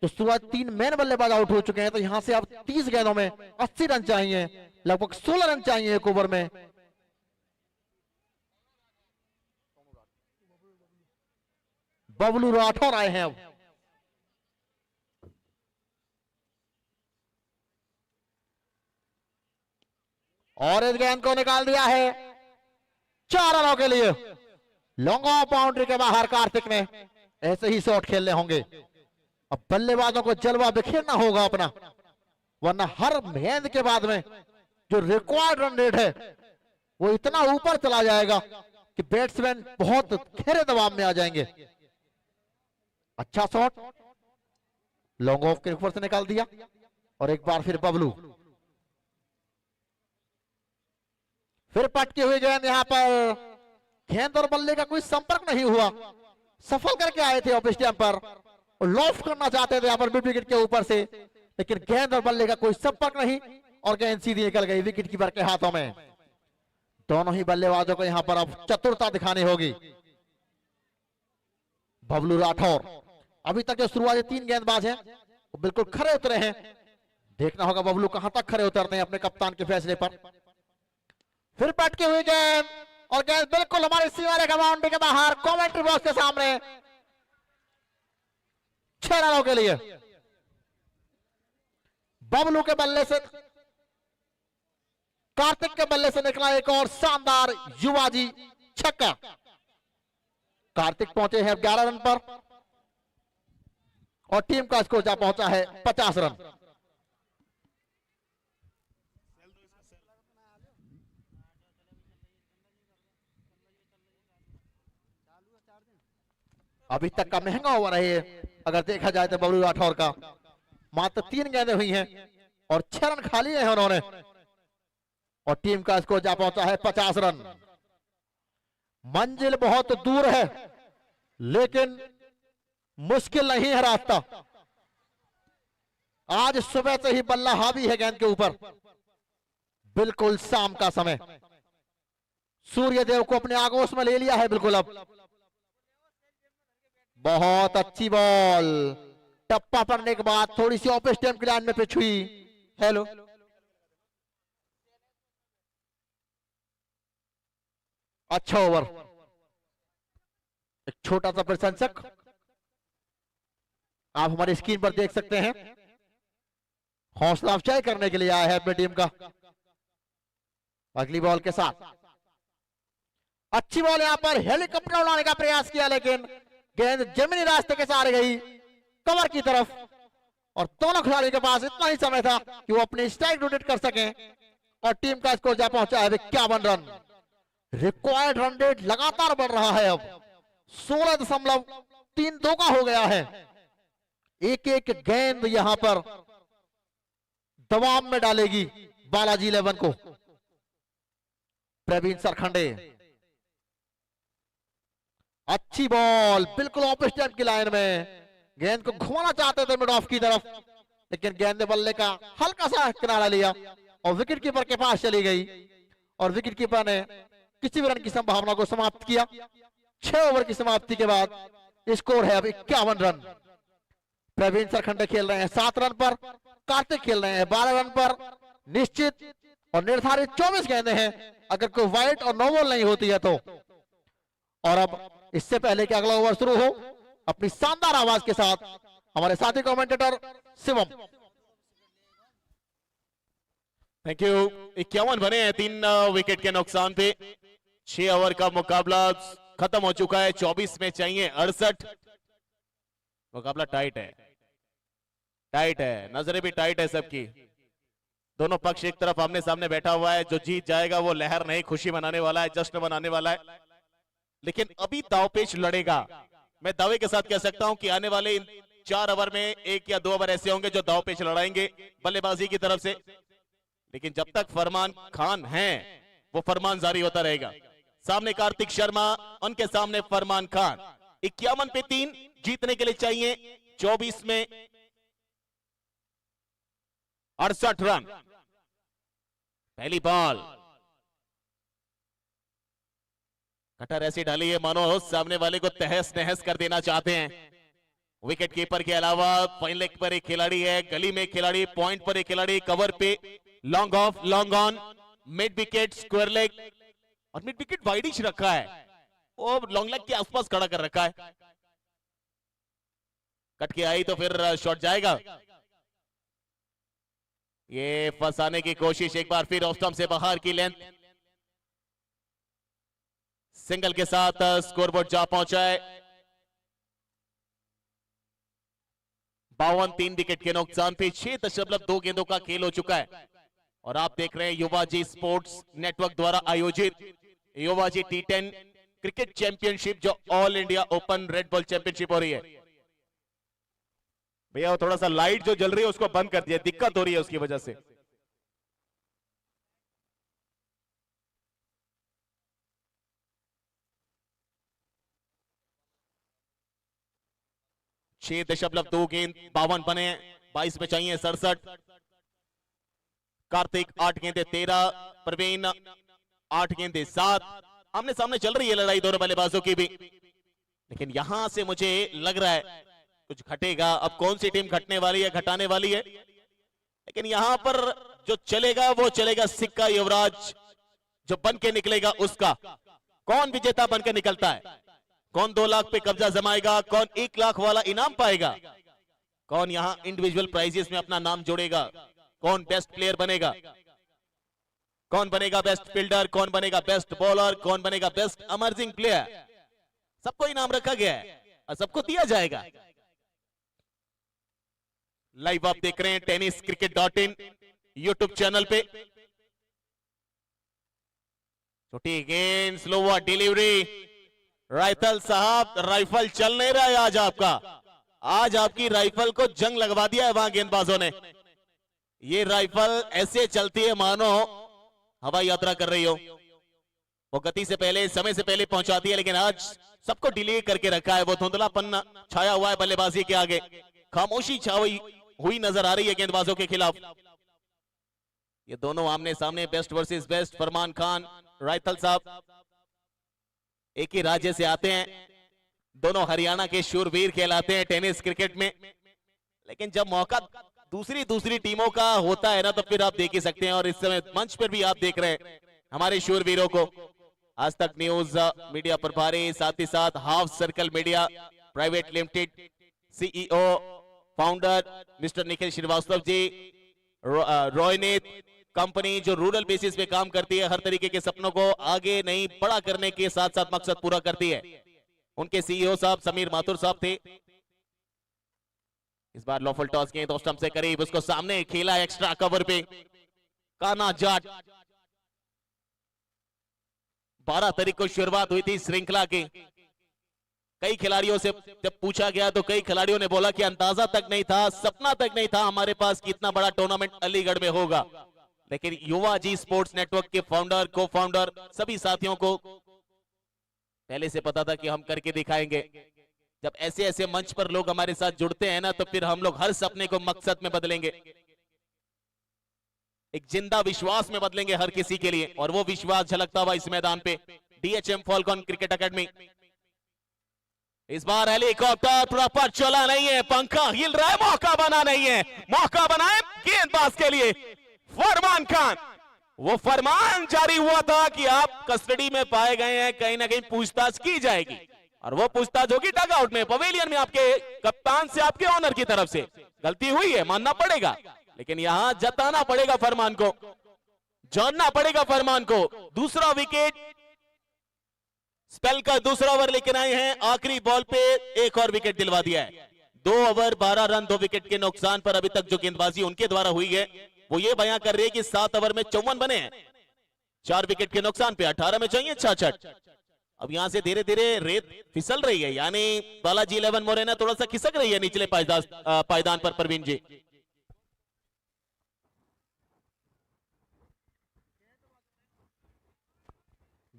तो शुरुआती 3 मेन बल्लेबाज आउट हो चुके हैं, तो यहां से अब 30 गेंदों में 80 रन चाहिए, लगभग 16 रन चाहिए एक ओवर में। बबलू राठौर आए हैं अब। और इस गेंद को निकाल दिया है 4 रनों के लिए। लॉन्ग ऑफ बाउंड्री के बाहर कार्तिक ने ऐसे ही शॉट खेलने होंगे। अब बल्लेबाजों को जलवा बिखेरना होगा अपना, वरना हर गेंद के बाद में जो रिक्वायर्ड रन रेट है वो इतना ऊपर चला जाएगा कि बैट्समैन बहुत गहरे दबाव में आ जाएंगे। अच्छा शॉट, लॉन्ग ऑफ के ऊपर से निकाल दिया और एक बार फिर बबलू, फिर पटके हुए गेंद। यहां पर गेंद और बल्ले का कोई संपर्क नहीं हुआ, सफल करके आए थे ऑफ स्टंप पर और लॉफ्ट करना चाहते थे यहां पर मिड विकेट के ऊपर से, लेकिन गेंद और बल्ले का कोई संपर्क नहीं और गेंद सीधी निकल गई विकेट कीपर के हाथों में। दोनों ही बल्लेबाजों को यहां पर अब चतुरता दिखानी होगी। बबलू राठौर अभी तक जो शुरुआती 3 गेंदबाज हैं वो बिल्कुल खरे उतरे हैं, देखना होगा बबलू कहां तक खरे उतरते हैं अपने कप्तान के फैसले पर। फिर पटके हुए गेंद और गेंद बिल्कुल हमारे सीमा रेखा बाउंड्री के बाहर, कमेंट्री बॉक्स के सामने 6 रनों के लिए। बबलू के बल्ले से, कार्तिक के बल्ले से निकला एक और शानदार युवाजी छक्का। कार्तिक पहुंचे हैं 11 रन पर और टीम का स्कोर जा पहुंचा है 50 रन। अभी तक का महंगा ओवर है अगर देखा जाए तो बबलू राठौर का। मात्र 3 गेंदें हुई हैं और 6 रन खा लिए हैं उन्होंने और टीम का स्कोर जा पहुंचा है 50 रन। मंजिल बहुत दूर है लेकिन मुश्किल नहीं है रास्ता। आज सुबह से ही बल्ला हावी है गेंद के ऊपर, बिल्कुल शाम का समय। सूर्यदेव को अपने आगोश में ले लिया है बिल्कुल। अब बहुत अच्छी बॉल, टप्पा पड़ने के बाद थोड़ी सी ऑफ स्टंप की लाइन में पिच हुई। हेलो, अच्छा ओवर। एक छोटा सा प्रशंसक आप हमारी स्क्रीन पर देख सकते हैं, हौसला अफजाई करने के लिए आया है अपनी टीम का। अगली बॉल के साथ अच्छी बॉल, यहां पर हेलीकॉप्टर उड़ाने का प्रयास किया लेकिन गेंद जमीनी रास्ते के सहारे गई कवर की तरफ और दोनों खिलाड़ियों के पास इतना ही समय था कि वो अपनी स्ट्राइक रोटेट कर सकें और टीम का स्कोर जा पहुंचा है 51 रन। रिक्वायर्ड रन रेट लगातार बढ़ रहा है, अब 16.32 का हो गया है। एक एक गेंद यहां पर दबाव में डालेगी बालाजी 11 को। प्रवीण सरखंडे, अच्छी बॉल, बिल्कुल ऑफ स्टंप की लाइन में। गेंद को घुमाना चाहते थे मिड ऑफ की तरफ लेकिन गेंद ने बल्ले का हल्का सा किनारा लिया और विकेट कीपर के पास चली गई और विकेट कीपर ने किसी भी रन की संभावना को समाप्त किया। 6 ओवर की समाप्ति के बाद स्कोर है अब 51 रन। प्रवीण सरखंडे खेल रहे हैं 7 रन पर, कार्तिक खेल रहे हैं 12 रन पर। निश्चित और निर्धारित 24 गेंदें हैं अगर कोई वाइड और नो बॉल नहीं होती है तो। और अब इससे पहले कि अगला ओवर शुरू हो, अपनी शानदार आवाज के साथ हमारे साथी कमेंटेटर शिवम। Thank you. 51 बने हैं 3 विकेट के नुकसान पे। 6 ओवर का मुकाबला खत्म हो चुका है, 24 में चाहिए 68। मुकाबला टाइट है। टाइट है, नजरें भी टाइट है सबकी। दोनों पक्ष एक तरफ आमने सामने बैठा हुआ है। जो जीत जाएगा वो लहर नहीं, खुशी मनाने वाला है, जश्न मनाने वाला है। लेकिन अभी दांवपेच लड़ेगा। मैं दावे के साथ कह सकता हूं कि आने वाले इन 4 ओवर में 1 या 2 ओवर ऐसे होंगे जो दांवपेच लड़ाएंगे बल्लेबाजी की तरफ से। लेकिन जब तक फरमान खान हैं वो फरमान जारी होता रहेगा। सामने कार्तिक शर्मा, उनके सामने फरमान खान। 51 पे 3 जीतने के लिए चाहिए 24 में 68 रन। पहली बॉल कटर ऐसी डाली है मानो सामने वाले को तहस नहस कर देना चाहते हैं। विकेट कीपर के अलावा फाइन लेग पर एक खिलाड़ी है, गली में एक खिलाड़ी, पॉइंट पर एक खिलाड़ी, कवर पे long off, long on, mid wicket, square leg और मिड विकेट वाइडिश रखा है और लॉन्ग लेग के आसपास खड़ा कर रखा है। कट के आई तो फिर शॉट जाएगा। ये फंसाने की कोशिश एक बार फिर ऑफ स्टंप से बाहर की लेंथ। सिंगल के साथ स्कोरबोर्ड जा पहुंचा है। 52 3 विकेट के नुकसान पे 6.2 गेंदों का खेल हो चुका है। और आप देख रहे हैं युवाजी स्पोर्ट्स नेटवर्क द्वारा आयोजित युवाजी T10 क्रिकेट चैंपियनशिप जो all India open red ball championship हो रही है। भैया थोड़ा सा लाइट जो जल रही है उसको बंद कर दिया, दिक्कत हो रही है उसकी वजह से। छह 6.2 गेंद 52 बने, 22 में चाहिए 67। कार्तिक 8 गेंदे 13, प्रवीण 8 गेंदे 7। आमने सामने चल रही है लड़ाई दोनों बल्लेबाजों की भी। लेकिन यहां से मुझे लग रहा है कुछ घटेगा। अब कौन सी टीम घटने वाली है, घटाने वाली है, लेकिन यहां पर जो चलेगा वो चलेगा सिक्का युवराज जो बन के निकलेगा उसका। कौन विजेता बनकर निकलता है, कौन 2 लाख पे कब्जा जमाएगा, कौन 1 लाख वाला इनाम पाएगा, कौन यहां इंडिविजुअल प्राइजेस में अपना नाम जोड़ेगा, कौन बेस्ट प्लेयर बनेगा, कौन बनेगा बेस्ट फील्डर, कौन बनेगा बेस्ट बॉलर, कौन बनेगा बेस्ट अमर्जिंग प्लेयर। सबको इनाम रखा गया है और सबको दिया जाएगा। लाइव आप देख रहे हैं tenniscricket.in यूट्यूब चैनल पे। छोटी गेंद, स्लो डिलीवरी। राइफल साहब राइफल चल नहीं रहा है आज आपका। आज आपकी राइफल को जंग लगवा दिया है वहां गेंदबाजों ने। ये राइफल ऐसे चलती है मानो हवाई यात्रा कर रही हो। वो गति से पहले, समय से पहले पहुंचाती है, लेकिन आज सबको डिले करके रखा है। वो धुंधलापन छाया हुआ है बल्लेबाजी के आगे, खामोशी छाई हुई नजर आ रही है गेंदबाजों के खिलाफ। ये दोनों आमने सामने, बेस्ट वर्सेस बेस्ट। फरमान खान, राइफल साहब एक ही राज्य से आते हैं, दोनों हरियाणा के शूरवीर कहलाते हैं टेनिस क्रिकेट में। लेकिन जब मौका दूसरी टीमों का होता है ना, तो फिर आप देख ही सकते हैं। और इस समय मंच पर भी आप देख रहे हैं हमारे शूरवीरों को। आज तक न्यूज मीडिया प्रभारी, साथ ही साथ half circle media private limited CEO founder mister Nikhil Shrivastava ji, Roynet company जो रूरल बेसिस पे काम करती है, हर तरीके के सपनों को आगे नहीं बड़ा करने के साथ साथ मकसद पूरा करती है। उनके सीईओ साहब समीर माथुर साहब थे। इस बार लॉफल टॉस गेंद ऑफ स्टंप से करीब, उसको सामने खेला एक्स्ट्रा कवर पे। काना जाट 12 तारीख को शुरुआत हुई थी श्रृंखला की। कई खिलाड़ियों से जब पूछा गया तो कई खिलाड़ियों ने बोला कि अंदाजा तक नहीं था, सपना तक नहीं था हमारे पास कि इतना बड़ा टूर्नामेंट अलीगढ़ में होगा। लेकिन युवा जी स्पोर्ट्स नेटवर्क के फाउंडर, को फाउंडर सभी साथियों को पहले से पता था कि हम करके दिखाएंगे। जब ऐसे ऐसे मंच पर लोग हमारे साथ जुड़ते हैं ना, तो फिर हम लोग हर सपने को मकसद में बदलेंगे, एक जिंदा विश्वास में बदलेंगे हर किसी के लिए। और वो विश्वास झलकता हुआ इस मैदान पे डीएचएम फॉल्कॉन क्रिकेट एकेडमी। इस बार हेलीकॉप्टर प्रॉपर चला नहीं है, पंखा हिल रहा है, मौका बना नहीं है। मौका बनाए गेंदबाज के लिए फरमान खान। वो फरमान जारी हुआ था कि आप कस्टडी में पाए गए हैं, कहीं ना कहीं पूछताछ की जाएगी। और वो पूछताछ होगी डग आउट में, पवेलियन में, आपके कप्तान से, आपके ऑनर की तरफ से। गलती हुई है, मानना पड़ेगा, लेकिन यहां जताना पड़ेगा फरमान को, जानना पड़ेगा फरमान को। दूसरा विकेट, स्पेल का दूसरा ओवर लेकर आए हैं। आखिरी बॉल पे एक और विकेट दिलवा दिया है। 2 ओवर 12 रन 2 विकेट के नुकसान पर अभी तक जो गेंदबाजी उनके द्वारा हुई है वो ये बयां कर रही है कि 7 ओवर में 54 बने हैं, 4 विकेट के नुकसान पे 18 में चाहिए 66। अब यहां से धीरे धीरे रेत फिसल रही है, यानी बालाजी 11 मोरेना थोड़ा सा खिसक रही है निचले पायदान पर प्रवीण जी।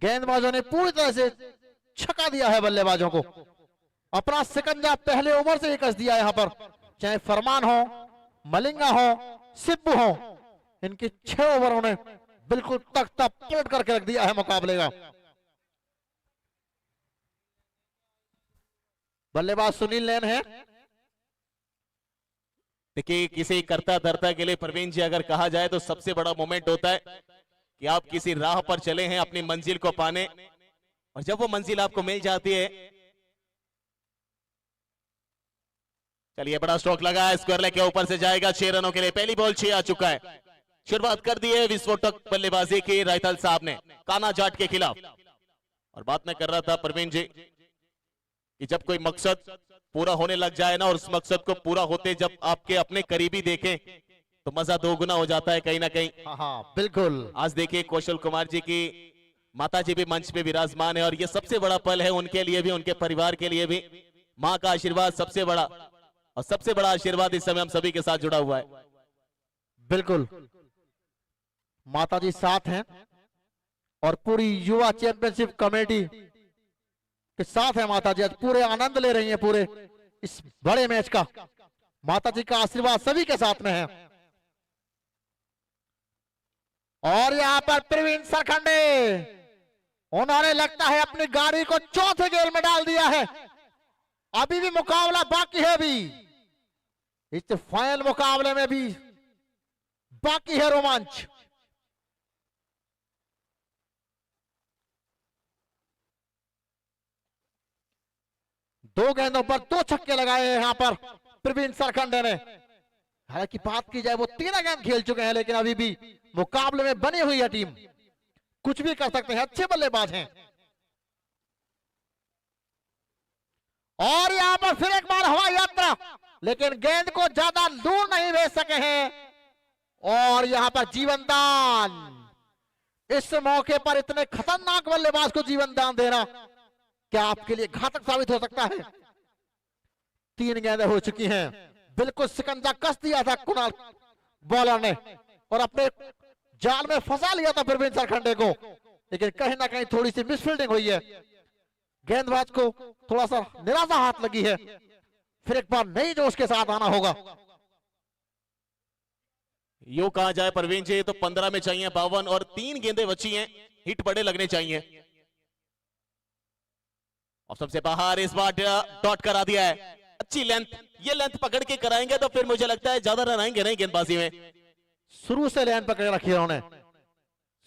गेंदबाजों ने पूरी तरह से छका दिया है बल्लेबाजों को, अपना सिकंजा पहले ओवर से ही कस दिया यहां पर, चाहे फरमान हो, मलिंगा हो, सिब्बू हो, इनके 6 ओवरों ने बिल्कुल तख्ता पलट करके रख दिया है मुकाबले का। बल्लेबाज सुनील लैन है। देखिए किसी करता धरता के लिए प्रवीण जी अगर कहा जाए तो सबसे बड़ा मोमेंट होता है कि आप किसी राह पर चले हैं अपनी मंजिल को पाने, और जब वो मंजिल आपको मिल जाती है। चलिए बड़ा स्ट्रोक लगा है, स्क्वायर लेग के ऊपर से जाएगा 6 रनों के लिए, पहली बॉल 6 आ चुका है। शुरुआत कर दी है विस्फोटक बल्लेबाजी की रायतल साहब ने काना जाट के खिलाफ। और बात मैं कर रहा था प्रवीण जी कि जब कोई मकसद पूरा होने लग जाए ना, और उस मकसद को पूरा होते जब आपके अपने करीबी देखें तो मजा दोगुना हो जाता है कहीं ना कहीं। हाँ बिल्कुल। आज देखिए कौशल कुमार जी की माता जी भी मंच पे विराजमान है, और ये सबसे बड़ा पल है उनके लिए भी, उनके परिवार के लिए भी। माँ का आशीर्वाद सबसे बड़ा, और सबसे बड़ा आशीर्वाद इस समय हम सभी के साथ जुड़ा हुआ है। बिल्कुल माता जी साथ हैं, और पूरी युवा चैंपियनशिप कमेटी के साथ है माता जी, आज पूरे आनंद ले रही हैं पूरे इस बड़े मैच का। माता जी का आशीर्वाद सभी के साथ में है। और यहां पर प्रवीण सरखंडे, उन्होंने लगता है अपनी गाड़ी को चौथे गेयर में डाल दिया है। अभी भी मुकाबला बाकी है, अभी इस फाइनल मुकाबले में भी बाकी है रोमांच। दो गेंदों पर 2 छक्के लगाए हैं यहां पर प्रवीण सरखंडे ने। हालांकि बात की जाए वो 13 गेंद खेल चुके हैं, लेकिन अभी भी मुकाबले में बनी हुई है टीम, कुछ भी कर सकते हैं, अच्छे बल्लेबाज हैं। और यहां पर फिर एक बार हवाई यात्रा, लेकिन गेंद को ज्यादा दूर नहीं भेज सके हैं। और यहां पर जीवन दान, इस मौके पर इतने खतरनाक बल्लेबाज को जीवन दान देना क्या आपके लिए घातक साबित हो सकता है। 3 गेंदें हो चुकी हैं, बिल्कुल सिकंजा कस दिया था कुणाल बॉलर ने, और अपने जाल में फंसा लिया था प्रवीण सरखंडे को, लेकिन कहीं ना कहीं थोड़ी सी मिसफील्डिंग हुई है। गेंदबाज को थोड़ा सा निराशा हाथ लगी है, फिर एक बार नई जोश के साथ आना होगा। यूं कहा जाए प्रवीण जी तो 15 में चाहिए 52, और 3 गेंदें बची हैं, हिट बड़े लगने चाहिए। और सबसे बाहर इस बार डॉट करा दिया है, अच्छी लेंथ, ये लेंथ पकड़ के कराएंगे तो फिर मुझे लगता है ज्यादा रन आएंगे नहीं गेंदबाजी में। शुरू से लेन पकड़ रखी है उन्होंने,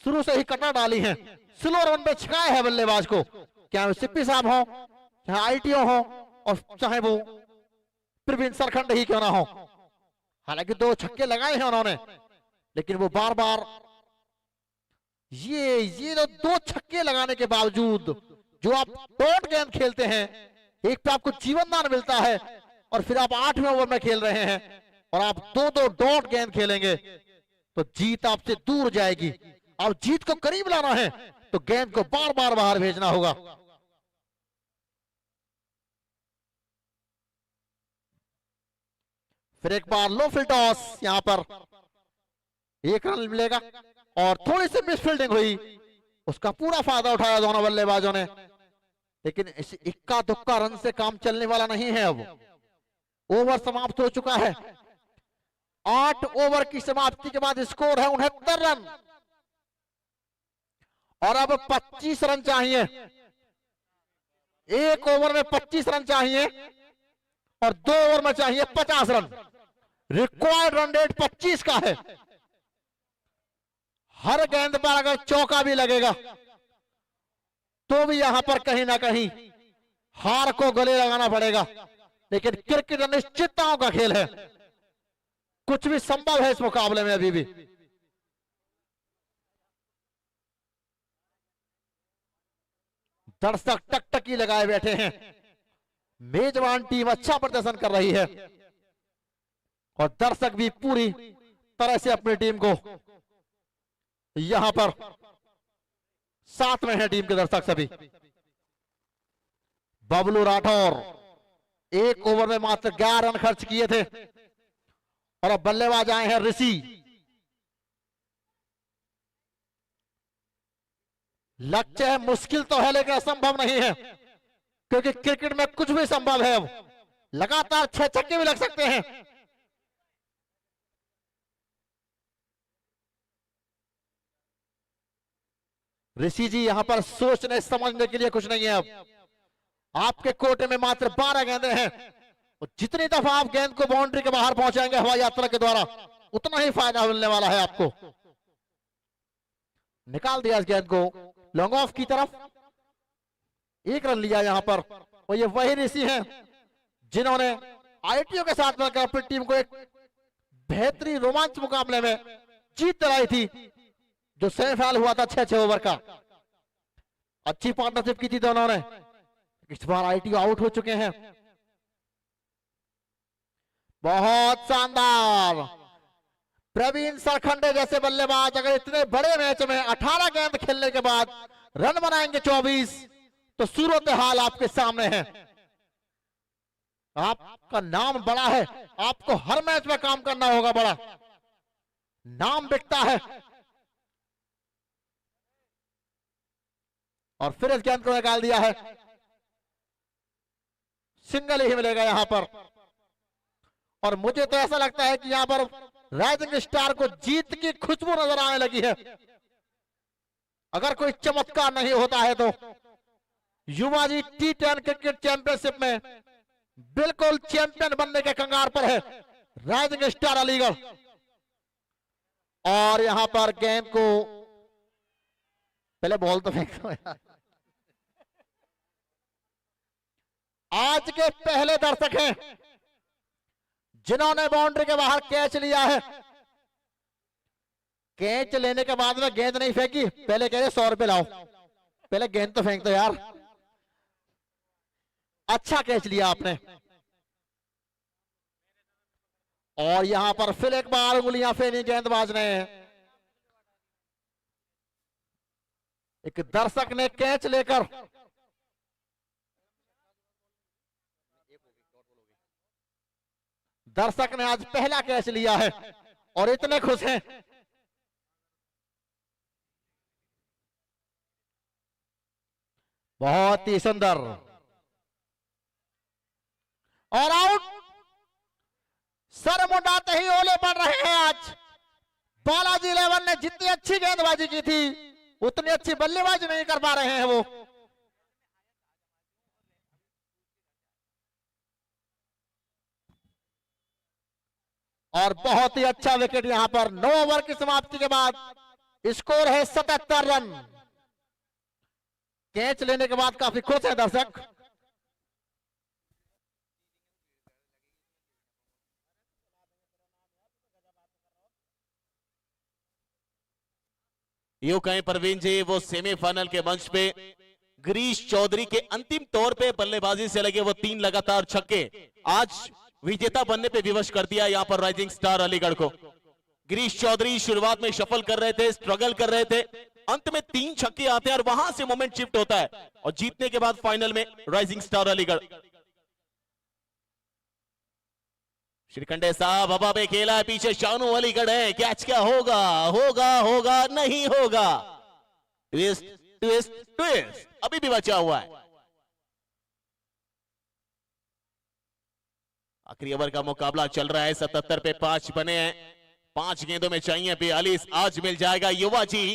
शुरू से ही कटा डाली है, स्लो रन पे छिकाए है बल्लेबाज को, चाहे सिप्पी साहब हो, चाहे आईटीओ हो, और चाहे वो प्रवीण सरखंडे ही क्यों ना हो। हालांकि 2 छक्के लगाए हैं उन्होंने, लेकिन वो बार बार ये 2 छक्के लगाने के बावजूद जो आप डॉट गेंद खेलते हैं, एक पे आपको जीवन दान मिलता है, और फिर आप 8वें ओवर में खेल रहे हैं और आप 2 डॉट गेंद खेलेंगे तो जीत आपसे दूर जाएगी। अब जीत को करीब लाना है तो गेंद को बार बार बाहर भेजना होगा। फिर एक बार लो फील्ड टॉस, यहां पर 1 रन मिलेगा, और थोड़ी सी मिसफील्डिंग हुई, उसका पूरा फायदा उठाया दोनों बल्लेबाजों ने, लेकिन इस इक्का दुक्का रन से काम चलने वाला नहीं है। अब ओवर समाप्त हो चुका है, 8 ओवर की समाप्ति के बाद स्कोर है 69 रन, और अब 25 रन चाहिए। 1 ओवर में 25 रन चाहिए, और 2 ओवर में चाहिए 50 रन। रिक्वायर्ड रन रेट 25 का है। हर गेंद पर अगर चौका भी लगेगा तो भी यहां पर कहीं ना कहीं हार को गले लगाना पड़ेगा, लेकिन क्रिकेट अनिश्चितताओं का खेल है, कुछ भी संभव है इस मुकाबले में अभी भी। दर्शक टकटकी लगाए बैठे हैं, मेजबान टीम अच्छा प्रदर्शन कर रही है और दर्शक भी पूरी तरह से अपनी टीम को यहां पर साथ में है। टीम के दर्शक सभी। बबलू राठौर एक ओवर में मात्र 11 रन खर्च किए थे और अब बल्लेबाज आए हैं ऋषि। लक्ष्य है मुश्किल तो है लेकिन असंभव नहीं है, क्योंकि क्रिकेट में कुछ भी संभव है। अब लगातार 6 छक्के भी लग सकते हैं। ऋषि जी यहां पर सोचने समझने के लिए कुछ नहीं है। अब आपके कोटे में मात्र 12 गेंदें हैं और जितनी दफा आप गेंद को बाउंड्री के बाहर पहुंचाएंगे हवाई यात्रा के द्वारा, उतना ही फायदा मिलने वाला है आपको। निकाल दिया इस गेंद को लॉन्ग ऑफ की तरफ। 1 रन लिया यहां पर और ये वही ऋषि हैं जिन्होंने आईटीओ के साथ मिलकर अपनी टीम को एक बेहतरीन रोमांच मुकाबले में जीत दिलाई थी, जो सेमीफाइनल हुआ था 6-6 ओवर का। अच्छी पार्टनरशिप की थी दोनों ने। इस बार आईटीओ आउट हो चुके हैं। बहुत शानदार। प्रवीण सरखंडे जैसे बल्लेबाज अगर इतने बड़े मैच में 18 गेंद खेलने के बाद रन बनाएंगे 24, तो सूरत हाल आपके सामने है। आपका नाम बड़ा है, आपको हर मैच में काम करना होगा। बड़ा नाम बिकता है। और फिर इस गेंद को निकाल दिया है। सिंगल ही मिलेगा यहां पर। और मुझे तो ऐसा लगता है कि यहां पर राइजिंग स्टार को जीत की खुशबू नजर आने लगी है। अगर कोई चमत्कार नहीं होता है तो युवा जी T10 क्रिकेट चैंपियनशिप में बिल्कुल चैंपियन बनने के कंगार पर है राइजिंग स्टार अलीगढ़। और यहां पर गेंद को पहले बॉल तो फेंक दो यार। आज के पहले दर्शक हैं जिन्होंने बाउंड्री के बाहर कैच लिया है। कैच लेने के बाद में गेंद नहीं फेंकी, पहले कह रहे 100 रुपए लाओ, पहले गेंद तो फेंक दो यार। अच्छा कैच लिया आपने। और यहां पर फिर एक बार उंगलियां फेंकी गेंदबाज ने। एक दर्शक ने कैच लेकर दर्शक ने आज पहला कैच लिया है और इतने खुश हैं। बहुत ही सुंदर। और आउट। सर मुंडाते ही ओले पड़ रहे हैं आज। बालाजी 11 ने जितनी अच्छी गेंदबाजी की थी उतनी अच्छी बल्लेबाजी नहीं कर पा रहे हैं वो। और बहुत ही अच्छा विकेट यहां पर। 9 ओवर की समाप्ति के बाद स्कोर है 77 रन। कैच लेने के बाद काफी खुश है दर्शक। यूं कहें परवीन जी, वो सेमीफाइनल के मंच पे गिरीश चौधरी के अंतिम तौर पे बल्लेबाजी से लगे वो 3 लगातार छक्के आज विजेता बनने पे विवश कर दिया यहां पर राइजिंग स्टार अलीगढ़ को। गिरीश चौधरी शुरुआत में शफल कर रहे थे, स्ट्रगल कर रहे थे, अंत में 3 छक्के आते हैं और वहां से मोमेंट शिफ्ट होता है और जीतने के बाद फाइनल में राइजिंग स्टार अलीगढ़। श्रीखंडे साहब हवा में खेला है, पीछे शानू अलीगढ़ है। कैच क्या होगा? होगा होगा नहीं होगा। ट्विस्ट ट्विस्ट ट्विस्ट अभी भी बचा हुआ है। आखिरी ओवर का मुकाबला चल रहा है। 77 पे 5 बने हैं। 5 गेंदों में चाहिए 42। आज मिल जाएगा युवा जी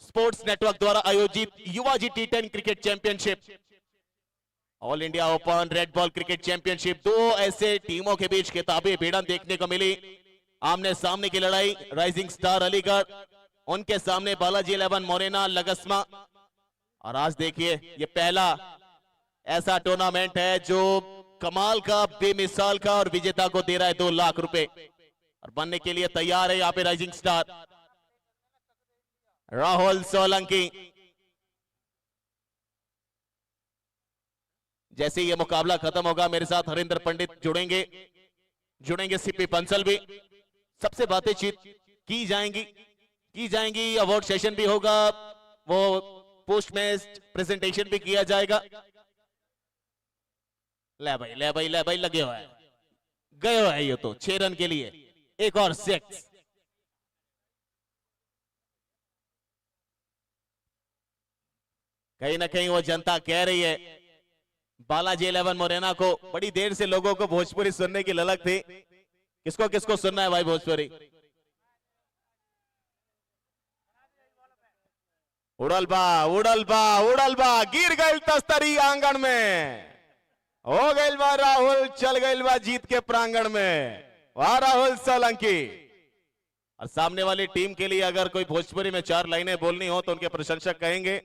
स्पोर्ट्स नेटवर्क द्वारा आयोजित युवा जी T10 cricket championship, all India open, red ball cricket championship. 2 ऐसे टीमों के बीच किताबी भिड़न देखने को मिली। आमने सामने की लड़ाई राइजिंग स्टार अलीगढ़, उनके सामने बालाजी 11 मोरेना लगस्मा। और आज देखिए ये पहला ऐसा टूर्नामेंट है जो कमाल का, बेमिसाल का और विजेता को दे रहा है 2 लाख रुपए और बनने के लिए तैयार है यहां पे राइजिंग स्टार। राहुल सोलंकी जैसे ये मुकाबला खत्म होगा मेरे साथ हरिंदर पंडित जुड़ेंगे सीपी पंसल भी, सबसे बातचीत की जाएंगी, अवार्ड सेशन भी होगा, वो पोस्ट मैच प्रेजेंटेशन भी किया जाएगा। ले भाई लगे हुआ है, गए हुआ है ये तो 6 रन के लिए, एक और 6। कहीं ना कहीं वो जनता कह रही है बालाजी 11 मोरेना को, बड़ी देर से लोगों को भोजपुरी सुनने की ललक थी। किसको किसको सुनना है भाई भोजपुरी? उड़ल बा गिर गई तस्तरी आंगन में, हो गई बा राहुल, चल गई बा जीत के प्रांगण में। वाह राहुल सोलंकी। और सामने वाली टीम के लिए अगर कोई भोजपुरी में 4 लाइनें बोलनी हो तो उनके प्रशंसक कहेंगे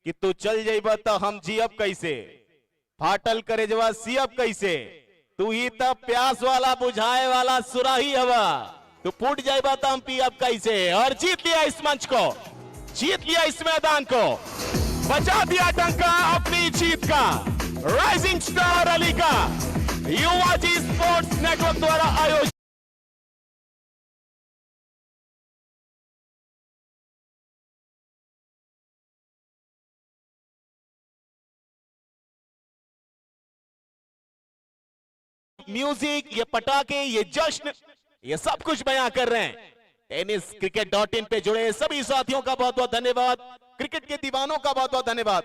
कि तू चल जाइबा तो हम जियब कैसे, फाटल करेजवा सियब कैसे, तू ही तब प्यास वाला बुझाए वाला सुराही हवा, तू फूट जाइबा तो हम पियब कैसे। और जीत लिया इस मंच को, जीत लिया इस मैदान को, बचा दिया डंका अपनी जीत का। राइजिंग स्टार अली का युवा जी स्पोर्ट्स नेटवर्क द्वारा आयोजित म्यूजिक, ये पटाखे, ये जश्न, ये सब कुछ बयां कर रहे हैं। टेनिस cricket.in पे जुड़े सभी साथियों का बहुत बहुत धन्यवाद, क्रिकेट के दीवानों का बहुत बहुत धन्यवाद।